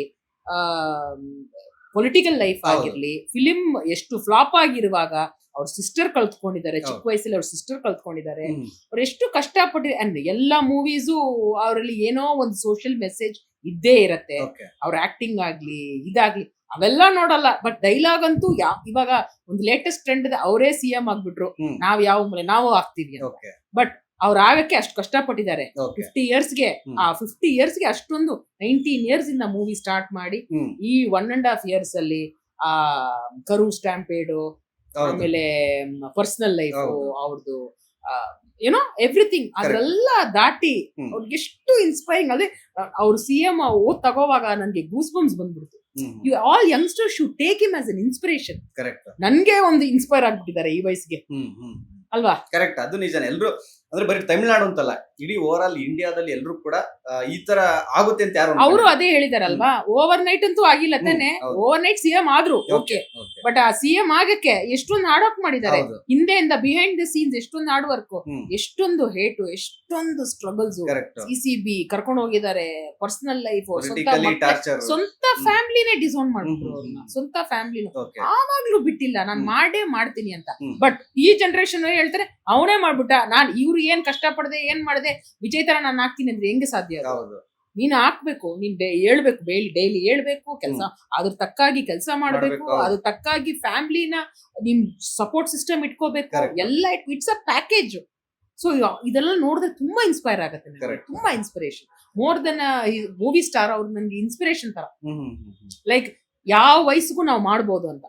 ಪೊಲಿಟಿಕಲ್ ಲೈಫ್ ಆಗಿರ್ಲಿ, ಫಿಲಿಂ ಎಷ್ಟು ಫ್ಲಾಪ್ ಆಗಿರುವಾಗ ಅವ್ರ ಸಿಸ್ಟರ್ ಕಲ್ತ್ಕೊಂಡಿದ್ದಾರೆ, ಚಿಕ್ಕ ವಯಸ್ಸಲ್ಲಿ ಅವ್ರ ಸಿಸ್ಟರ್ ಕಲ್ತ್ಕೊಂಡಿದ್ದಾರೆ. ಅವ್ರು ಎಷ್ಟು ಕಷ್ಟಪಟ್ಟಿದ್ದಾರೆ. ಅಂಡ್ ಎಲ್ಲಾ ಮೂವೀಸು ಅವರಲ್ಲಿ ಏನೋ ಒಂದು ಸೋಷಿಯಲ್ ಮೆಸೇಜ್ ಇದ್ದೇ ಇರತ್ತೆ. ಅವ್ರ ಆಕ್ಟಿಂಗ್ ಆಗ್ಲಿ, ಇದಾಗ್ಲಿ, ಅವೆಲ್ಲ ನೋಡಲ್ಲ. ಬಟ್ ಡೈಲಾಗ್ ಅಂತೂ ಇವಾಗ ಒಂದು ಲೇಟೆಸ್ಟ್ ಟ್ರೆಂಡ್ ಇದೆ, ಅವರೇ CM ಆಗ್ಬಿಟ್ರು, ನಾವು ಆಗ್ತೀವಿ ಅಂತ. ಬಟ್ ಅವ್ರ ಆಗಕ್ಕೆ ಅಷ್ಟು ಕಷ್ಟಪಟ್ಟಿದ್ದಾರೆ 50 ಇಯರ್ಸ್ಗೆ. ಆ 50 ಇಯರ್ಸ್ಗೆ ಅಷ್ಟೊಂದು 19 ಇಯರ್ಸ್ ಇಂದ ಮೂವಿ ಸ್ಟಾರ್ಟ್ ಮಾಡಿ ಈ 1.5 ಇಯರ್ಸ್ ಅಲ್ಲಿ ಆ ಕರು ಸ್ಟ್ಯಾಂಪೇಡು, ಆಮೇಲೆ ಪರ್ಸನಲ್ ಲೈಫ್ ಅವ್ರದ್ದು, ಏನೋ ಎವ್ರಿಥಿಂಗ್ ಅದ್ರೆಲ್ಲ ದಾಟಿ ಅವ್ರಿಗೆ ಎಷ್ಟು ಇನ್ಸ್ಪೈರಿಂಗ್. ಅದೇ ಅವ್ರು CM ತಗೋವಾಗ ನನ್ಗೆ ಗೂಸ್ ಬಂಪ್ಸ್ ಬಂದ್ಬಿಡ್ತು. All youngster should take him as an inspiration. ನನ್ಗೆ ಒಂದು ಇನ್ಸ್ಪೈರ್ ಆಗ್ಬಿಟ್ಟಿದ್ದಾರೆ ಈ ವಯಸ್ಸಿಗೆ, ಅಲ್ವಾ? ಕರೆಕ್ಟ್, ಅದು ನಿಜ. ಎಲ್ರು ಅಂದ್ರೆ ಬರೀ ತಮಿಳ್ನಾಡು ಅಂತಲ್ಲ, ಇಡೀ ಓವರ್ ಆಲ್ ಇಂಡಿಯಾದಲ್ಲಿ ಎಲ್ಲರೂ ಕೂಡ ಈ ತರ ಆಗುತ್ತೆ ಅಂತ ಯಾರು ಅವರು ಅದೇ ಹೇಳಿದಾರಲ್ವಾ, ಓವರ್ ನೈಟ್ ಅಂತೂ ಆಗಿಲ್ಲ ತಾನೆ. ಹೌದು. ಓವರ್ ನೈಟ್ ಸಿಎಂ ಆದ್ರು, ಓಕೆ, ಬಟ್ ಆ ಸಿಎಂ ಆಗಕ್ಕೆ ಎಷ್ಟೊಂದು ಹಾರ್ಡ್ ವರ್ಕ್ ಮಾಡಿದ್ದಾರೆ. ಹಿಂದೆಯಿಂದ ಬಿಹೈಂಡ್ ದ ಸೀನ್ಸ್ ಎಷ್ಟೊಂದು ಹಾರ್ಡ್ ವರ್ಕ್, ಎಷ್ಟೊಂದು ಹೇಟು, ಎಷ್ಟೊಂದು ಸ್ಟ್ರಗಲ್ಸ್. ಸಿಸಿಬಿ ಕರ್ಕೊಂಡು ಹೋಗಿದ್ದಾರೆ, ಪರ್ಸನಲ್ ಲೈಫ್, ಸ್ವಂತ ಫ್ಯಾಮಿಲಿನೇ ಡಿಸೋನ್ ಮಾಡ್ಬಿಟ್ರು ಅವ್ರನ್ನ, ಸ್ವಂತ ಫ್ಯಾಮಿಲಿನ ಆವಾಗ್ಲೂ ಬಿಟ್ಟಿಲ್ಲ, ನಾನ್ ಮಾಡೇ ಮಾಡ್ತೀನಿ ಅಂತ. ಬಟ್ ಈ ಜನರೇಷನ್ ಹೇಳ್ತಾರೆ ಅವನೇ ಮಾಡ್ಬಿಟ್ಟ, ನಾನ್ ಇವ್ರು ಏನ್ ಕಷ್ಟ ಪಡದೆ ಏನ್ ಮಾಡದೆ ವಿಜಯ್ ತರ ನಾನು ಹಾಕ್ತೀನಿ ಅಂದ್ರೆ ಹೆಂಗೆ ಸಾಧ್ಯ? ನೀನ್ ಹಾಕ್ಬೇಕು, ನೀನ್ ಹೇಳ್ಬೇಕು, ಡೈಲಿ ಹೇಳ್ಬೇಕು, ಕೆಲಸ ಅದ್ರ ತಕ್ಕಾಗಿ ಕೆಲಸ ಮಾಡ್ಬೇಕು, ಅದ್ರ ತಕ್ಕಾಗಿ ಫ್ಯಾಮಿಲಿನ ನಿಮ್ ಸಪೋರ್ಟ್ ಸಿಸ್ಟಮ್ ಇಟ್ಕೋಬೇಕು, ಎಲ್ಲ ಇಟ್ಸ್ ಅ ಪ್ಯಾಕೇಜ್. ಸೊ ಇದೆಲ್ಲ ನೋಡಿದ್ರೆ ತುಂಬಾ ಇನ್ಸ್ಪೈರ್ ಆಗುತ್ತೆ, ತುಂಬಾ inspiration. More than movie star ಅವ್ರು ನನ್ಗೆ ಇನ್ಸ್ಪಿರೇಷನ್ ತರ. ಲೈಕ್ ಯಾವ ವಯಸ್ಸಿಗೂ ನಾವು ಮಾಡ್ಬೋದು ಅಂತ.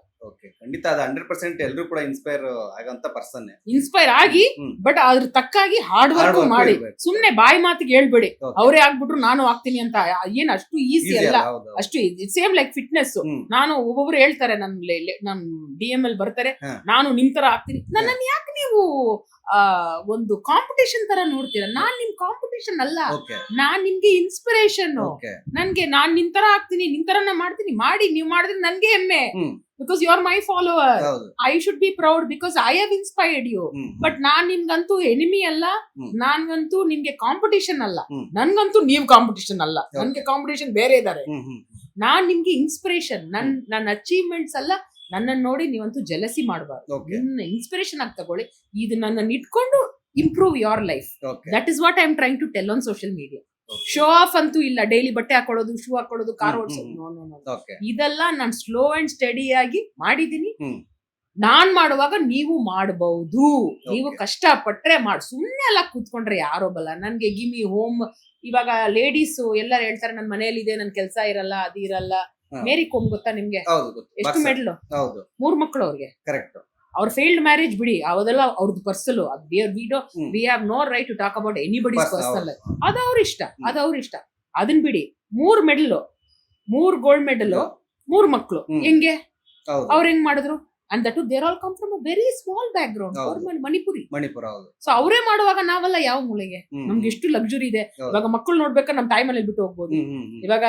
ಖಂಡಿತ ಅದು 100% ಎಲ್ಲರೂ ಕೂಡ ಇನ್ಸ್ಪೈರ್ ಆಗಂತ ಪರ್ಸನ್, ಇನ್ಸ್ಪೈರ್ ಆಗಿ, ಬಟ್ ಅದ್ರ ತಕ್ಕಾಗಿ ಹಾರ್ಡ್ ವರ್ಕ್ ಮಾಡಿ, ಸುಮ್ನೆ ಬಾಯಿ ಮಾತಿಗೆ ಹೇಳ್ಬೇಡಿ ಅವರೇ ಆಗ್ಬಿಟ್ರು ನಾನು ಆಗ್ತೀನಿ ಅಂತ. ಏನ್ ಅಷ್ಟು ಈಸಿ ಅಲ್ಲ, ಅಷ್ಟು ಸೇಮ್ ಲೈಕ್ ಫಿಟ್ನೆಸ್. ನಾನು ಒಬ್ಬೊಬ್ರು ಹೇಳ್ತಾರೆ ನನ್ DML ಬರ್ತಾರೆ, ನಾನು ನಿಮ್ ತರ ಆಗ್ತೀನಿ. ನನ್ನನ್ನು ಯಾಕೆ ನೀವು ಒಂದು ಕಾಂಪಿಟೇಷನ್ ತರ ನೋಡ್ತೀರಾ? ನಾನ್ ನಿಮ್ ಕಾಂಪಿಟೇಷನ್ ಅಲ್ಲ, ನಾನ್ ನಿಮ್ಗೆ ಇನ್ಸ್ಪಿರೇಷನ್. ನಾನ್ ನಿಮ್ ತರ ಆಗ್ತೀನಿ, ನಿಮ್ ತರನ ಮಾಡ್ತೀನಿ, ಮಾಡಿ ನೀವ್ ಮಾಡಿದ್ರೆ ನನ್ಗೆ ಹೆಮ್ಮೆ. Because you are my follower. I should be proud because I have inspired you. But ನಾನ್ ನಿಮ್ಗಂತೂ ಎನಿಮಿ ಅಲ್ಲ, ನಾನ್ಗಂತೂ ನಿಮ್ಗೆ ಕಾಂಪಿಟೇಷನ್ ಅಲ್ಲ, ನನ್ಗಂತೂ ನೀವ್ ಕಾಂಪಿಟೇಷನ್ ಅಲ್ಲ, ನನ್ಗೆ ಕಾಂಪಿಟೇಷನ್ ಬೇರೆ ಇದಾರೆ. ನಾನ್ ನಿಮ್ಗೆ ಇನ್ಸ್ಪಿರೇಷನ್. ನನ್ನ ಅಚೀವ್ಮೆಂಟ್ಸ್ ಅಲ್ಲ, ನನ್ನನ್ನು ನೋಡಿ ನೀವಂತೂ ಜಲಸಿ ಮಾಡಬಾರ್ದು, ನನ್ನ ಇನ್ಸ್ಪಿರೇಷನ್ ಆಗಿ ತಗೊಳ್ಳಿ. ಇದು ನನ್ನನ್ನು ಇಟ್ಕೊಂಡು improve your life. That is what I am trying to tell on social media. Show off ಅಂತೂ ಇಲ್ಲ, ಡೈಲಿ ಬಟ್ಟೆ ಹಾಕೊಳ್ಳೋದು, ಶೂ ಹಾಕೊಳ್ಳೋದು, ಕಾರ್ ಓಡಿಸೋದು, ನೋ. ಇದೆಲ್ಲ ನಾನು ಸ್ಲೋ ಅಂಡ್ ಸ್ಟಡಿ ಆಗಿ ಮಾಡಿದೀನಿ. ನಾನ್ ಮಾಡುವಾಗ ನೀವು ಮಾಡಬಹುದು, ನೀವು ಕಷ್ಟ ಪಟ್ರೆ ಸುಮ್ನೆ ಎಲ್ಲ ಕೂತ್ಕೊಂಡ್ರೆ ಯಾರೋ ಬಲ್ಲ. ನನ್ಗೆ ಗಿಮಿ ಹೋಮ್, ಇವಾಗ ಲೇಡೀಸ್ ಎಲ್ಲರೂ ಹೇಳ್ತಾರೆ ನನ್ ಮನೇಲಿ ಇದೆ, ನನ್ ಕೆಲ್ಸ ಇರಲ್ಲ, ಅದು ಇರಲ್ಲ. ಮೇರಿ ಕೋಮ್ ಗೊತ್ತಾ ನಿಮ್ಗೆ? ಎಷ್ಟು ಮೆಡಲ್, 3 ಮಕ್ಕಳು ಅವ್ರಿಗೆ. ಅವ್ರ ಫೇಲ್ಡ್ ಮ್ಯಾರೇಜ್ ಬಿಡಿ, ಅವೆಲ್ಲ ಅವ್ರದ್ದು personal, we have no right to talk about anybody's personal. ಅದು ಅವ್ರ ಇಷ್ಟ, ಅದನ್ ಬಿಡಿ. 3 ಮೆಡಲ್, 3 ಗೋಲ್ಡ್ ಮೆಡಲ್, 3 ಮಕ್ಕಳು. ಹೆಂಗೆ ಅವ್ರ ಹೆಂಗ್ ಮಾಡಿದ್ರು? And that too, they all come from a very small background. Manipur. So ಅವರೇ ಮಾಡುವಾಗ ನಾವೆಲ್ಲ ಯಾವ ಮೂಲೆಗೆ? ನಮ್ಗೆ ಎಷ್ಟು ಲಕ್ಸುರಿ ಇದೆ. ಇವಾಗ ಮಕ್ಕಳು ನೋಡ್ಬೇಕಾದ್ರೆ ನಮ್ ತಾಯಿ ಮನೇಲಿ ಬಿಟ್ಟು ಹೋಗ್ಬೋದು, ಇವಾಗ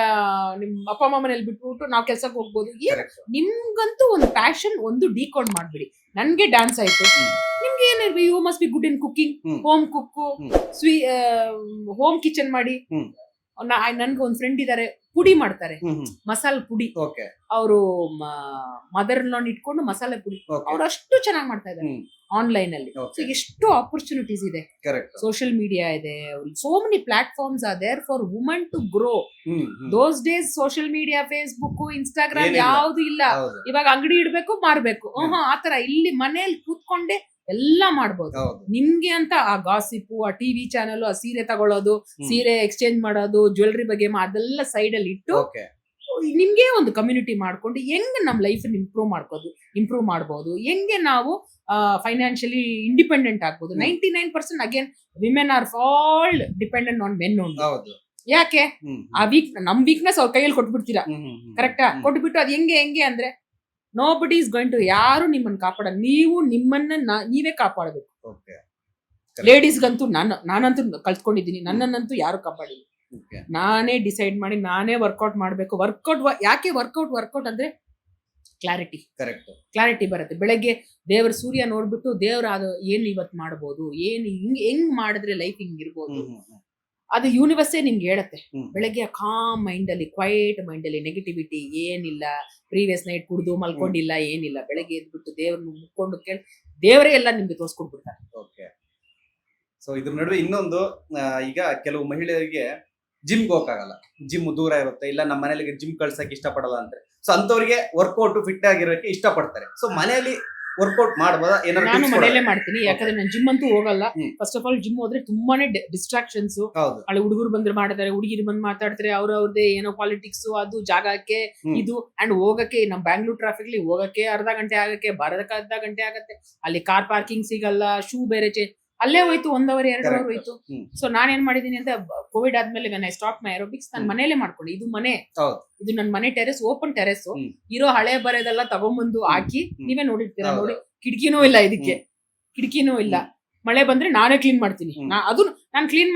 ನಿಮ್ ಅಪ್ಪ ಅಮ್ಮ ಮನೇಲಿ ಬಿಟ್ಬಿಟ್ಟು ನಾವ್ ಕೆಲ್ಸಕ್ಕೆ ಹೋಗ್ಬೋದು. ನಿಮ್ಗಂತೂ ಒಂದು ಪ್ಯಾಷನ್ ಒಂದು ಡಿಕೋಡ್ ಮಾಡ್ಬಿಡಿ. ನನ್ಗೆ ಡ್ಯಾನ್ಸ್ ಆಯ್ತು, ನಿಮ್ಗೆ ಏನಿರ್ಬೇಕು, you must be good in cooking, home cook, home kitchen ಮಾಡಿ. ನನ್ಗೆ ಒಂದ್ ಫ್ರೆಂಡ್ ಇದಾರೆ, ಪುಡಿ ಮಾಡ್ತಾರೆ, ಮಸಾಲೆ ಪುಡಿ. ಅವರು ಮದರ್ ಲೋನ್ ಇಟ್ಕೊಂಡು ಮಸಾಲೆ ಪುಡಿ, ಅವ್ರು ಅಷ್ಟು ಚೆನ್ನಾಗಿ ಮಾಡ್ತಾ ಇದ್ದಾರೆ ಆನ್ಲೈನ್ ಅಲ್ಲಿ. ಸೊ ಎಷ್ಟು ಆಪರ್ಚುನಿಟೀಸ್ ಇದೆ, ಸೋಷಿಯಲ್ ಮೀಡಿಯಾ ಇದೆ, so many platforms are there for woman to grow. Those days social media, Facebook, Instagram ಯಾವ್ದು ಇಲ್ಲ. ಇವಾಗ ಅಂಗಡಿ ಇಡ್ಬೇಕು, ಮಾರ್ಬೇಕು, ಆತರ. ಇಲ್ಲಿ ಮನೆಯಲ್ಲಿ ಕೂತ್ಕೊಂಡೆ ಎಲ್ಲ ಮಾಡ್ಬೋದು. ನಿಮ್ಗೆ ಅಂತ ಆ ಗಾಸಿಪು, ಆ ಟಿವಿ ಚಾನಲ್, ಆ ಸೀರೆ ತಗೊಳ್ಳೋದು, ಸೀರೆ ಎಕ್ಸ್ಚೇಂಜ್ ಮಾಡೋದು, ಜ್ಯುವೆಲ್ರಿ ಬಗ್ಗೆ ಅದೆಲ್ಲ ಸೈಡ್ ಅಲ್ಲಿ ಇಟ್ಟು ನಿಮ್ಗೆ ಒಂದು ಕಮ್ಯುನಿಟಿ ಮಾಡ್ಕೊಂಡು ಹೆಂಗ್ ನಮ್ ಲೈಫ್ ಇಂಪ್ರೂವ್ ಮಾಡ್ಬೋದು, ಹೆಂಗೆ ನಾವು ಫೈನಾನ್ಷಿಯಲಿ ಇಂಡಿಪೆಂಡೆಂಟ್ ಆಗ್ಬೋದು. 99% again women are all dependent on men only. ಯಾಕೆ? ಆ ನಮ್ ವೀಕ್ನೆಸ್ ಅವ್ರ ಕೈಯಲ್ಲಿ ಕೊಟ್ಬಿಡ್ತೀರಾ, ಕರೆಕ್ಟಾ? ಕೊಟ್ಬಿಟ್ಟು ಅದ್ ಹೆಂಗೆ ಅಂದ್ರೆ ನೋಬಡಿ ಇಸ್ ಗೋಯಿಂಗ್ ಟು, ಯಾರು ನಿಮ್ಮನ್ನ ಕಾಪಾಡ, ನೀವು ನಿಮ್ಮನ್ನ ನೀವೇ ಕಾಪಾಡಬೇಕು. ಲೇಡೀಸ್ಗಂತೂ ನಾನಂತೂ ಕಲ್ತ್ಕೊಂಡಿದ್ದೀನಿ, ನನ್ನನ್ನಂತೂ ಯಾರು ಕಾಪಾಡಿಲ್ಲ. ನಾನೇ ಡಿಸೈಡ್ ಮಾಡಿ ನಾನೇ ವರ್ಕೌಟ್ ಮಾಡ್ಬೇಕು. ಯಾಕೆ ವರ್ಕೌಟ್ ಅಂದ್ರೆ ಕ್ಲಾರಿಟಿ ಬರುತ್ತೆ. ಬೆಳಗ್ಗೆ ದೇವ್ರ ಸೂರ್ಯ ನೋಡ್ಬಿಟ್ಟು ದೇವ್ರ ಅದು ಏನ್ ಇವತ್ತು ಮಾಡ್ಬೋದು, ಏನ್ ಹೆಂಗ್ ಮಾಡಿದ್ರೆ ಲೈಫ್ ಹಿಂಗ್ ಇರ್ಬೋದು, ಅದು ಯೂನಿವರ್ಸೇ ನಿಮ್ಗೆ ಹೇಳತ್ತೆ. ಬೆಳಗ್ಗೆ ಕಾಮ್ ಮೈಂಡ್ ಅಲ್ಲಿ, ಕ್ವೈಟ್ ಮೈಂಡ್ ಅಲ್ಲಿ ನೆಗೆಟಿವಿಟಿ ಏನಿಲ್ಲ, ಪ್ರೀವಿಯಸ್ ನೈಟ್ ಕುಡ್ದು ಮಲ್ಕೊಂಡಿಲ್ಲ, ಏನಿಲ್ಲ. ಬೆಳಗ್ಗೆ ಎದ್ಬಿಟ್ಟು ದೇವ್ರನ್ನ ಮುಕ್ಕೊಂಡು ಕೇಳಿ ದೇವರೇ ಎಲ್ಲ ನಿಮ್ಗೆ ತೋರ್ಸ್ಕೊಡ್ಬಿಡ್ತಾರೆ. ಸೊ ಇದ್ರ ನಡುವೆ ಇನ್ನೊಂದು, ಈಗ ಕೆಲವು ಮಹಿಳೆಯರಿಗೆ ಜಿಮ್ಗೆ ಹೋಗಕ್ಕಾಗಲ್ಲ, ಜಿಮ್ ದೂರ ಇರುತ್ತೆ, ಇಲ್ಲ ನಮ್ಮ ಮನೇಲಿ ಜಿಮ್ ಕಳ್ಸಕ್ ಇಷ್ಟಪಡಲ್ಲ ಅಂದ್ರೆ, ಸೊ ಅಂತವ್ರಿಗೆ ವರ್ಕೌಟ್ ಫಿಟ್ ಆಗಿರೋಕೆ ಇಷ್ಟಪಡ್ತಾರೆ. ಸೊ ಮನೆಯಲ್ಲಿ ವರ್ಕೌಟ್ ಮಾಡಬಹುದಾ? ನಾನು ಮನೆಯಲ್ಲೇ ಮಾಡ್ತೀನಿ, ಯಾಕಂದ್ರೆ ನಾನು ಜಿಮ್ ಅಂತೂ ಹೋಗಲ್ಲ. ಫಸ್ಟ್ ಆಫ್ ಆಲ್ ಜಿಮ್ ಹೋದ್ರೆ ತುಂಬಾನೇ ಡಿಸ್ಟ್ರಾಕ್ಷನ್ಸ್. ಅಲ್ಲಿ ಹುಡುಗರು ಬಂದ್ರೆ ಮಾಡ್ತಾರೆ, ಹುಡುಗಿರು ಬಂದ್ ಮಾತಾಡ್ತಾರೆ, ಅವ್ರವ್ರದೇ ಏನೋ ಪಾಲಿಟಿಕ್ಸ್, ಅದು ಜಾಗಕ್ಕೆ ಇದು. ಅಂಡ್ ಹೋಗಕ್ಕೆ ನಮ್ ಬ್ಯಾಂಗ್ಳೂರ್ ಟ್ರಾಫಿಕ್ ಅಲ್ಲಿ ಹೋಗಕ್ಕೆ ಅರ್ಧ ಗಂಟೆ ಆಗಕ್ಕೆ, ಬರೋದಕ್ಕೆ ಅರ್ಧ ಗಂಟೆ ಆಗತ್ತೆ. ಅಲ್ಲಿ ಕಾರ್ ಪಾರ್ಕಿಂಗ್ ಸಿಗಲ್ಲ, ಶೂ ಬೇರೆ ಅಲ್ಲೇ ಹೋಯ್ತು, 1 hour 2 hour ಹೋಯ್ತು. ಸೊ ನಾನೇನ್ ಮಾಡಿದೀನಿ ಅಂತ, ಕೋವಿಡ್ ಆದ್ಮೇಲೆ ಐ ಸ್ಟಾಪ್ ಮೈ ಏರೋಬಿಕ್ಸ್, ನಾನು ಮನೇಲೆ ಮಾಡ್ಕೊಂಡು, ಇದು ನನ್ನ ಮನೆ ಟೆರೆಸ್, ಓಪನ್ ಟೆರೆಸ್, ಇರೋ ಹಳೆ ಬರೆದೆಲ್ಲ ತಗೊಂಬಂದು ಹಾಕಿ, ನೀವೇ ನೋಡಿರ್ತೀರಾ ನೋಡಿ, ಕಿಟಕಿನೂ ಇಲ್ಲ, ಇದಕ್ಕೆ ಕಿಟಕಿನೂ ಇಲ್ಲ. ಮಳೆ ಬಂದ್ರೆ ನಾನೇ ಕ್ಲೀನ್ ಮಾಡ್ತೀನಿ. ಹ್ಮ್. ಅದು ನಾನು ಕ್ಲೀನ್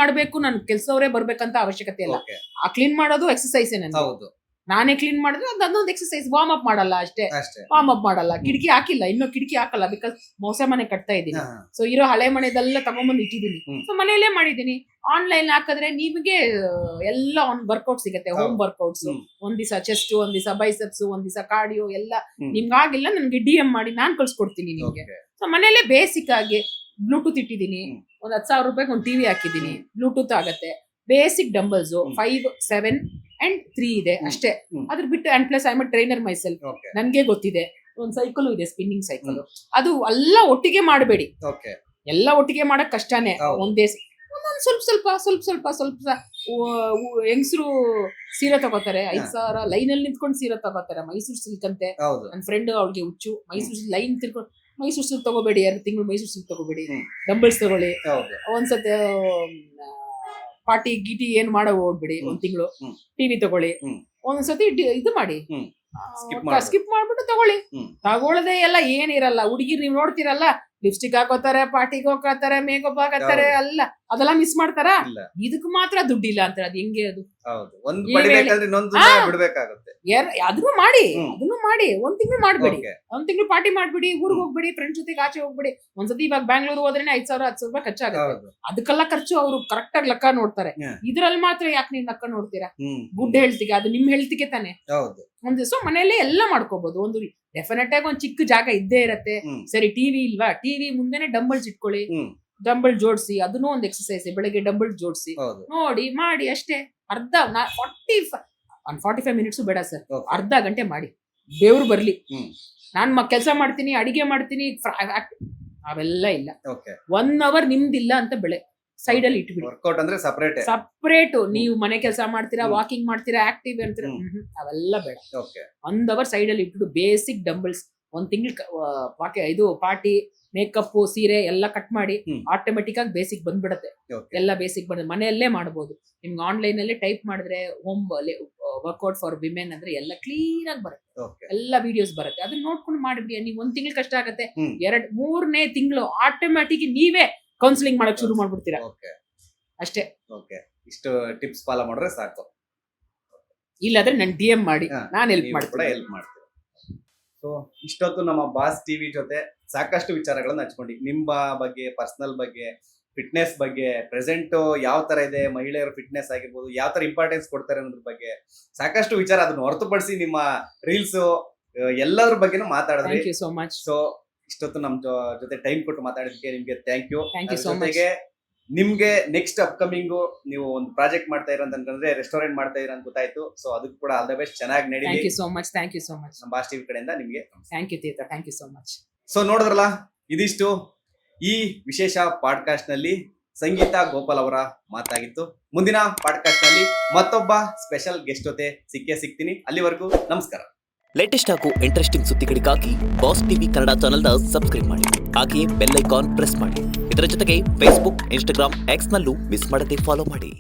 ಮಾಡ್ಬೇಕು, ನನ್ ಕೆಲ್ಸವರೇ ಬರ್ಬೇಕಂತ ಅವಶ್ಯಕತೆ ಇಲ್ಲ. Okay. ಆ ಕ್ಲೀನ್ ಮಾಡೋದು ಎಕ್ಸರ್ಸೈಸ್ ಹೌದು ನಾನೇ ಕ್ಲೀನ್ ಮಾಡಿದ್ರೆ ಅದೊಂದು ಎಕ್ಸರ್ಸೈಸ್. ವಾರ್ಮ್ ಅಪ್ ಮಾಡಲ್ಲ ಅಷ್ಟೇ, ಅಷ್ಟೇ. ವಾರ್ಮ್ ಅಪ್ ಮಾಡಲ್ಲ. ಕಿಟಕಿ ಹಾಕಿಲ್ಲ, ಇನ್ನೂ ಕಿಟಕಿ ಹಾಕಲ್ಲ, ಬಿಕಾಸ್ ಹೊಸ ಮನೆ ಕಟ್ತಾ ಇದ್ದೀನಿ. ಸೊ ಇರೋ ಹಳೆ ಮನೆದೆಲ್ಲ ತಗೊಂಡ್ಬಂದು ಇಟ್ಟಿದ್ದೀನಿ. ಹ್ಮ್. ಸೊ ಮನೆಯಲ್ಲೇ ಮಾಡಿದೀನಿ. ಆನ್ಲೈನ್ ಹಾಕಿದ್ರೆ ನಿಮಗೆ ಎಲ್ಲ ಒಂದು ವರ್ಕೌಟ್ ಸಿಗುತ್ತೆ, ಹೋಮ್ ವರ್ಕೌಟ್ಸ್. ಹ್ಮ್. ಒಂದ್ ದಿವಸ ಚೆಸ್ಟ್, ಒಂದ್ ದಿವಸ ಬೈಸೆಪ್ಸ್, ಒಂದ್ ದಿವಸ ಕಾರ್ಡಿಯೋ ಎಲ್ಲ. ಹ್ಮ್. ನಿಮ್ಗೆ ಆಗಿಲ್ಲ ನನ್ಗೆ DM ಮಾಡಿ ನಾನು ಕಳ್ಸ್ಕೊಡ್ತೀನಿ ನಿಮ್ಗೆ. Okay. ಸೊ ಮನೆಯಲ್ಲೇ ಬೇಸಿಕ್ ಆಗಿ ಬ್ಲೂಟೂತ್ ಇಟ್ಟಿದ್ದೀನಿ. ಹ್ಮ್. ಒಂದ್ 10,000 ರೂಪಾಯಿಗೆ ಒಂದು ಟಿವಿ ಹಾಕಿದ್ದೀನಿ. ಬ್ಲೂಟೂತ್ ಆಗತ್ತೆ. ಬೇಸಿಕ್ ಡಂಬಲ್ಸ್ 5, 7 and 3 ಇದೆ ಅಷ್ಟೇ. ಹ್ಮ್. ಅದ್ರ ಬಿಟ್ಟು and plus I am trainer my self. Okay. ನನ್ಗೆ ಗೊತ್ತಿದೆ. ಒಂದು ಸೈಕಲ್ ಇದೆ, ಸ್ಪಿನ್ನಿಂಗ್ ಸೈಕಲ್. ಅದು ಎಲ್ಲ ಒಟ್ಟಿಗೆ ಮಾಡಬೇಡಿ. Okay. ಎಲ್ಲ ಒಟ್ಟಿಗೆ ಮಾಡಕ್ ಕಷ್ಟನೇ. ಹೌದು. ಒಂದೇ ಒಂದೊಂದು ಸ್ವಲ್ಪ ಹೆಂಗಸರು ಸೀರೆ ತಗೋತಾರೆ. 5,000 ಲೈನಲ್ಲಿ ನಿಂತ್ಕೊಂಡು ಸೀರೆ ತಗೋತಾರೆ. ಮೈಸೂರು ಸಿಲ್ಕ್ ಅಂತೆ. ಹೌದು. ನನ್ನ ಫ್ರೆಂಡ್ ಅವ್ಳಿಗೆ ಹುಚ್ಚು. ಮೈಸೂರು ಸಿಲ್ಕ್ ಲೈನ್ ತಿರ್ಕೊಂಡು ಮೈಸೂರು ಸಿಲ್ಕ್ ತಗೋಬೇಡಿ. 2 ತಿಂಗಳು ಮೈಸೂರು ಸಿಲ್ಕ್ ತಗೋಬೇಡಿ. ಹ್ಮ್. ಡಂಬಲ್ಸ್ ತಗೊಳ್ಳಿ. ಹೌದು. ಒಂದ್ಸತಿ ಪಾರ್ಟಿ ಗೀಟಿ ಏನ್ ಮಾಡೋ ಹೋಗ್ಬಿಡಿ. ಹ್ಮ್. 1 ತಿಂಗಳು ಹ್ಮ್. ಟಿವಿ ತಗೊಳ್ಳಿ. ಹ್ಮ್. ಒಂದ್ಸತಿ ಇದು ಮಾಡಿ, ಹ್ಮ್. Skip ಮಾಡ್ಬಿಡು. ಸ್ಕಿಪ್ ಮಾಡ್ಬಿಟ್ಟು ತಗೊಳ್ಳಿ. ಹ್ಮ್. ತಗೊಳ್ಳದೆ ಎಲ್ಲ ಏನಿರಲ್ಲ. ಹುಡುಗಿರ್ ನೀವ್ ನೋಡ್ತಿರಲ್ಲ, ಲಿಪ್ಸ್ಟಿಕ್ ಹಾಕೋತಾರೆ, ಪಾರ್ಟಿಗೆ ಹೋಗ್ತಾರೆ, ಮೇಕಪ್ ಹಾಕತ್ತಾರೆ, ಅಲ್ಲ ಅದೆಲ್ಲ ಮಿಸ್ ಮಾಡ್ತಾರಾ? ಇಲ್ಲ. ಇದಕ್ ಮಾತ್ರ ದುಡ್ಡಿಲ್ಲ ಅಂತಾರೆ. ಅದ್ ಹೆಂಗೆ ಅದು? ಹೌದು. ಒಂದ್ ಈ ಪಡಿಬೇಕಂದ್ರೆ ಇನ್ನೊಂದು ಹಾ. ಬಿಡ್ಬೇಕಾಗುತ್ತೆ. ಅದನ್ನು ಮಾಡಿ, ಹ್ಮ್. ಅದನ್ನು ಮಾಡಿ. 1 ತಿಂಗಳು ಮಾಡ್ಬೇಡಿ. Okay. 1 ತಿಂಗಳು ಪಾರ್ಟಿ ಮಾಡ್ಬಿಡಿ, ಊರಿಗೆ ಹೋಗ್ಬಿಡಿ, ಫ್ರೆಂಡ್ಸ್ ಜೊತೆಗೆ ಆಚೆ ಹೋಗ್ಬಿಡಿ. ಒಂದ್ಸತಿ ಇವಾಗ ಬ್ಯಾಂಗ್ಳೂರ್ ಹೋದ್ರೆ 5,000 10,000 ರೂಪಾಯಿ ಖರ್ಚಾಗುತ್ತೆ. ಹೌದು. ಅದಕ್ಕೆಲ್ಲ ಖರ್ಚು ಅವರು ಕರೆಕ್ಟ್ ಆಗಿ ಲೆಕ್ಕ ನೋಡ್ತಾರೆ. ಹ್ಮ್. ಇದ್ರಲ್ಲಿ ಮಾತ್ರ ಯಾಕೆ ನೀವು ಲೆಕ್ಕ ನೋಡ್ತೀರಾ? ಹ್ಮ್. ಗುಡ್ ಹೆಲ್ತಿಗೆ, ಅದು ನಿಮ್ ಹೆಲ್ತಿಗೆ ತಾನೆ. ಹೌದು. ಒಂದ್ ದಿವಸ ಮನೆಯಲ್ಲೇ ಎಲ್ಲ ಮಾಡ್ಕೋಬಹುದು. ಒಂದು ಡೆಫಿನೆಟ್ ಆಗಿ ಒಂದ್ ಚಿಕ್ಕ ಜಾಗ ಇದ್ದೇ ಇರತ್ತೆ. ಹ್ಮ್. ಸರಿ, ಟಿವಿ ಇಲ್ವಾ? ಟಿವಿ ಮುಂದೆನೆ ಡಂಬಲ್ಸ್ ಇಟ್ಕೊಳ್ಳಿ. ಹ್ಮ್. ಡಂಬಲ್ ಜೋಡಿಸಿ, ಅದನ್ನೂ ಒಂದು ಎಕ್ಸರ್ಸೈಸ್. ಬೆಳಗ್ಗೆ ಡಂಬಲ್ ಜೋಡಿಸಿ ಹೌದು. ನೋಡಿ, ಮಾಡಿ ಅಷ್ಟೇ. 45 ಮಿನಿಟ್ಸ್ ಬೇಡ ಸರ್, Okay. ಅರ್ಧ ಗಂಟೆ ಮಾಡಿ. ದೇವ್ರು ಬರ್ಲಿ. ಹ್ಮ್. ನಾನ್ ಕೆಲಸ ಮಾಡ್ತೀನಿ, ಅಡಿಗೆ ಮಾಡ್ತೀನಿ, ಅವೆಲ್ಲ ಇಲ್ಲ. Okay. 1 ಅವರ್ ನಿಮ್ದಿಲ್ಲ ಅಂತ ಸೈಡ್ ಅಲ್ಲಿ ಇಟ್ಬಿಡಿ. ವರ್ಕೌಟ್ ಅಂದ್ರೆ ಸಪ್ರೇಟ್. ನೀವು ಮನೆ ಕೆಲಸ ಮಾಡ್ತೀರಾ, ವಾಕಿಂಗ್ ಮಾಡ್ತೀರಾ, ಆಕ್ಟಿವ್ ಅಂತೀರಾ, ಹ್ಮ್. ಅವೆಲ್ಲ ಬೇಡ. Okay. 1 ಅವರ್ ಸೈಡ್ ಅಲ್ಲಿ ಇಟ್ಬಿಟ್ಟು ಬೇಸಿಕ್ ಡಂಬಲ್ಸ್ 1 ತಿಂಗಳು ಇದು ಪಾರ್ಟಿ ಮೇಕಪ್ ಸೀರೆ ಎಲ್ಲ ಕಟ್ ಮಾಡಿ ಹ್ಮ್. ಆಟೋಮೆಟಿಕ್ ಆಗಿ ಬೇಸಿಕ್ ಬಂದ್ಬಿಡತ್ತೆ. Okay. ಎಲ್ಲ ಬೇಸಿಕ್ ಬಂದ ಮನೆಯಲ್ಲೇ ಮಾಡಬಹುದು. ನಿಮ್ಗೆ ಆನ್ಲೈನ್ ಅಲ್ಲೇ ಟೈಪ್ ಮಾಡಿದ್ರೆ ಹೋಮ್ ವರ್ಕೌಟ್ ಫಾರ್ ವಿಮೆನ್ ಅಂದ್ರೆ ಎಲ್ಲ ಕ್ಲೀನ್ ಆಗಿ ಬರುತ್ತೆ. Okay. ಎಲ್ಲ ವಿಡಿಯೋಸ್ ಬರುತ್ತೆ. ಅದನ್ನ ನೋಡ್ಕೊಂಡು ಮಾಡಿಬಿಡಿ. ನೀವು 1 ತಿಂಗಳು ಕಷ್ಟ ಆಗತ್ತೆ. ಹ್ಮ್. 3ನೇ ತಿಂಗಳು ಆಟೋಮ್ಯಾಟಿಕ್ ನೀವೇ ಕೌನ್ಸಿಲಿಂಗ್ ಮಾಡಕ್ ಶುರು ಮಾಡ್ಬಿಡ್ತೀರಾ. Okay. ಅಷ್ಟೇ. Okay. ಇಷ್ಟು ಟಿಪ್ಸ್ ಫಾಲೋ ಮಾಡಿದ್ರೆ ಸಾಕು. ಇಲ್ಲಾದ್ರೆ ನನ್ DM ಮಾಡಿ, ಹಾ. ನಾನು ಹೆಲ್ಪ್ ನೀವು ಕೂಡ ಮಾಡ್ತೀನಿ. ಹೆಲ್ಪ್ ಮಾಡ್ತೀರಾ. ಸೊ ಇಷ್ಟೊತ್ತು ನಮ್ಮ ಬಾಸ್ ಟಿವಿ ಜೊತೆ ಸಾಕಷ್ಟು ವಿಚಾರಗಳನ್ನ ಹಂಚ್ಕೊಂಡಿ. ನಿಮ್ಮ ಬಗ್ಗೆ, ಪರ್ಸನಲ್ ಬಗ್ಗೆ, ಫಿಟ್ನೆಸ್ ಬಗ್ಗೆ, ಪ್ರೆಸೆಂಟ್ ಯಾವ ತರ ಇದೆ, ಮಹಿಳೆಯರ ಫಿಟ್ನೆಸ್ ಆಗಿರ್ಬೋದು, ಯಾವ ತರ ಇಂಪಾರ್ಟೆನ್ಸ್ ಕೊಡ್ತಾರೆ ಅನ್ನೋದ್ರ ಬಗ್ಗೆ ಸಾಕಷ್ಟು ವಿಚಾರ, ಅದನ್ನ ಹೊರತುಪಡಿಸಿ ನಿಮ್ಮ ರೀಲ್ಸ್ ಎಲ್ಲದ್ರ ಬಗ್ಗೆನೂ ಮಾತಾಡಿದ್ರಿ. Thank you so much. So ಇಷ್ಟೊತ್ತು ನಮ್ ಜೊತೆ ಟೈಮ್ ಕೊಟ್ಟು ಮಾತಾಡಿದಕ್ಕೆ ನಿಮ್ಗೆ thank you. Thank you so much. ಜೊತೆಗೆ ನಿಮ್ಗೆ ನೆಕ್ಸ್ಟ್ ಅಪ್ಕಮಿಂಗ್ ನೀವು ಒಂದು ಪ್ರಾಜೆಕ್ಟ್ ಮಾಡ್ತಾ ಇರೋ ಅಂತಂದ್ರೆ ರೆಸ್ಟೋರೆಂಟ್ ಮಾಡ್ತಾ ಇರೋ ಅಂತ ಗೊತ್ತಾಯ್ತು. ಸೊ ಅದಕ್ಕೆ ಕೂಡ ಆಲ್ ದ ಬೆಸ್ಟ್, ಚೆನ್ನಾಗಿ ಥ್ಯಾಂಕ್ ನಡೀಲಿ. You so much. Thank you so much. ನಮ್ಮ ಬಾಸ್ ಟಿವಿ ಕಡೆಯಿಂದ ನಿಮ್ಗೆ thank you Theertha. Thank you so much. So ನೋಡಿದ್ರಲ್ಲ, ಇದಿಷ್ಟು ಈ ವಿಶೇಷ ಪಾಡ್ಕಾಸ್ಟ್ ನಲ್ಲಿ ಸಂಗೀತಾ ಗೋಪಾಲ್ ಅವರ ಮಾತಾಗಿತ್ತು. ಮುಂದಿನ ಪಾಡ್ಕಾಸ್ಟ್ ನಲ್ಲಿ ಮತ್ತೊಬ್ಬ ಸ್ಪೆಷಲ್ ಗೆಸ್ಟ್ ಜೊತೆ ಸಿಗ್ತೀನಿ. ಅಲ್ಲಿವರೆಗೂ ನಮಸ್ಕಾರ. ಲೇಟೆಸ್ಟ್ ಹಾಗೂ ಇಂಟ್ರೆಸ್ಟಿಂಗ್ ಸುದ್ದಿಗಳಿಗಾಗಿ ಬಾಸ್ ಟಿವಿ ಕನ್ನಡ ಚಾನೆಲ್ನ ಸಬ್ಸ್ಕ್ರೈಬ್ ಮಾಡಿ. ಹಾಗೆಯೇ ಬೆಲ್ ಐಕಾನ್ ಪ್ರೆಸ್ ಮಾಡಿ. ಇದರ ಜೊತೆಗೆ ಫೇಸ್ಬುಕ್, ಇನ್ಸ್ಟಾಗ್ರಾಮ್, ಎಕ್ಸ್ ನಲ್ಲೂ ಮಿಸ್ ಮಾಡದೆ ಫಾಲೋ ಮಾಡಿ.